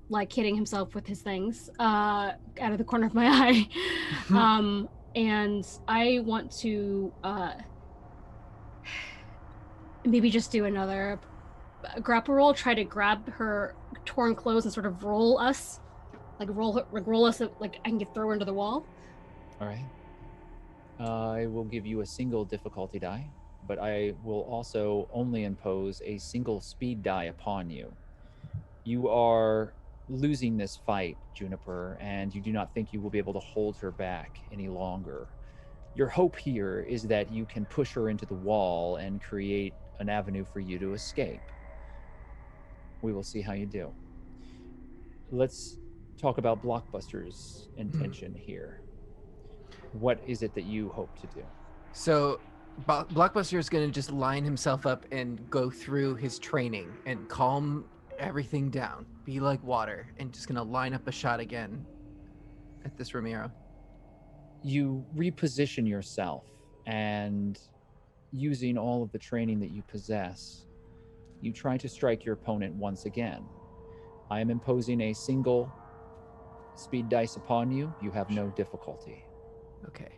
like hitting himself with his things out of the corner of my eye. And I want to maybe just do another grapple roll, try to grab her torn clothes and sort of roll us, like roll us, like I can get throw her into the wall. All right. I will give you a single difficulty die, but I will also only impose a single speed die upon you. You are losing this fight, Juniper, and you do not think you will be able to hold her back any longer. Your hope here is that you can push her into the wall and create an avenue for you to escape. We will see how you do. Let's talk about Blockbuster's intention here. What is it that you hope to do? So Blockbuster is going to just line himself up and go through his training and calm everything down, be like water, and just going to line up a shot again at this Ramiro. You reposition yourself, and using all of the training that you possess, you try to strike your opponent once again. I am imposing a single speed dice upon you. You have no difficulty. Okay.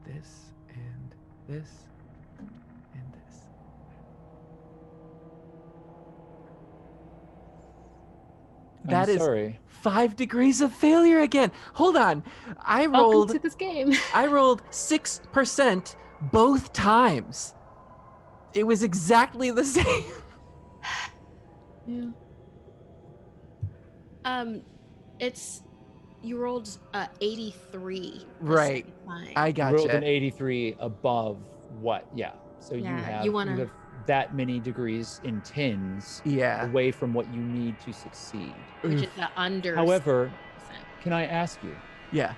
This and this and this. That is sorry. 5 degrees of failure again. Hold on. I Welcome rolled to this game. I rolled 6% both times. It was exactly the same. Yeah. It's you rolled 83. Right. I You rolled an gotcha. 83 above what? Yeah. So Yeah, you have you wanna- that many degrees in tens Yeah. away from what you need to succeed. Which is the under. However, 6%. can I ask you, Yeah.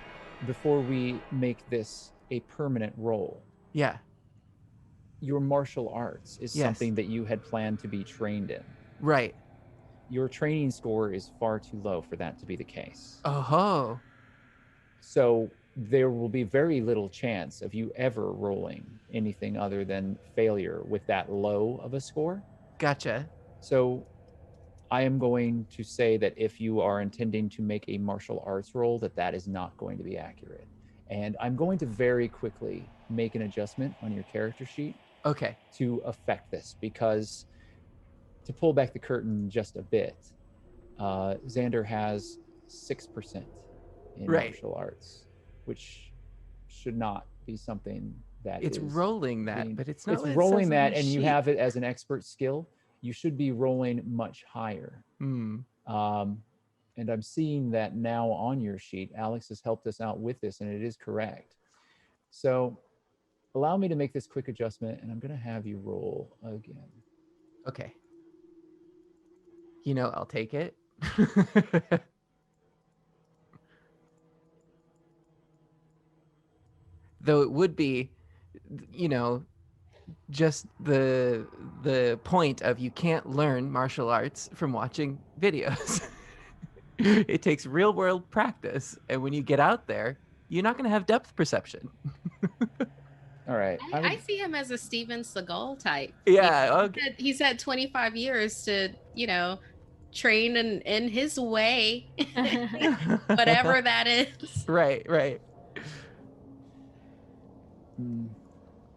before we make this a permanent role, Yeah. your martial arts is Yes. something that you had planned to be trained in. Right. Your training score is far too low for that to be the case. Oh. So there will be very little chance of you ever rolling anything other than failure with that low of a score. Gotcha. So I am going to say that if you are intending to make a martial arts roll, that is not going to be accurate. And I'm going to very quickly make an adjustment on your character sheet Okay. to affect this, because to pull back the curtain just a bit, Xander has 6% in Right. martial arts, which should not be something that It's is rolling that, being- but it's not It's what it rolling says on that, the and you sheet. have it as an expert skill. You should be rolling much higher. Hmm. And I'm seeing that now on your sheet. Alex has helped us out with this, and it is correct. So allow me to make this quick adjustment, and I'm going to have you roll again. Okay. I'll take it. Though it would be, just the point of you can't learn martial arts from watching videos. It takes real world practice, and when you get out there, you're not going to have depth perception. All right. I see him as a Steven Seagal type. Yeah, okay. He's had 25 years to, train in his way, whatever that is. Right.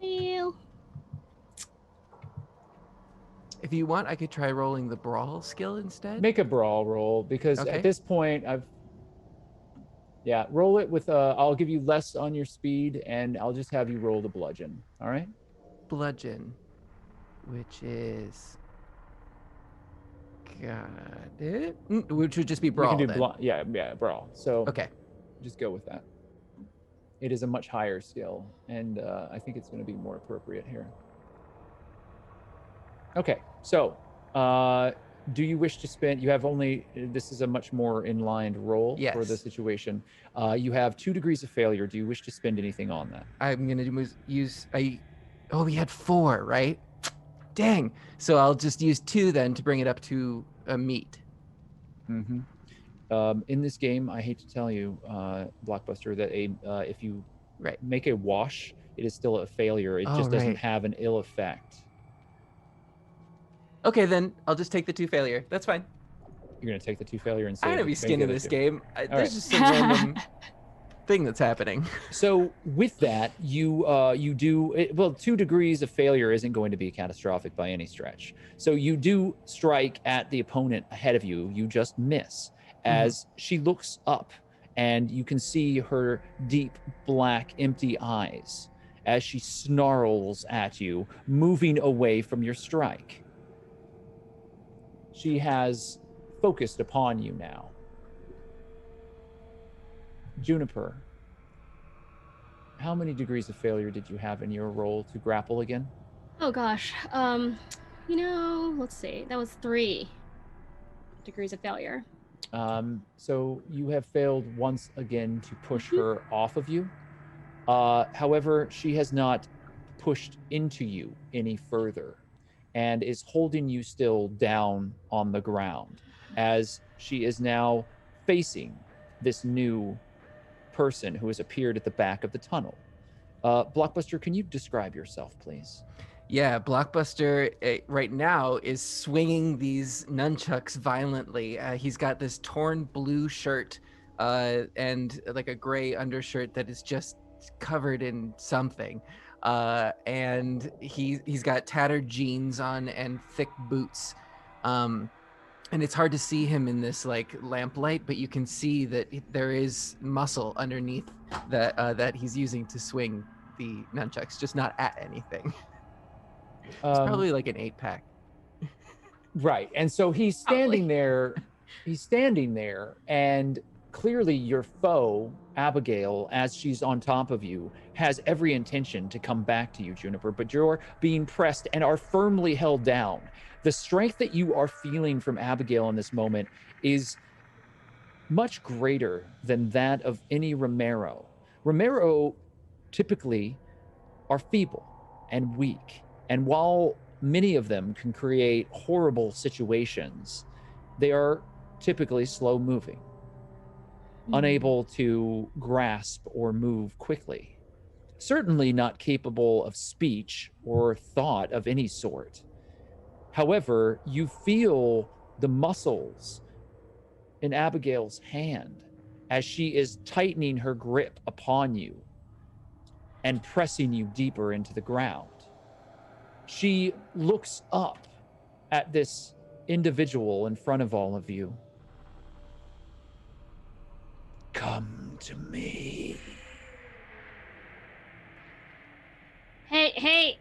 Well, If you want, I could try rolling the brawl skill instead. Make a brawl roll, because Okay. at this point roll it with I'll give you less on your speed, and I'll just have you roll the bludgeon. All right. Bludgeon, which is got it. Which would just be brawl. We can do then. brawl. So Okay. just go with that. It is a much higher skill, and I think it's going to be more appropriate here. Okay, so do you wish to spend? You have only. This is a much more inlined roll for the Yes. situation. You have 2 degrees of failure. Do you wish to spend anything on that? I'm gonna use. Oh, we had 4, right? Dang. So I'll just use 2 then to bring it up to a meet. Mm-hmm. In this game, I hate to tell you, Blockbuster, that if you Right. make a wash, it is still a failure. It Oh, just doesn't right. have an ill effect. Okay, then I'll just take the 2 failure. That's fine. You're going to take the 2 failure and I'm save gonna be make the skinning other this 2. game. All There's right. just some random thing that's happening. So with that, you do well. 2 degrees of failure isn't going to be catastrophic by any stretch. So you do strike at the opponent ahead of you. You just miss as she looks up, and you can see her deep black empty eyes as she snarls at you, moving away from your strike. She has focused upon you now. Juniper, how many degrees of failure did you have in your roll to grapple again? Oh gosh. Let's see. That was 3 degrees of failure. So you have failed once again to push her off of you. However, she has not pushed into you any further and is holding you still down on the ground as she is now facing this new person who has appeared at the back of the tunnel. Blockbuster, can you describe yourself, please? Yeah, Blockbuster right now is swinging these nunchucks violently. He's got this torn blue shirt and like a gray undershirt that is just covered in something. And he's got tattered jeans on and thick boots. And it's hard to see him in this like lamplight, but you can see that there is muscle underneath that he's using to swing the nunchucks, just not at anything. It's probably like an 8-pack. Right. And so he's standing there. He's standing there, and clearly your foe, Abigail, as she's on top of you, has every intention to come back to you, Juniper, but you're being pressed and are firmly held down. The strength that you are feeling from Abigail in this moment is much greater than that of any Romero. Romero typically are feeble and weak. And while many of them can create horrible situations, they are typically slow moving, unable to grasp or move quickly, certainly not capable of speech or thought of any sort. However, you feel the muscles in Abigail's hand as she is tightening her grip upon you and pressing you deeper into the ground. She looks up at this individual in front of all of you. Come to me. Hey,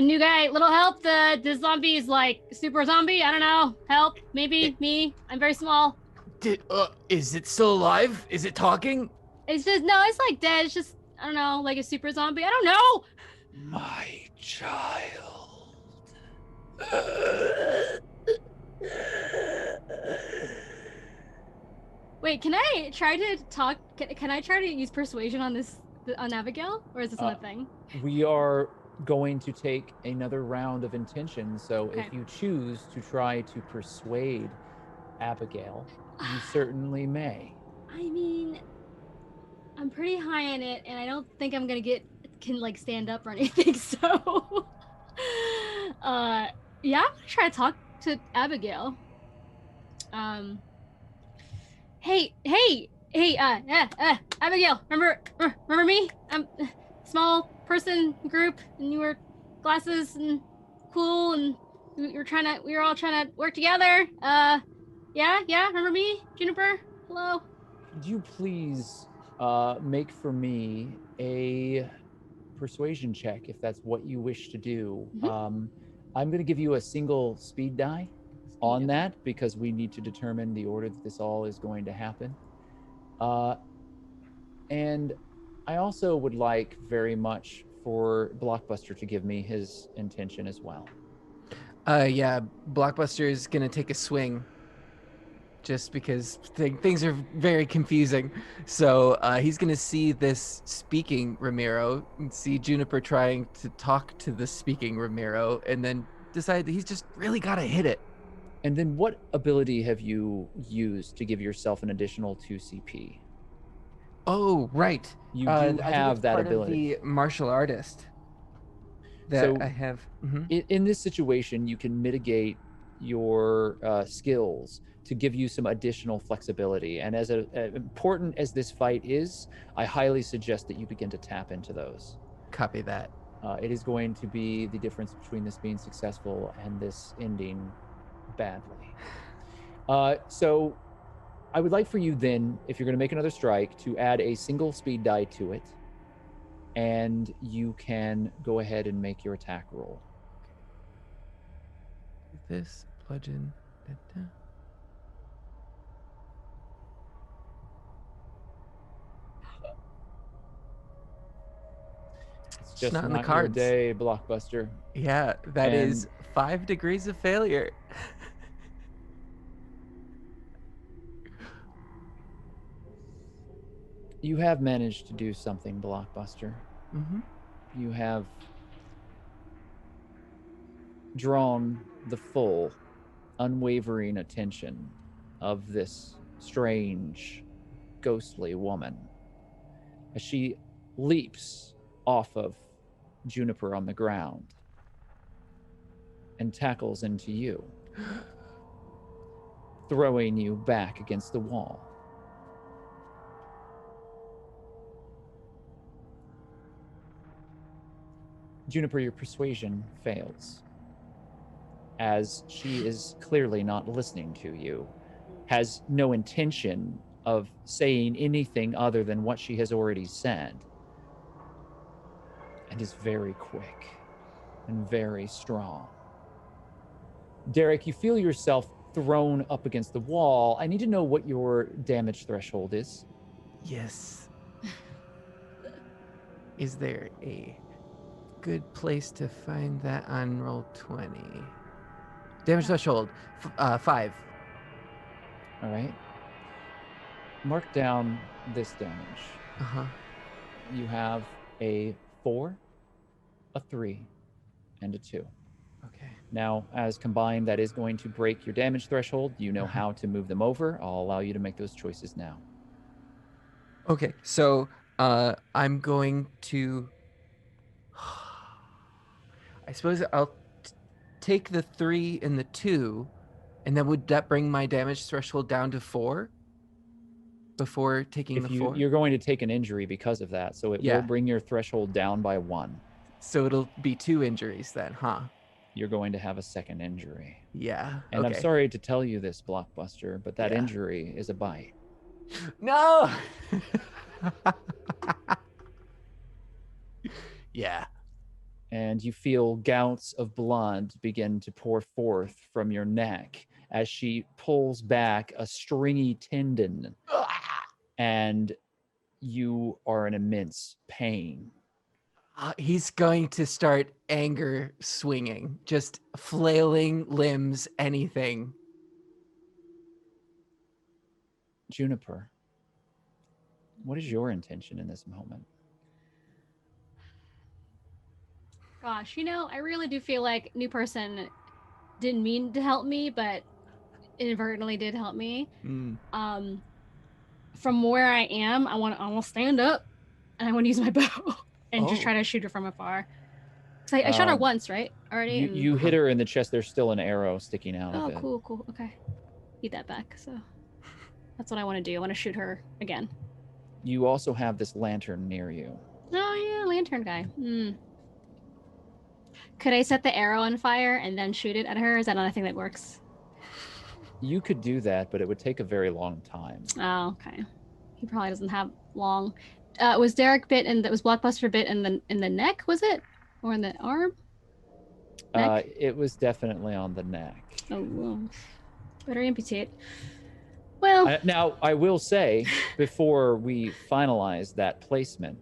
new guy, little help. The zombie is like super zombie. I don't know. Help, maybe me. I'm very small. Is it still alive? Is it talking? It's like dead. It's just, I don't know, like a super zombie. I don't know. My child. Wait, can I try to talk? Can I try to use persuasion on Abigail, or is this not a thing? We are going to take another round of intention. So Okay. if you choose to try to persuade Abigail, you certainly may. I mean, I'm pretty high in it, and I don't think I'm gonna can like stand up or anything. So, yeah, I'm gonna try to talk to Abigail. Hey, Abigail, remember me? I'm a small person group, and you were glasses and cool, and we were all trying to work together. Yeah, remember me, Juniper? Hello. Could you please make for me a persuasion check if that's what you wish to do? I'm going to give you a single speed die on that because we need to determine the order that this all is going to happen. And I also would like very much for Blockbuster to give me his intention as well. Yeah, Blockbuster is gonna take a swing just because things are very confusing. So he's gonna see this speaking Ramiro and see Juniper trying to talk to the speaking Ramiro and then decide that he's just really gotta hit it. And then what ability have you used to give yourself an additional 2 CP? Oh, right. You I do think have it's that part ability. of the martial artist that So I have. in this situation, you can mitigate your skills to give you some additional flexibility. And as important as this fight is, I highly suggest that you begin to tap into those. Copy that. It is going to be the difference between this being successful and this ending badly. So I would like for you then, if you're going to make another strike, to add a single speed die to it. And you can go ahead and make your attack roll. This bludgeon. It's just not in the your cards. day, Blockbuster. Yeah, that is And- 5 degrees of failure. You have managed to do something, Blockbuster. Mm-hmm. You have drawn the full, unwavering attention of this strange, ghostly woman as she leaps off of Juniper on the ground and tackles into you, throwing you back against the wall. Juniper, your persuasion fails, as she is clearly not listening to you, has no intention of saying anything other than what she has already said, and is very quick and very strong. Derek, you feel yourself thrown up against the wall. I need to know what your damage threshold is. Yes. Is there a good place to find that on roll 20? Damage threshold, 5. All right. Mark down this damage. Uh-huh. You have a 4, a 3, and a 2. Okay. Now, as combined, that is going to break your damage threshold. You know how to move them over. I'll allow you to make those choices now. Okay, so I'm going to... I suppose I'll take the 3 and the 2, and then would that bring my damage threshold down to 4? Before taking the 4? You're going to take an injury because of that, so it will bring your threshold down by 1. So it'll be 2 injuries then, huh? You're going to have a second injury. Yeah. And I'm sorry to tell you this, Blockbuster, but that injury is a bite. No! Yeah. And you feel gouts of blood begin to pour forth from your neck as she pulls back a stringy tendon. And you are in immense pain. He's going to start anger swinging, just flailing limbs, anything. Juniper, what is your intention in this moment? Gosh, I really do feel like new person didn't mean to help me, but inadvertently did help me. From where I am, I want to stand up and I want to use my bow and just try to shoot her from afar. So I shot her once, right? Already. You hit her in the chest. There's still an arrow sticking out of it. Oh, cool. Okay, eat that back. So that's what I want to do. I want to shoot her again. You also have this lantern near you. Oh yeah, lantern guy. Could I set the arrow on fire and then shoot it at her? Is that not a thing that works? You could do that, but it would take a very long time. Oh, okay. He probably doesn't have long. Was Derek bit and that was Blockbuster bit in the neck? Was it, or in the arm? Neck? It was definitely on the neck. Oh, well, better amputate. Well, now I will say before we finalize that placement,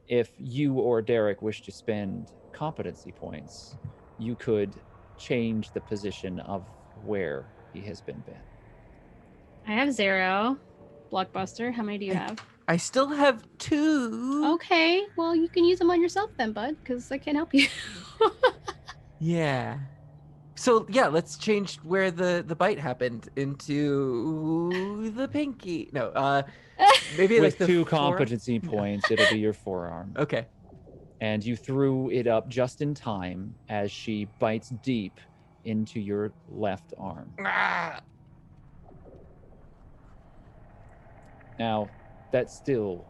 if you or Derek wish to spend competency points, you could change the position of where he has been bit. I have 0. Blockbuster, how many do you have? I still have 2. Okay, well, you can use them on yourself then, bud, because I can't help you. Yeah. So yeah, let's change where the bite happened into the pinky. No, maybe With like the 2 forearm? competency points, it'll be your forearm. Okay. And you threw it up just in time as she bites deep into your left arm. Ah! Now, that still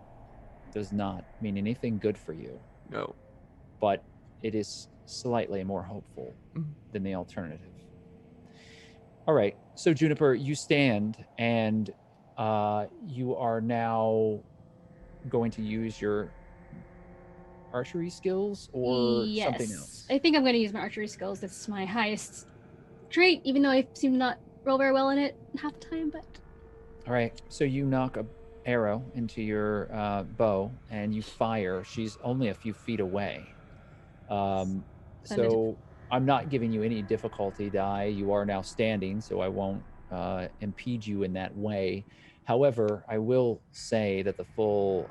does not mean anything good for you, No. but it is slightly more hopeful Mhm. than the alternative. All right, so Juniper, you stand and you are now going to use your archery skills or something else? I think I'm going to use my archery skills. That's my highest trait, even though I seem to not roll very well in it half the time. But All right, so you knock a arrow into your bow and you fire. She's only a few feet away. So I'm not giving you any difficulty die. You are now standing, so I won't impede you in that way. However, I will say that the full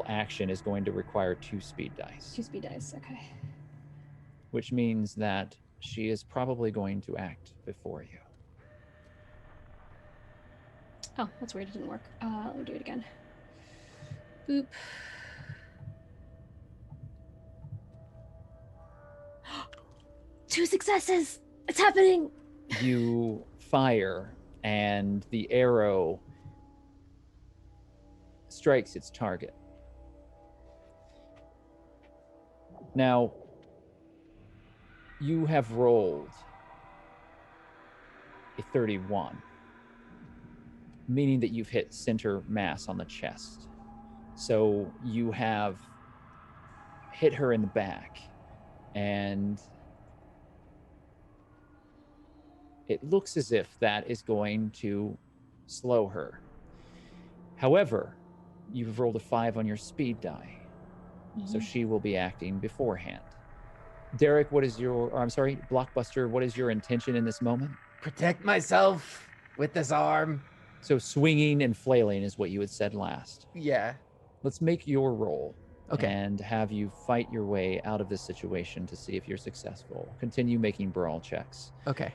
action is going to require 2 speed dice. 2 speed dice, okay. Which means that she is probably going to act before you. Oh, that's weird. It didn't work. Let me do it again. Boop. Two successes! It's happening! You fire, and the arrow strikes its target. Now, you have rolled a 31, meaning that you've hit center mass on the chest. So you have hit her in the back, and it looks as if that is going to slow her. However, you've rolled a 5 on your speed die, so she will be acting beforehand. Derek, Blockbuster, what is your intention in this moment? Protect myself with this arm. So swinging and flailing is what you had said last. Yeah. Let's make your roll. Okay. And have you fight your way out of this situation to see if you're successful. Continue making brawl checks. Okay.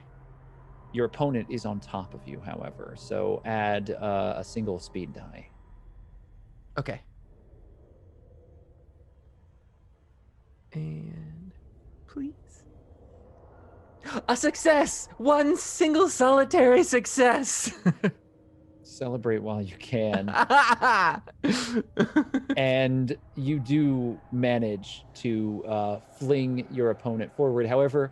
Your opponent is on top of you, however, so add a single speed die. Okay. And please. A success! One single solitary success! Celebrate while you can. And you do manage to fling your opponent forward. However,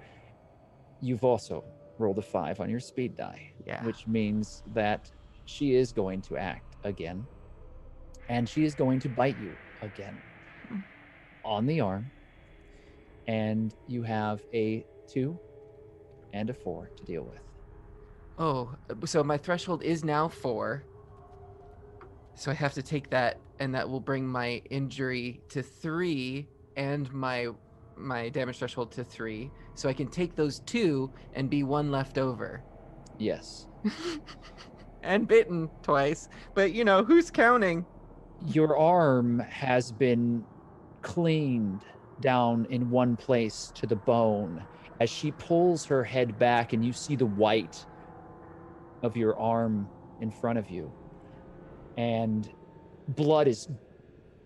you've also rolled a 5 on your speed die, which means that she is going to act again, and she is going to bite you again on the arm, and you have a 2 and a 4 to deal with. Oh, so my threshold is now 4. So I have to take that, and that will bring my injury to 3 and my damage threshold to 3. So I can take those 2 and be 1 left over. Yes. And bitten twice. But, who's counting? Your arm has been cleaned down in one place to the bone as she pulls her head back, and you see the white of your arm in front of you. And blood is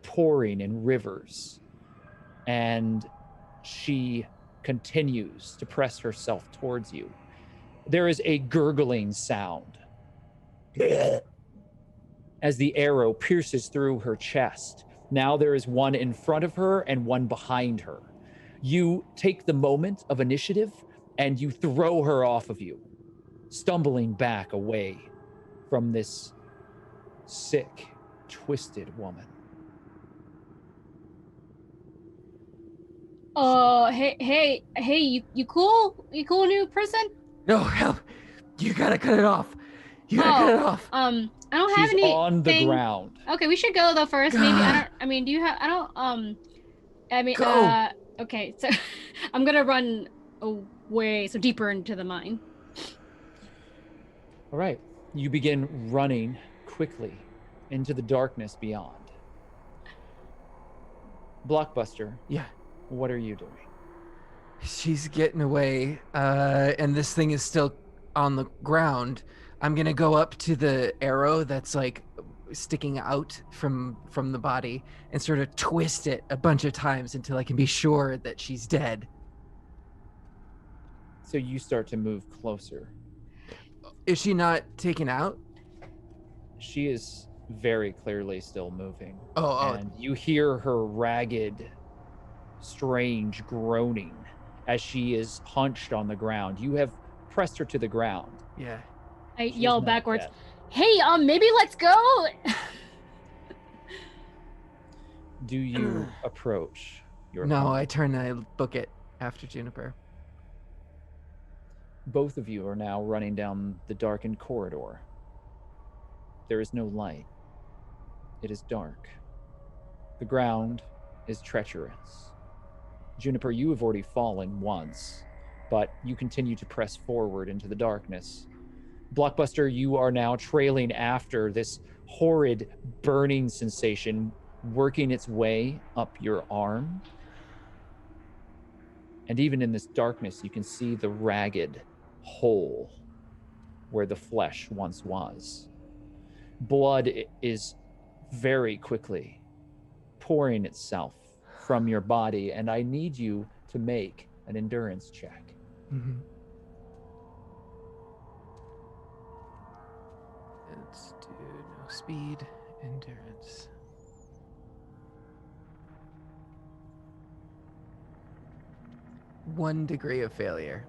pouring in rivers. And she continues to press herself towards you. There is a gurgling sound as the arrow pierces through her chest. Now there is one in front of her and one behind her. You take the moment of initiative and you throw her off of you, stumbling back away from this sick, twisted woman. Oh, hey, you cool? You cool, new person? No, help! You gotta cut it off. You gotta cut it off. I don't have She's any. on the ground. Okay, we should go though first. God. Maybe I don't. I mean, do you have? I don't. Go. Okay, so I'm gonna run away, so deeper into the mine. All right. You begin running quickly into the darkness beyond. Blockbuster. Yeah. What are you doing? She's getting away, and this thing is still on the ground. I'm gonna go up to the arrow that's like sticking out from the body and sort of twist it a bunch of times until I can be sure that she's dead. So you start to move closer. Is she not taken out? She is very clearly still moving. Oh. And you hear her ragged, strange groaning as she is hunched on the ground. You have pressed her to the ground. Yeah. I She's yell not backwards, dead. "Hey, maybe let's go." Do you approach your No, opponent? I turn and I book it after Juniper. Both of you are now running down the darkened corridor. There is no light. It is dark. The ground is treacherous. Juniper, you have already fallen once, but you continue to press forward into the darkness. Blockbuster, you are now trailing after this horrid burning sensation working its way up your arm. And even in this darkness, you can see the ragged hole where the flesh once was. Blood is very quickly pouring itself from your body, and I need you to make an endurance check. Mm-hmm. Let's do no speed, endurance. 1 degree of failure.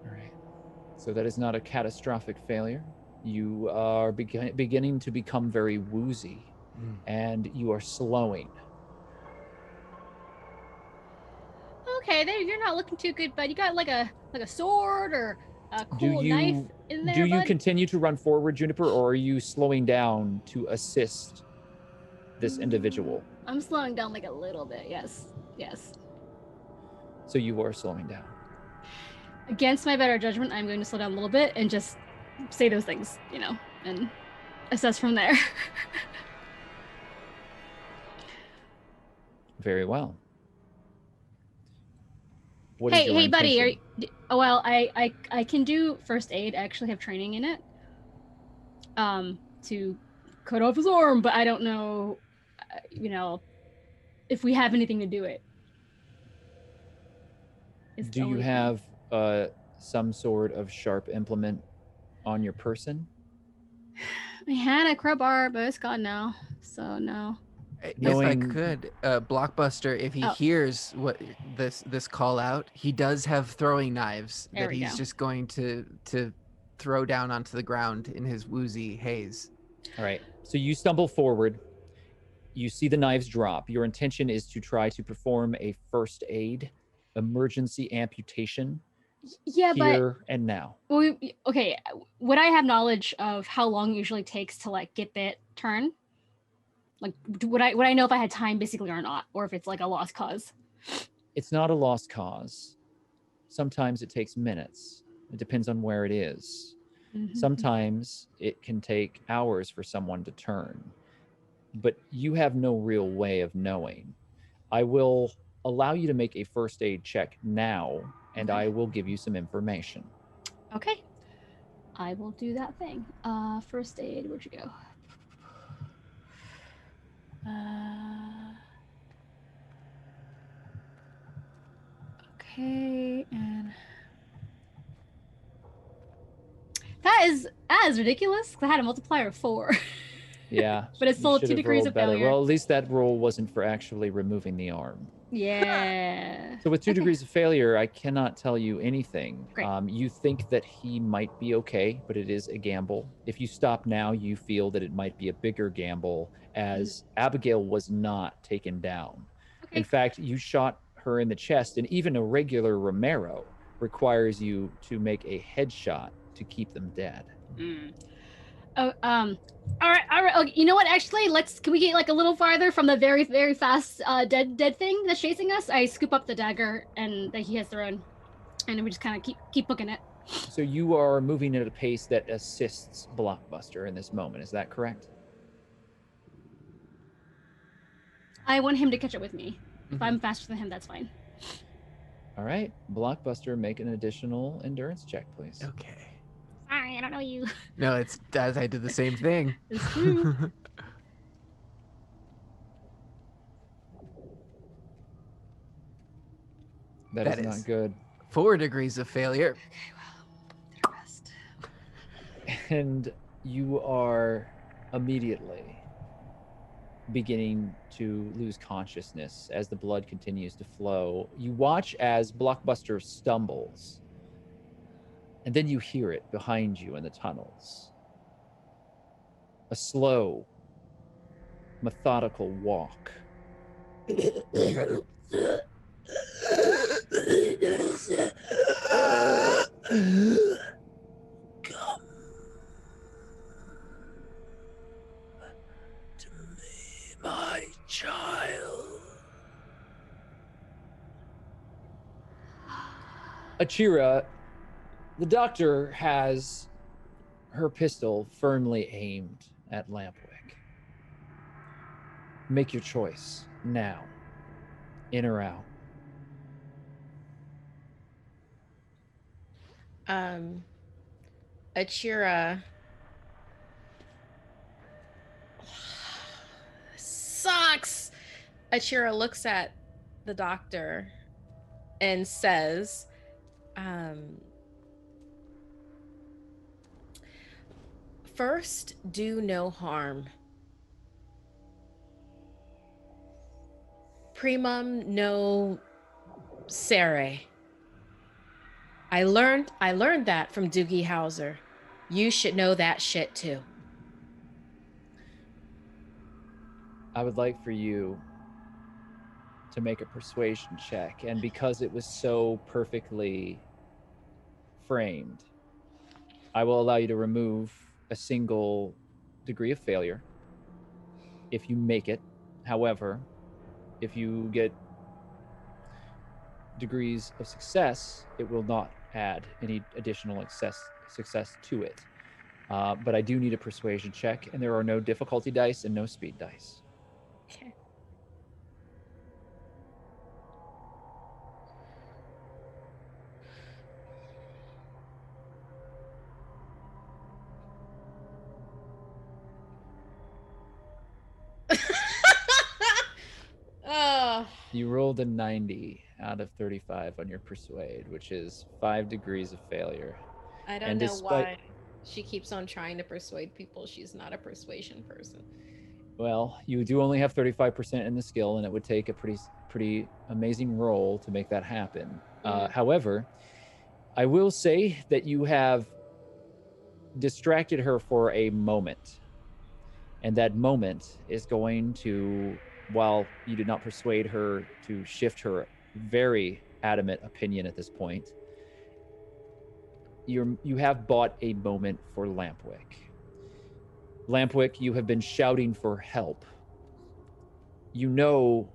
All right. So that is not a catastrophic failure. You are beginning to become very woozy, and you are slowing. Okay, there, you're not looking too good, bud. You got like a sword or a Do cool knife in there, do you bud? continue to run forward, Juniper, or are you slowing down to assist this individual? I'm slowing down like a little bit. Yes. So you are slowing down. Against my better judgment, I'm going to slow down a little bit and just say those things, and assess from there. Very well. What is your Hey, buddy. intention? Well, I can do first aid. I actually have training in it. To cut off his arm, but I don't know, if we have anything to do it. Do you have some sort of sharp implement on your person? I had a crowbar, but it's gone now. So no. If I could, Blockbuster, if he Oh. hears what this call out, he does have throwing knives There that we he's go. just going to throw down onto the ground in his woozy haze. All right. So you stumble forward. You see the knives drop. Your intention is to try to perform a first aid emergency amputation Yeah, here and now. but okay. Would I have knowledge of how long it usually takes to like get that turn? Like, would I know if I had time basically or not, or if it's like a lost cause? It's not a lost cause. Sometimes it takes minutes. It depends on where it is. Mm-hmm. Sometimes it can take hours for someone to turn, but you have no real way of knowing. I will allow you to make a first aid check now, and Okay. I will give you some information. Okay. I will do that thing. First aid, where'd you go? Okay, and that is ridiculous. 'Cause I had a multiplier of 4. Yeah. But it's you still should 2 have degrees rolled of better. failure. Well, at least that roll wasn't for actually removing the arm. Yeah. So with 2 Okay. degrees of failure, I cannot tell you anything. Great. You think that he might be okay, but it is a gamble. If you stop now, you feel that it might be a bigger gamble, as Abigail was not taken down. Okay. In fact, you shot her in the chest, and even a regular Romero requires you to make a headshot to keep them dead. Oh, all right. Okay, you know what? Actually, can we get like a little farther from the very, very fast dead thing that's chasing us? I scoop up the dagger and that he has thrown, and we just kind of keep booking it. So you are moving at a pace that assists Blockbuster in this moment. Is that correct? I want him to catch up with me. If I'm faster than him, that's fine. All right, Blockbuster, make an additional endurance check, please. Okay. Sorry, I don't know you. No, it's as I did the same thing. It's true. That That is not is good. 4 degrees of failure. Okay, well, did our best. And you are immediately beginning to lose consciousness as the blood continues to flow. You watch as Blockbuster stumbles, and then you hear it behind you in the tunnels. A slow, methodical walk. Come to me, my child. Achira, the doctor has her pistol firmly aimed at Lampwick. Make your choice now. In or out. Achira sucks. Achira looks at the doctor and says, first, do no harm. Primum no sere. I learned that from Doogie Howser. You should know that shit too. I would like for you to make a persuasion check, and because it was so perfectly framed, I will allow you to remove a single degree of failure if you make it. However, if you get degrees of success, it will not add any additional success to it. But I do need a persuasion check, and there are no difficulty dice and no speed dice. Okay. Oh. You rolled a 90 out of 35 on your persuade, which is 5 degrees of failure. I don't know why she keeps on trying to persuade people she's not a persuasion person. Well, you do only have 35% in the skill, and it would take a pretty amazing roll to make that happen. However, I will say that you have distracted her for a moment, and that moment is going to, while you did not persuade her to shift her very adamant opinion at this point, you have bought a moment for Lampwick. Lampwick, you have been shouting for help. You know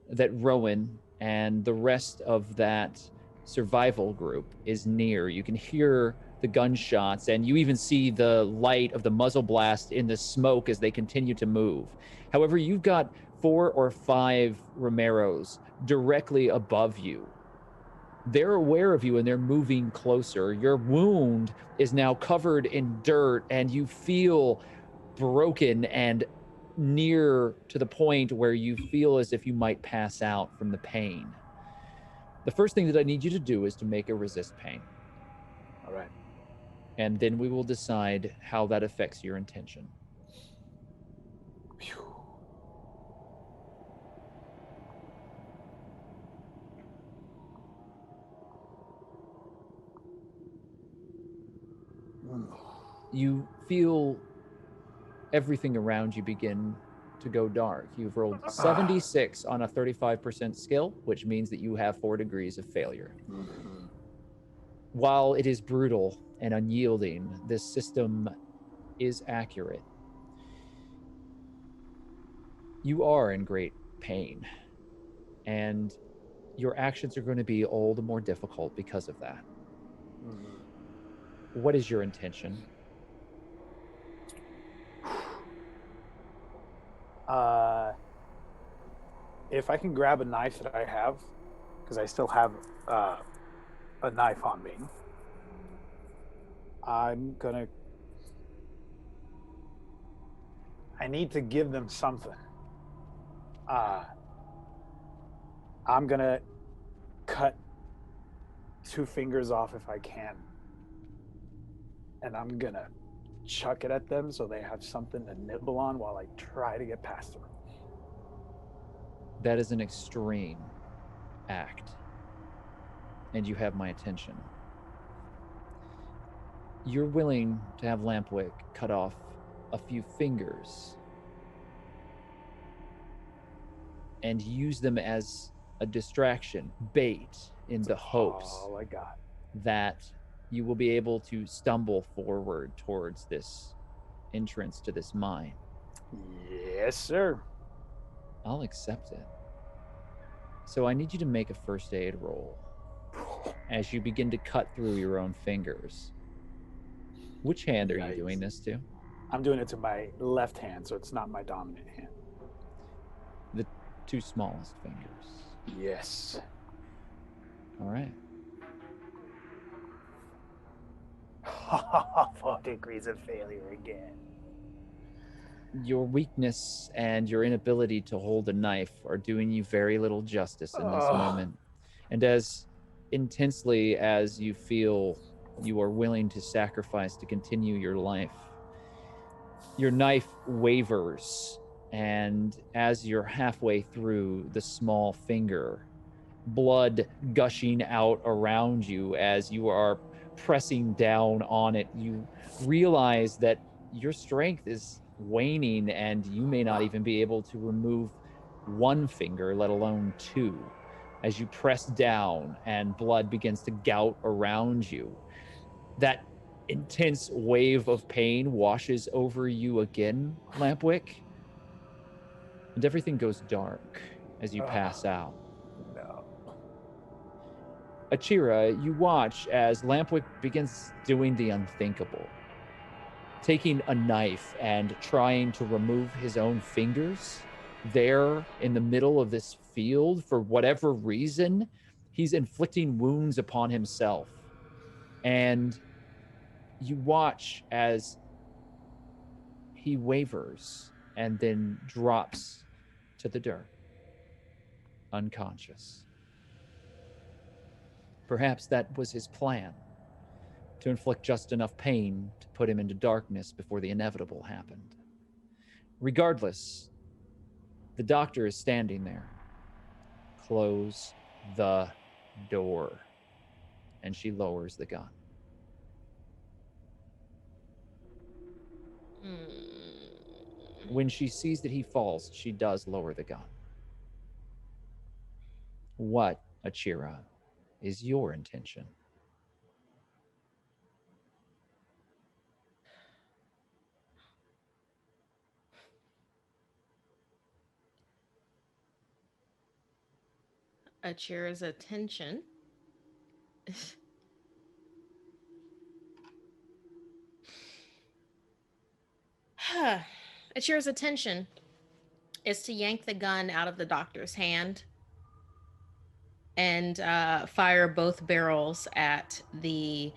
that Rowan and the rest of that survival group is near. You can hear the gunshots, and you even see the light of the muzzle blast in the smoke as they continue to move. However, you've got 4 or 5 Romeros directly above you. They're aware of you and they're moving closer. Your wound is now covered in dirt, and you feel broken and near to the point where you feel as if you might pass out from the pain. The first thing that I need you to do is to make a resist pain. All right. And then we will decide how that affects your intention. Phew. You feel everything around you begin to go dark. You've rolled 76 on a 35% skill, which means that you have 4 degrees of failure. While it is brutal and unyielding, this system is accurate. You are in great pain, and your actions are going to be all the more difficult because of that. What is your intention? If I can grab a knife that I have because I still have a knife on me. I need to give them something. I'm gonna cut 2 fingers off if I can. And I'm gonna chuck it at them so they have something to nibble on while I try to get past them. That is an extreme act. And you have my attention. You're willing to have Lampwick cut off a few fingers and use them as a distraction, bait, in the hopes all I got. that you will be able to stumble forward towards this entrance to this mine. Yes, sir. I'll accept it. So I need you to make a first aid roll as you begin to cut through your own fingers. Which hand are you doing this to? I'm doing it to my left hand, so it's not my dominant hand. The 2 smallest fingers. Yes. All right. 4 degrees of failure again. Your weakness and your inability to hold a knife are doing you very little justice in this moment. And as intensely as you feel you are willing to sacrifice to continue your life, your knife wavers, and as you're halfway through the small finger, blood gushing out around you as you are pressing down on it, you realize that your strength is waning and you may not even be able to remove 1 finger, let alone 2. As you press down and blood begins to gout around you, that intense wave of pain washes over you again, Lampwick, and everything goes dark as you pass out. No. Achira, you watch as Lampwick begins doing the unthinkable, taking a knife and trying to remove his own fingers. There in the middle of this field, for whatever reason, he's inflicting wounds upon himself. And you watch as he wavers and then drops to the dirt, unconscious. Perhaps that was his plan, to inflict just enough pain to put him into darkness before the inevitable happened. Regardless, the doctor is standing there. Close the door. And she lowers the gun. When she sees that he falls, she does lower the gun. What, Achira, is your intention? Achira's attention. Achira's attention is to yank the gun out of the doctor's hand and fire both barrels at the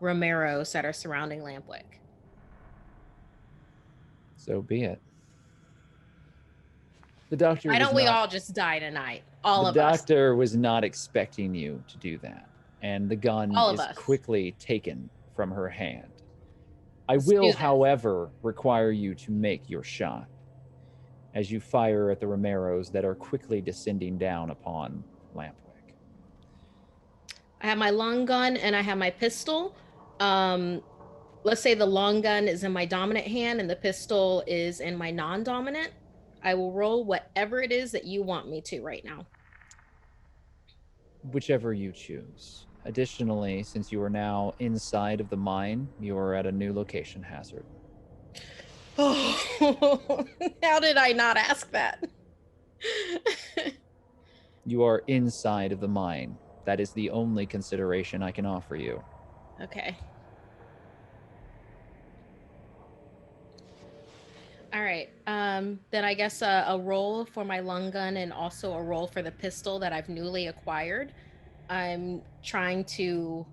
Romeros that are surrounding Lampwick. So be it. The doctor Why don't was we not, all just die tonight? All of the us. doctor was not expecting you to do that. And the gun All of is us. quickly taken from her hand. I Let's do will, this. however, require you to make your shot as you fire at the Romeros that are quickly descending down upon Lampwick. I have my long gun and I have my pistol. Let's say the long gun is in my dominant hand and the pistol is in my non-dominant. I will roll whatever it is that you want me to right now. Whichever you choose. Additionally, since you are now inside of the mine, you are at a new location hazard. Oh, how did I not ask that? You are inside of the mine. That is the only consideration I can offer you. Okay. All right. Then I guess a roll for my lung gun and also a roll for the pistol that I've newly acquired. I'm trying to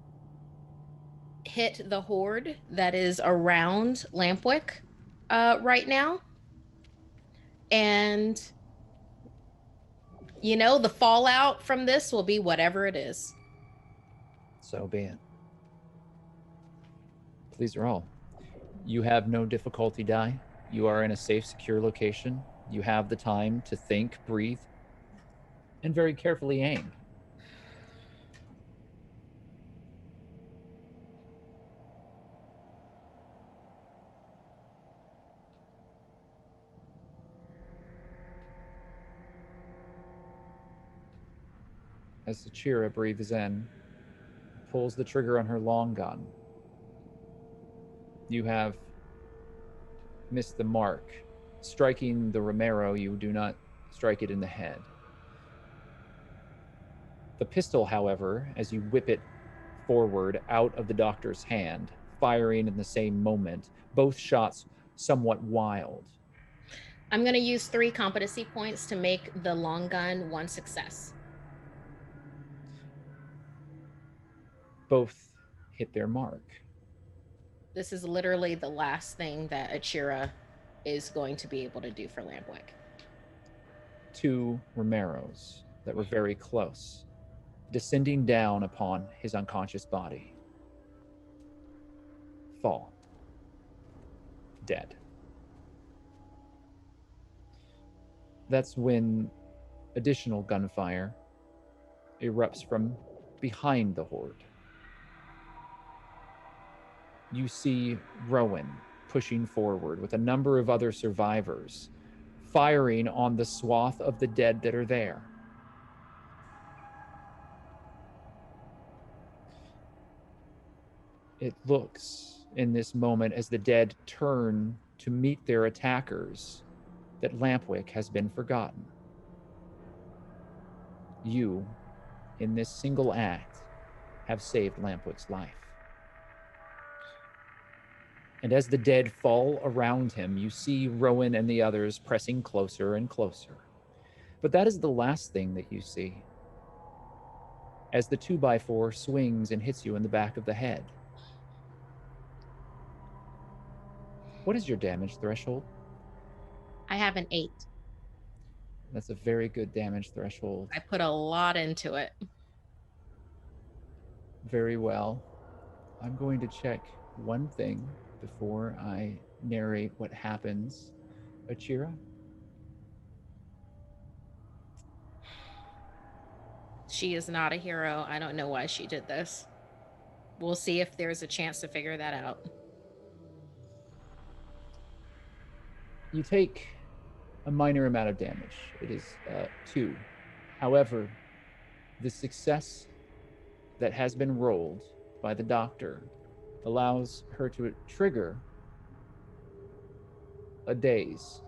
hit the horde that is around Lampwick right now. And, the fallout from this will be whatever it is. So be it. Please roll. You have no difficulty die. You are in a safe, secure location. You have the time to think, breathe, and very carefully aim. As Sachira breathes in, pulls the trigger on her long gun, you have missed the mark. Striking the Romero, you do not strike it in the head. The pistol, however, as you whip it forward out of the doctor's hand, firing in the same moment, both shots somewhat wild. I'm going to use 3 competency points to make the long gun 1 success. Both hit their mark. This is literally the last thing that Achira is going to be able to do for Lampwick. 2 Romeros that were very close, descending down upon his unconscious body. Fall. Dead. That's when additional gunfire erupts from behind the horde. You see Rowan pushing forward with a number of other survivors, firing on the swath of the dead that are there. It looks in this moment as the dead turn to meet their attackers that Lampwick has been forgotten. You, in this single act, have saved Lampwick's life. And as the dead fall around him, you see Rowan and the others pressing closer and closer. But that is the last thing that you see. As the 2x4 swings and hits you in the back of the head. What is your damage threshold? I have an 8. That's a very good damage threshold. I put a lot into it. Very well. I'm going to check one thing before I narrate what happens. Achira? She is not a hero. I don't know why she did this. We'll see if there's a chance to figure that out. You take a minor amount of damage. It is 2. However, the success that has been rolled by the doctor allows her to trigger a daze.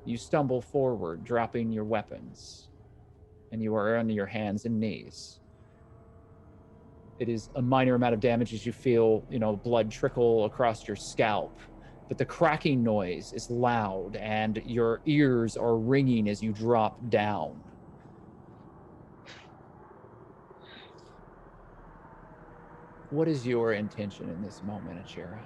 You stumble forward, dropping your weapons, and you are on your hands and knees. It is a minor amount of damage as you feel, blood trickle across your scalp. But the cracking noise is loud, and your ears are ringing as you drop down. What is your intention in this moment, Achira?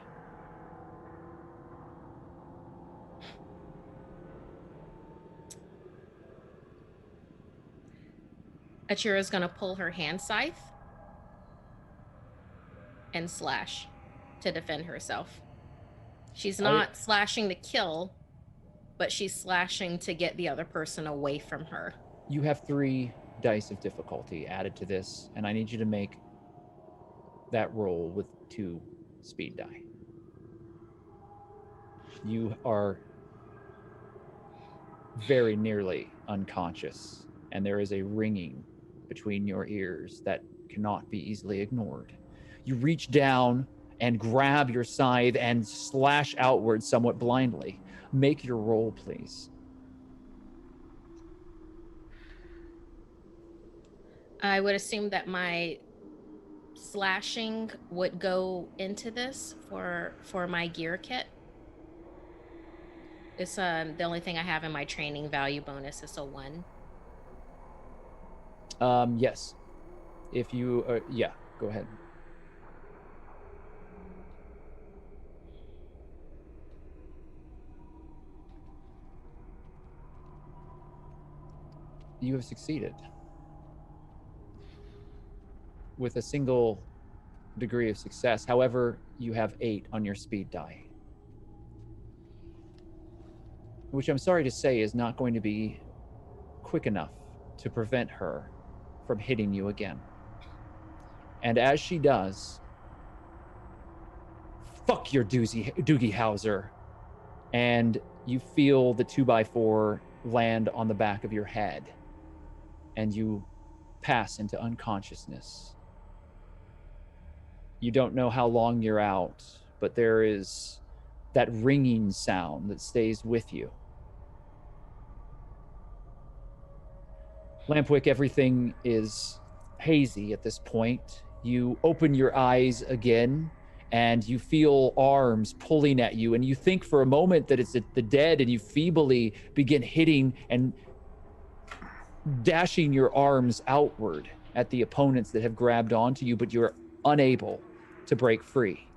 Achira's going to pull her hand scythe and slash to defend herself. She's not slashing to kill, but she's slashing to get the other person away from her. You have 3 dice of difficulty added to this, and I need you to make that roll with 2 speed die. You are very nearly unconscious, and there is a ringing between your ears that cannot be easily ignored. You reach down and grab your scythe and slash outward somewhat blindly. Make your roll, please. I would assume that my slashing would go into this for my gear kit. It's the only thing I have in my training value bonus is a 1. Yes. If you, yeah, go ahead. You have succeeded with a single degree of success. However, you have 8 on your speed die, which I'm sorry to say is not going to be quick enough to prevent her from hitting you again. And as she does, fuck your Doogie Howser. And you feel the 2x4 land on the back of your head, and you pass into unconsciousness. You don't know how long you're out, but there is that ringing sound that stays with you. Lampwick, everything is hazy at this point. You open your eyes again, and you feel arms pulling at you, and you think for a moment that it's the dead, and you feebly begin hitting and dashing your arms outward at the opponents that have grabbed onto you, but you're unable to break free.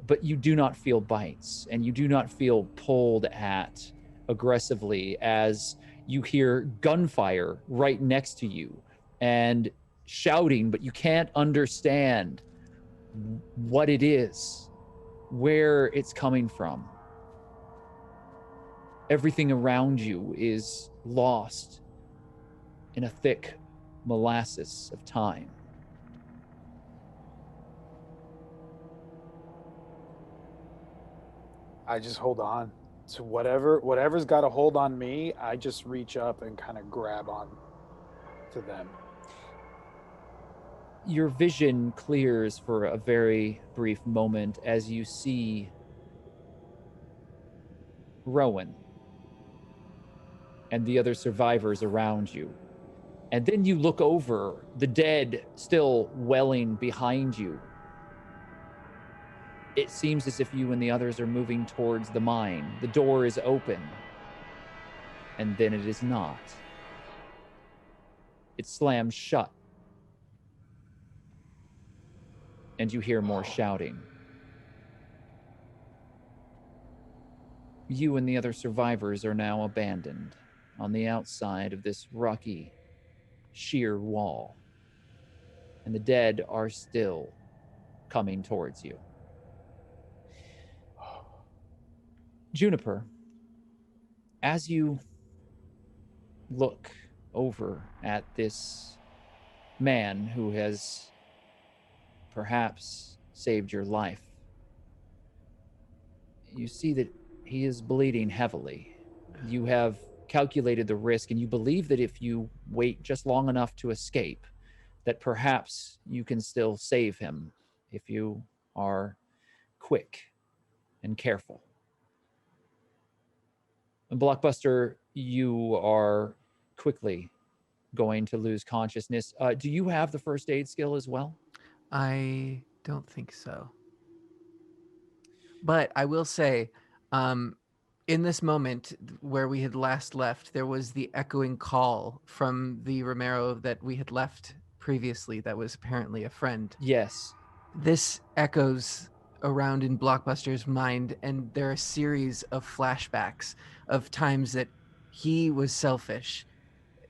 But you do not feel bites, and you do not feel pulled at aggressively as you hear gunfire right next to you and shouting, but you can't understand what it is, where it's coming from. Everything around you is lost in a thick molasses of time. I just hold on to whatever's got a hold on me. I just reach up and kind of grab on to them. Your vision clears for a very brief moment as you see Rowan and the other survivors around you. And then you look over, the dead still welling behind you. It seems as if you and the others are moving towards the mine. The door is open, and then it is not. It slams shut, and you hear more shouting. You and the other survivors are now abandoned on the outside of this rocky, sheer wall, and the dead are still coming towards you. Juniper, as you look over at this man who has perhaps saved your life, you see that he is bleeding heavily. You have calculated the risk, and you believe that if you wait just long enough to escape, that perhaps you can still save him if you are quick and careful. And Blockbuster, you are quickly going to lose consciousness. Do you have the first aid skill as well? I don't think so. But I will say, in this moment where we had last left, there was the echoing call from the Romero that we had left previously that was apparently a friend. Yes. This echoes around in Blockbuster's mind, and there are a series of flashbacks of times that he was selfish.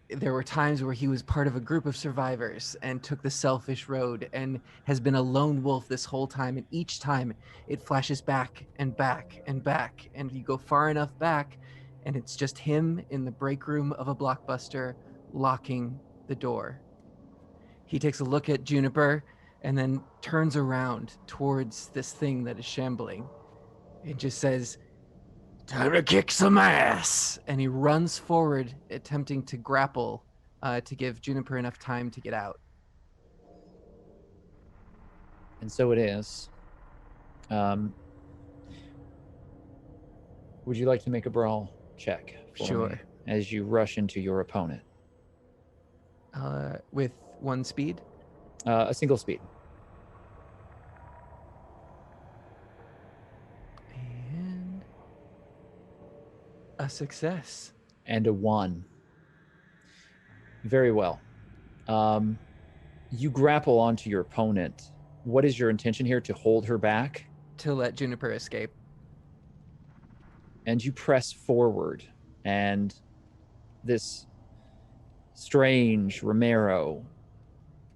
There were times where he was part of a group of survivors and took the selfish road and has been a lone wolf this whole time. And each time it flashes back and back and back. And you go far enough back, and it's just him in the break room of a Blockbuster locking the door. He takes a look at Juniper and then turns around towards this thing that is shambling. It just says, "Time to kick some ass!" And he runs forward, attempting to grapple to give Juniper enough time to get out. And so it is. Would you like to make a brawl check for Sure. me as you rush into your opponent? With 1 speed? A single speed. And A success. And a 1. Very well. You grapple onto your opponent. What is your intention here? To hold her back? To let Juniper escape. And you press forward, and this strange Romero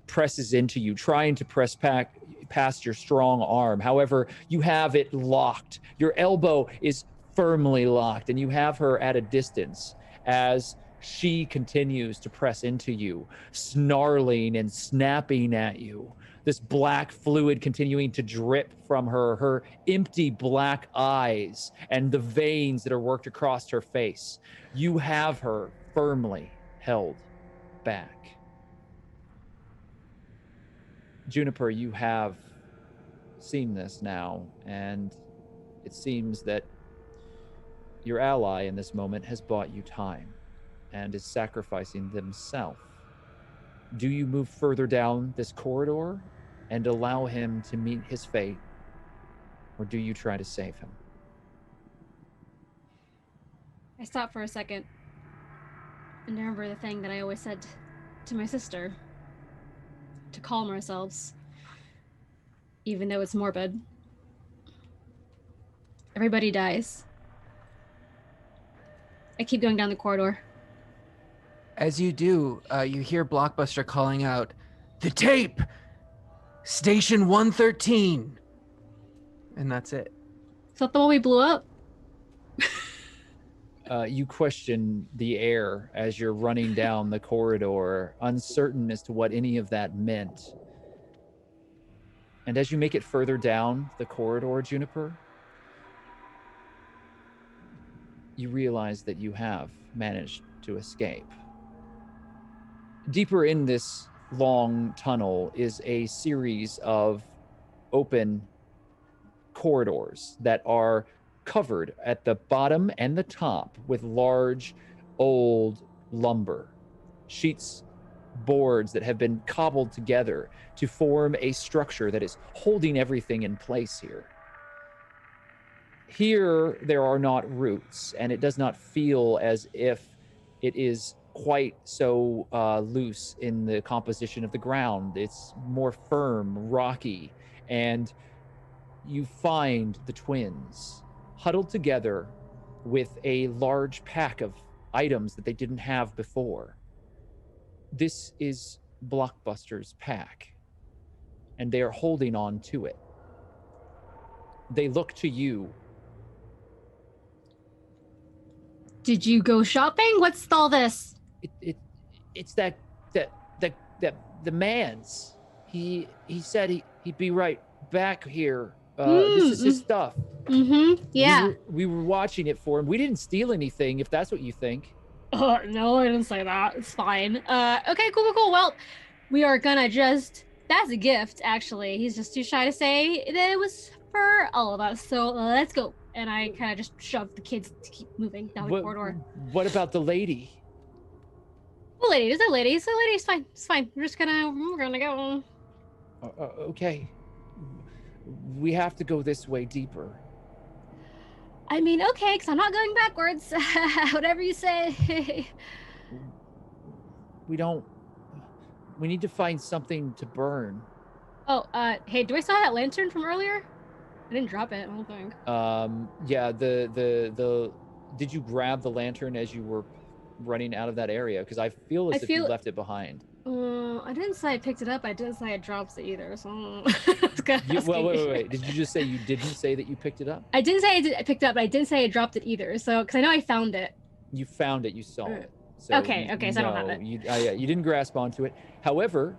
presses into you, trying to press past your strong arm. However, you have it locked. Your elbow is firmly locked, and you have her at a distance as she continues to press into you, snarling and snapping at you. This black fluid continuing to drip from her empty black eyes and the veins that are worked across her face. You have her firmly held back. Juniper, you have seen this now, and it seems that your ally in this moment has bought you time and is sacrificing themselves. Do you move further down this corridor and allow him to meet his fate, or do you try to save him? I stop for a second and remember the thing that I always said to my sister, to calm ourselves, even though it's morbid. Everybody dies. I keep going down the corridor. As you do, you hear Blockbuster calling out, "The tape! Station 113!" And that's it. Is that the one we blew up? You question the air as you're running down the corridor, uncertain as to what any of that meant. And as you make it further down the corridor, Juniper, you realize that you have managed to escape. Deeper in this long tunnel is a series of open corridors that are covered at the bottom and the top with large old lumber, sheets, boards that have been cobbled together to form a structure that is holding everything in place here. Here, there are not roots, and it does not feel as if it is quite so loose in the composition of the ground. It's more firm, rocky, and you find the twins huddled together with a large pack of items that they didn't have before. This is Blockbuster's pack, and they are holding on to it. They look to you. Did you go shopping? What's all this? It's that the man's. He said he'd be right back here. This is his stuff. Yeah. We were watching it for him. We didn't steal anything, if that's what you think. No, I didn't say that. It's fine. Okay, cool. Well, we are gonna just... That's a gift, actually. He's just too shy to say that it was for all of us. So let's go. And I kind of just shove the kids to keep moving down the corridor. What about the lady? The lady, there's a lady. So the lady's fine. It's fine. We're gonna go. Okay. We have to go this way deeper. I mean, okay, because I'm not going backwards. Whatever you say. We need to find something to burn. Oh, hey, do I still have that lantern from earlier? I didn't drop it, I don't think. Yeah, did you grab the lantern as you were running out of that area? Because I feel as if you left it behind. I didn't say I picked it up. I didn't say I dropped it either. So wait. Did you just say you didn't say that you picked it up? I didn't say I picked it up, but I didn't say I dropped it either. So, because I know I found it. You found it. You saw it. So okay, so I don't have it. You didn't grasp onto it. However,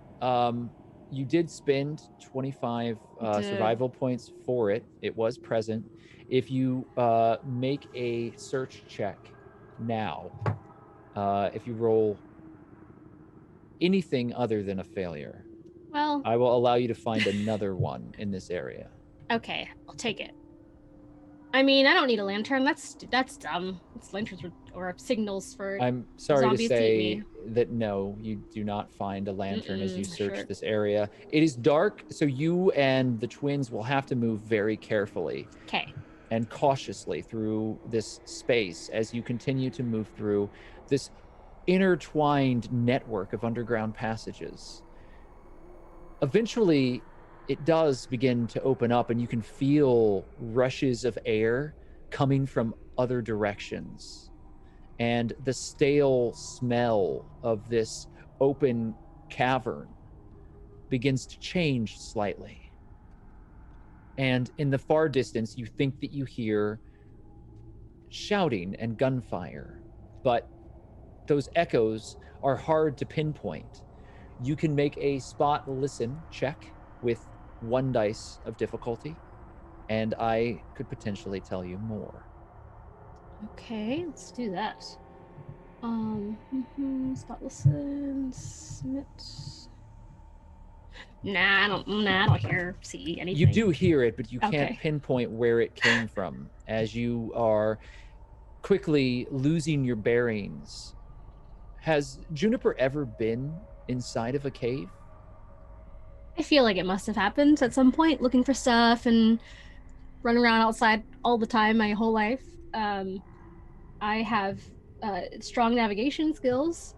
you did spend 25 survival points for it. It was present. If you make a search check now, if you roll anything other than a failure, well, I will allow you to find another one in this area. Okay, I'll take it. I mean, I don't need a lantern. That's dumb. It's lanterns or signals for. I'm sorry to zombies to eat say me. that no, you do not find a lantern as you search this area. It is dark, so you and the twins will have to move very carefully. Okay. and cautiously through this space as you continue to move through this intertwined network of underground passages. Eventually, it does begin to open up, and you can feel rushes of air coming from other directions. And the stale smell of this open cavern begins to change slightly. And in the far distance, you think that you hear shouting and gunfire, but those echoes are hard to pinpoint. You can make a spot listen check with 1 dice of difficulty, and I could potentially tell you more. Okay, let's do that. Spot listen, submit. Nah, I don't see anything. You do hear it, but you can't Okay. pinpoint where it came from as you are quickly losing your bearings. Has Juniper ever been inside of a cave? I feel like it must have happened at some point, looking for stuff and run around outside all the time my whole life. I have strong navigation skills,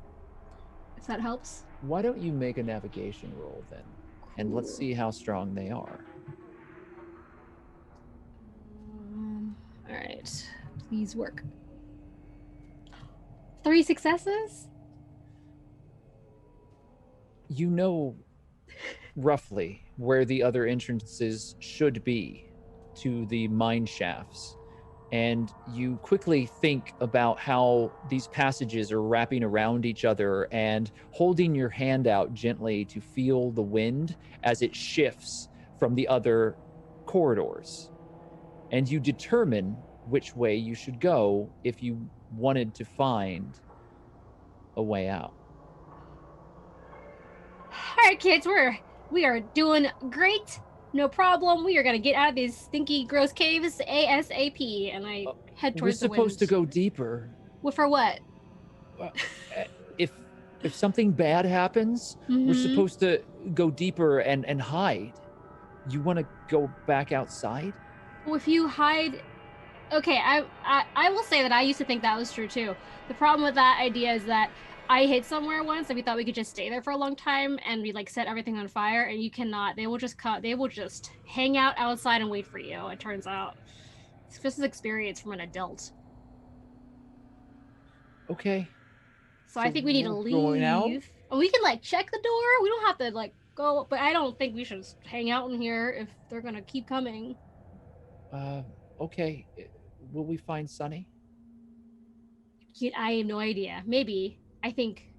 if that helps. Why don't you make a navigation roll then? And let's Cool. see how strong they are. All right, please work. 3 successes? You know roughly where the other entrances should be to the mine shafts. And you quickly think about how these passages are wrapping around each other and holding your hand out gently to feel the wind as it shifts from the other corridors. And you determine which way you should go if you wanted to find a way out. All right, kids, we are doing great. No problem. We are gonna get out of these stinky, gross caves ASAP. And I head We're towards the supposed to wind. go deeper. Well, for what? If something bad happens, we're Mhm. supposed to go deeper and hide. You want to go back outside? Well, if you hide, okay, I will say that I used to think that was true too. The problem with that idea is that I hid somewhere once and we thought we could just stay there for a long time and we like set everything on fire, and you cannot. They will just hang out outside and wait for you. It turns out. This is experience from an adult. Okay. So I think we need to we're going out? leave. And we can like check the door. We don't have to like go, but I don't think we should just hang out in here if they're gonna keep coming. Okay. Will we find Sunny? I have no idea. Maybe. I think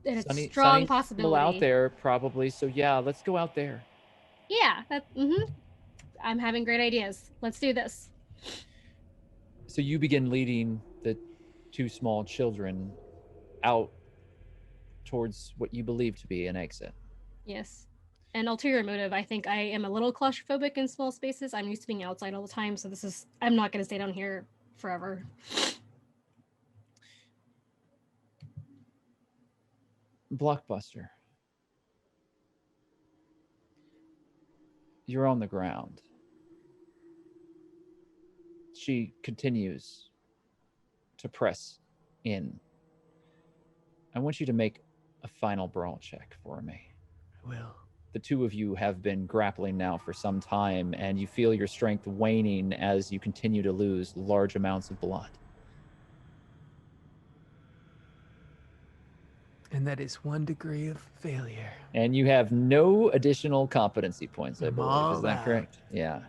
that it's a strong Sunny's possibility. still out there, probably. So yeah, let's go out there. Yeah, I'm having great ideas. Let's do this. So you begin leading the 2 small children out towards what you believe to be an exit. Yes. An ulterior motive. I think I am a little claustrophobic in small spaces. I'm used to being outside all the time, so I'm not going to stay down here forever. Blockbuster. You're on the ground. She continues to press in. I want you to make a final brawl check for me. I will. The 2 of you have been grappling now for some time, and you feel your strength waning as you continue to lose large amounts of blood. And that is 1 degree of failure. And you have no additional competency points, I believe. Is that correct? Yeah.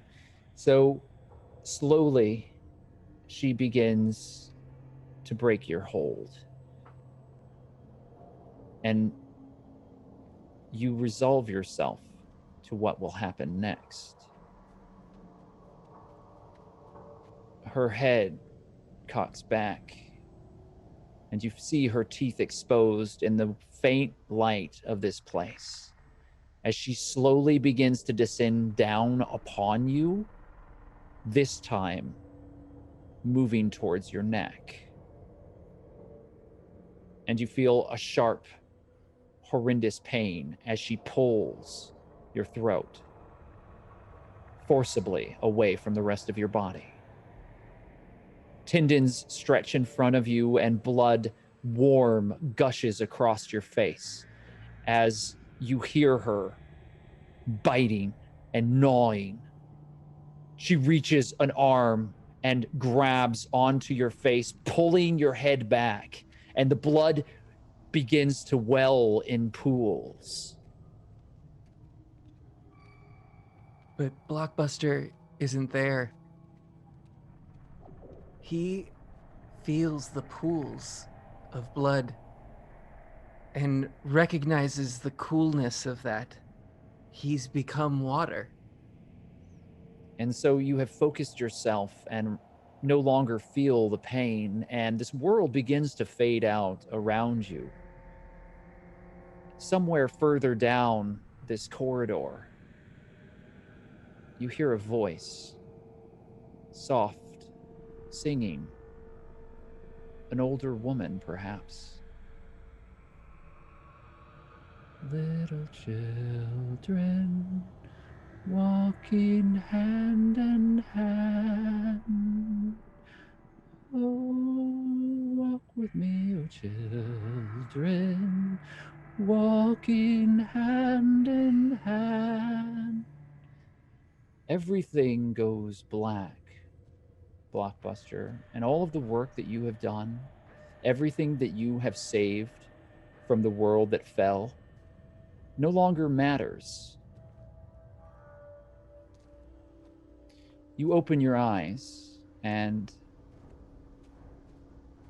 So slowly, she begins to break your hold. And you resolve yourself to what will happen next. Her head cocks back, and you see her teeth exposed in the faint light of this place. As she slowly begins to descend down upon you, this time moving towards your neck. And you feel a sharp, horrendous pain as she pulls your throat forcibly away from the rest of your body. Tendons stretch in front of you, and blood warm gushes across your face as you hear her biting and gnawing. She reaches an arm and grabs onto your face, pulling your head back, and the blood begins to well in pools. But Blockbuster isn't there. He feels the pools of blood and recognizes the coolness of that. He's become water. And so you have focused yourself and no longer feel the pain, and this world begins to fade out around you. Somewhere further down this corridor, you hear a voice, soft, singing. An older woman, perhaps. Little children walking hand in hand. Oh, walk with me, oh children, walking hand in hand. Everything goes black, Blockbuster, and all of the work that you have done, everything that you have saved from the world that fell, no longer matters. You open your eyes, and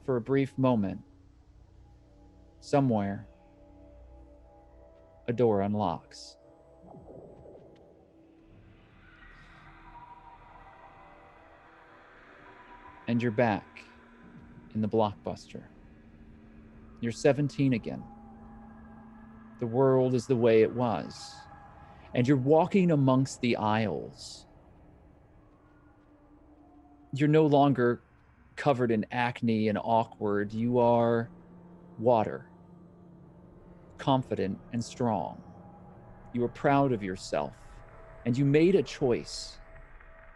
for a brief moment, somewhere, a door unlocks. And you're back in the Blockbuster. You're 17 again. The world is the way it was. And you're walking amongst the aisles. You're no longer covered in acne and awkward. You are water, confident and strong. You are proud of yourself, and you made a choice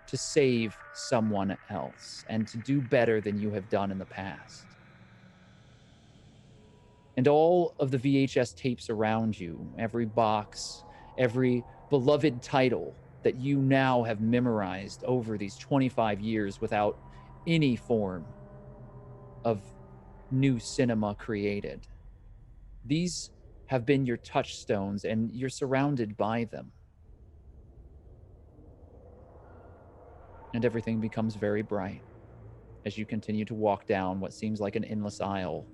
to save someone else and to do better than you have done in the past. And all of the VHS tapes around you, every box, every beloved title that you now have memorized over these 25 years without any form of new cinema created. These have been your touchstones, and you're surrounded by them. And everything becomes very bright as you continue to walk down what seems like an endless aisle,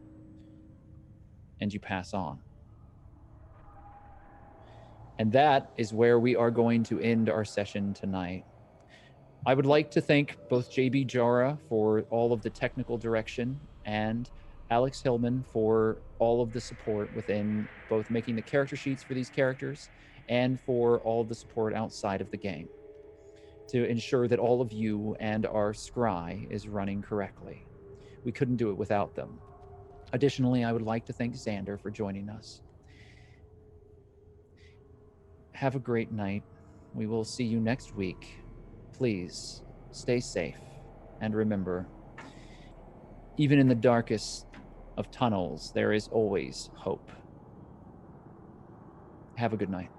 and you pass on. And that is where we are going to end our session tonight. I would like to thank both JB Jara for all of the technical direction and Alex Hillman for all of the support within both making the character sheets for these characters and for all of the support outside of the game to ensure that all of you and our scry is running correctly. We couldn't do it without them. Additionally, I would like to thank Xander for joining us. Have a great night. We will see you next week. Please stay safe, and remember, even in the darkest of tunnels, there is always hope. Have a good night.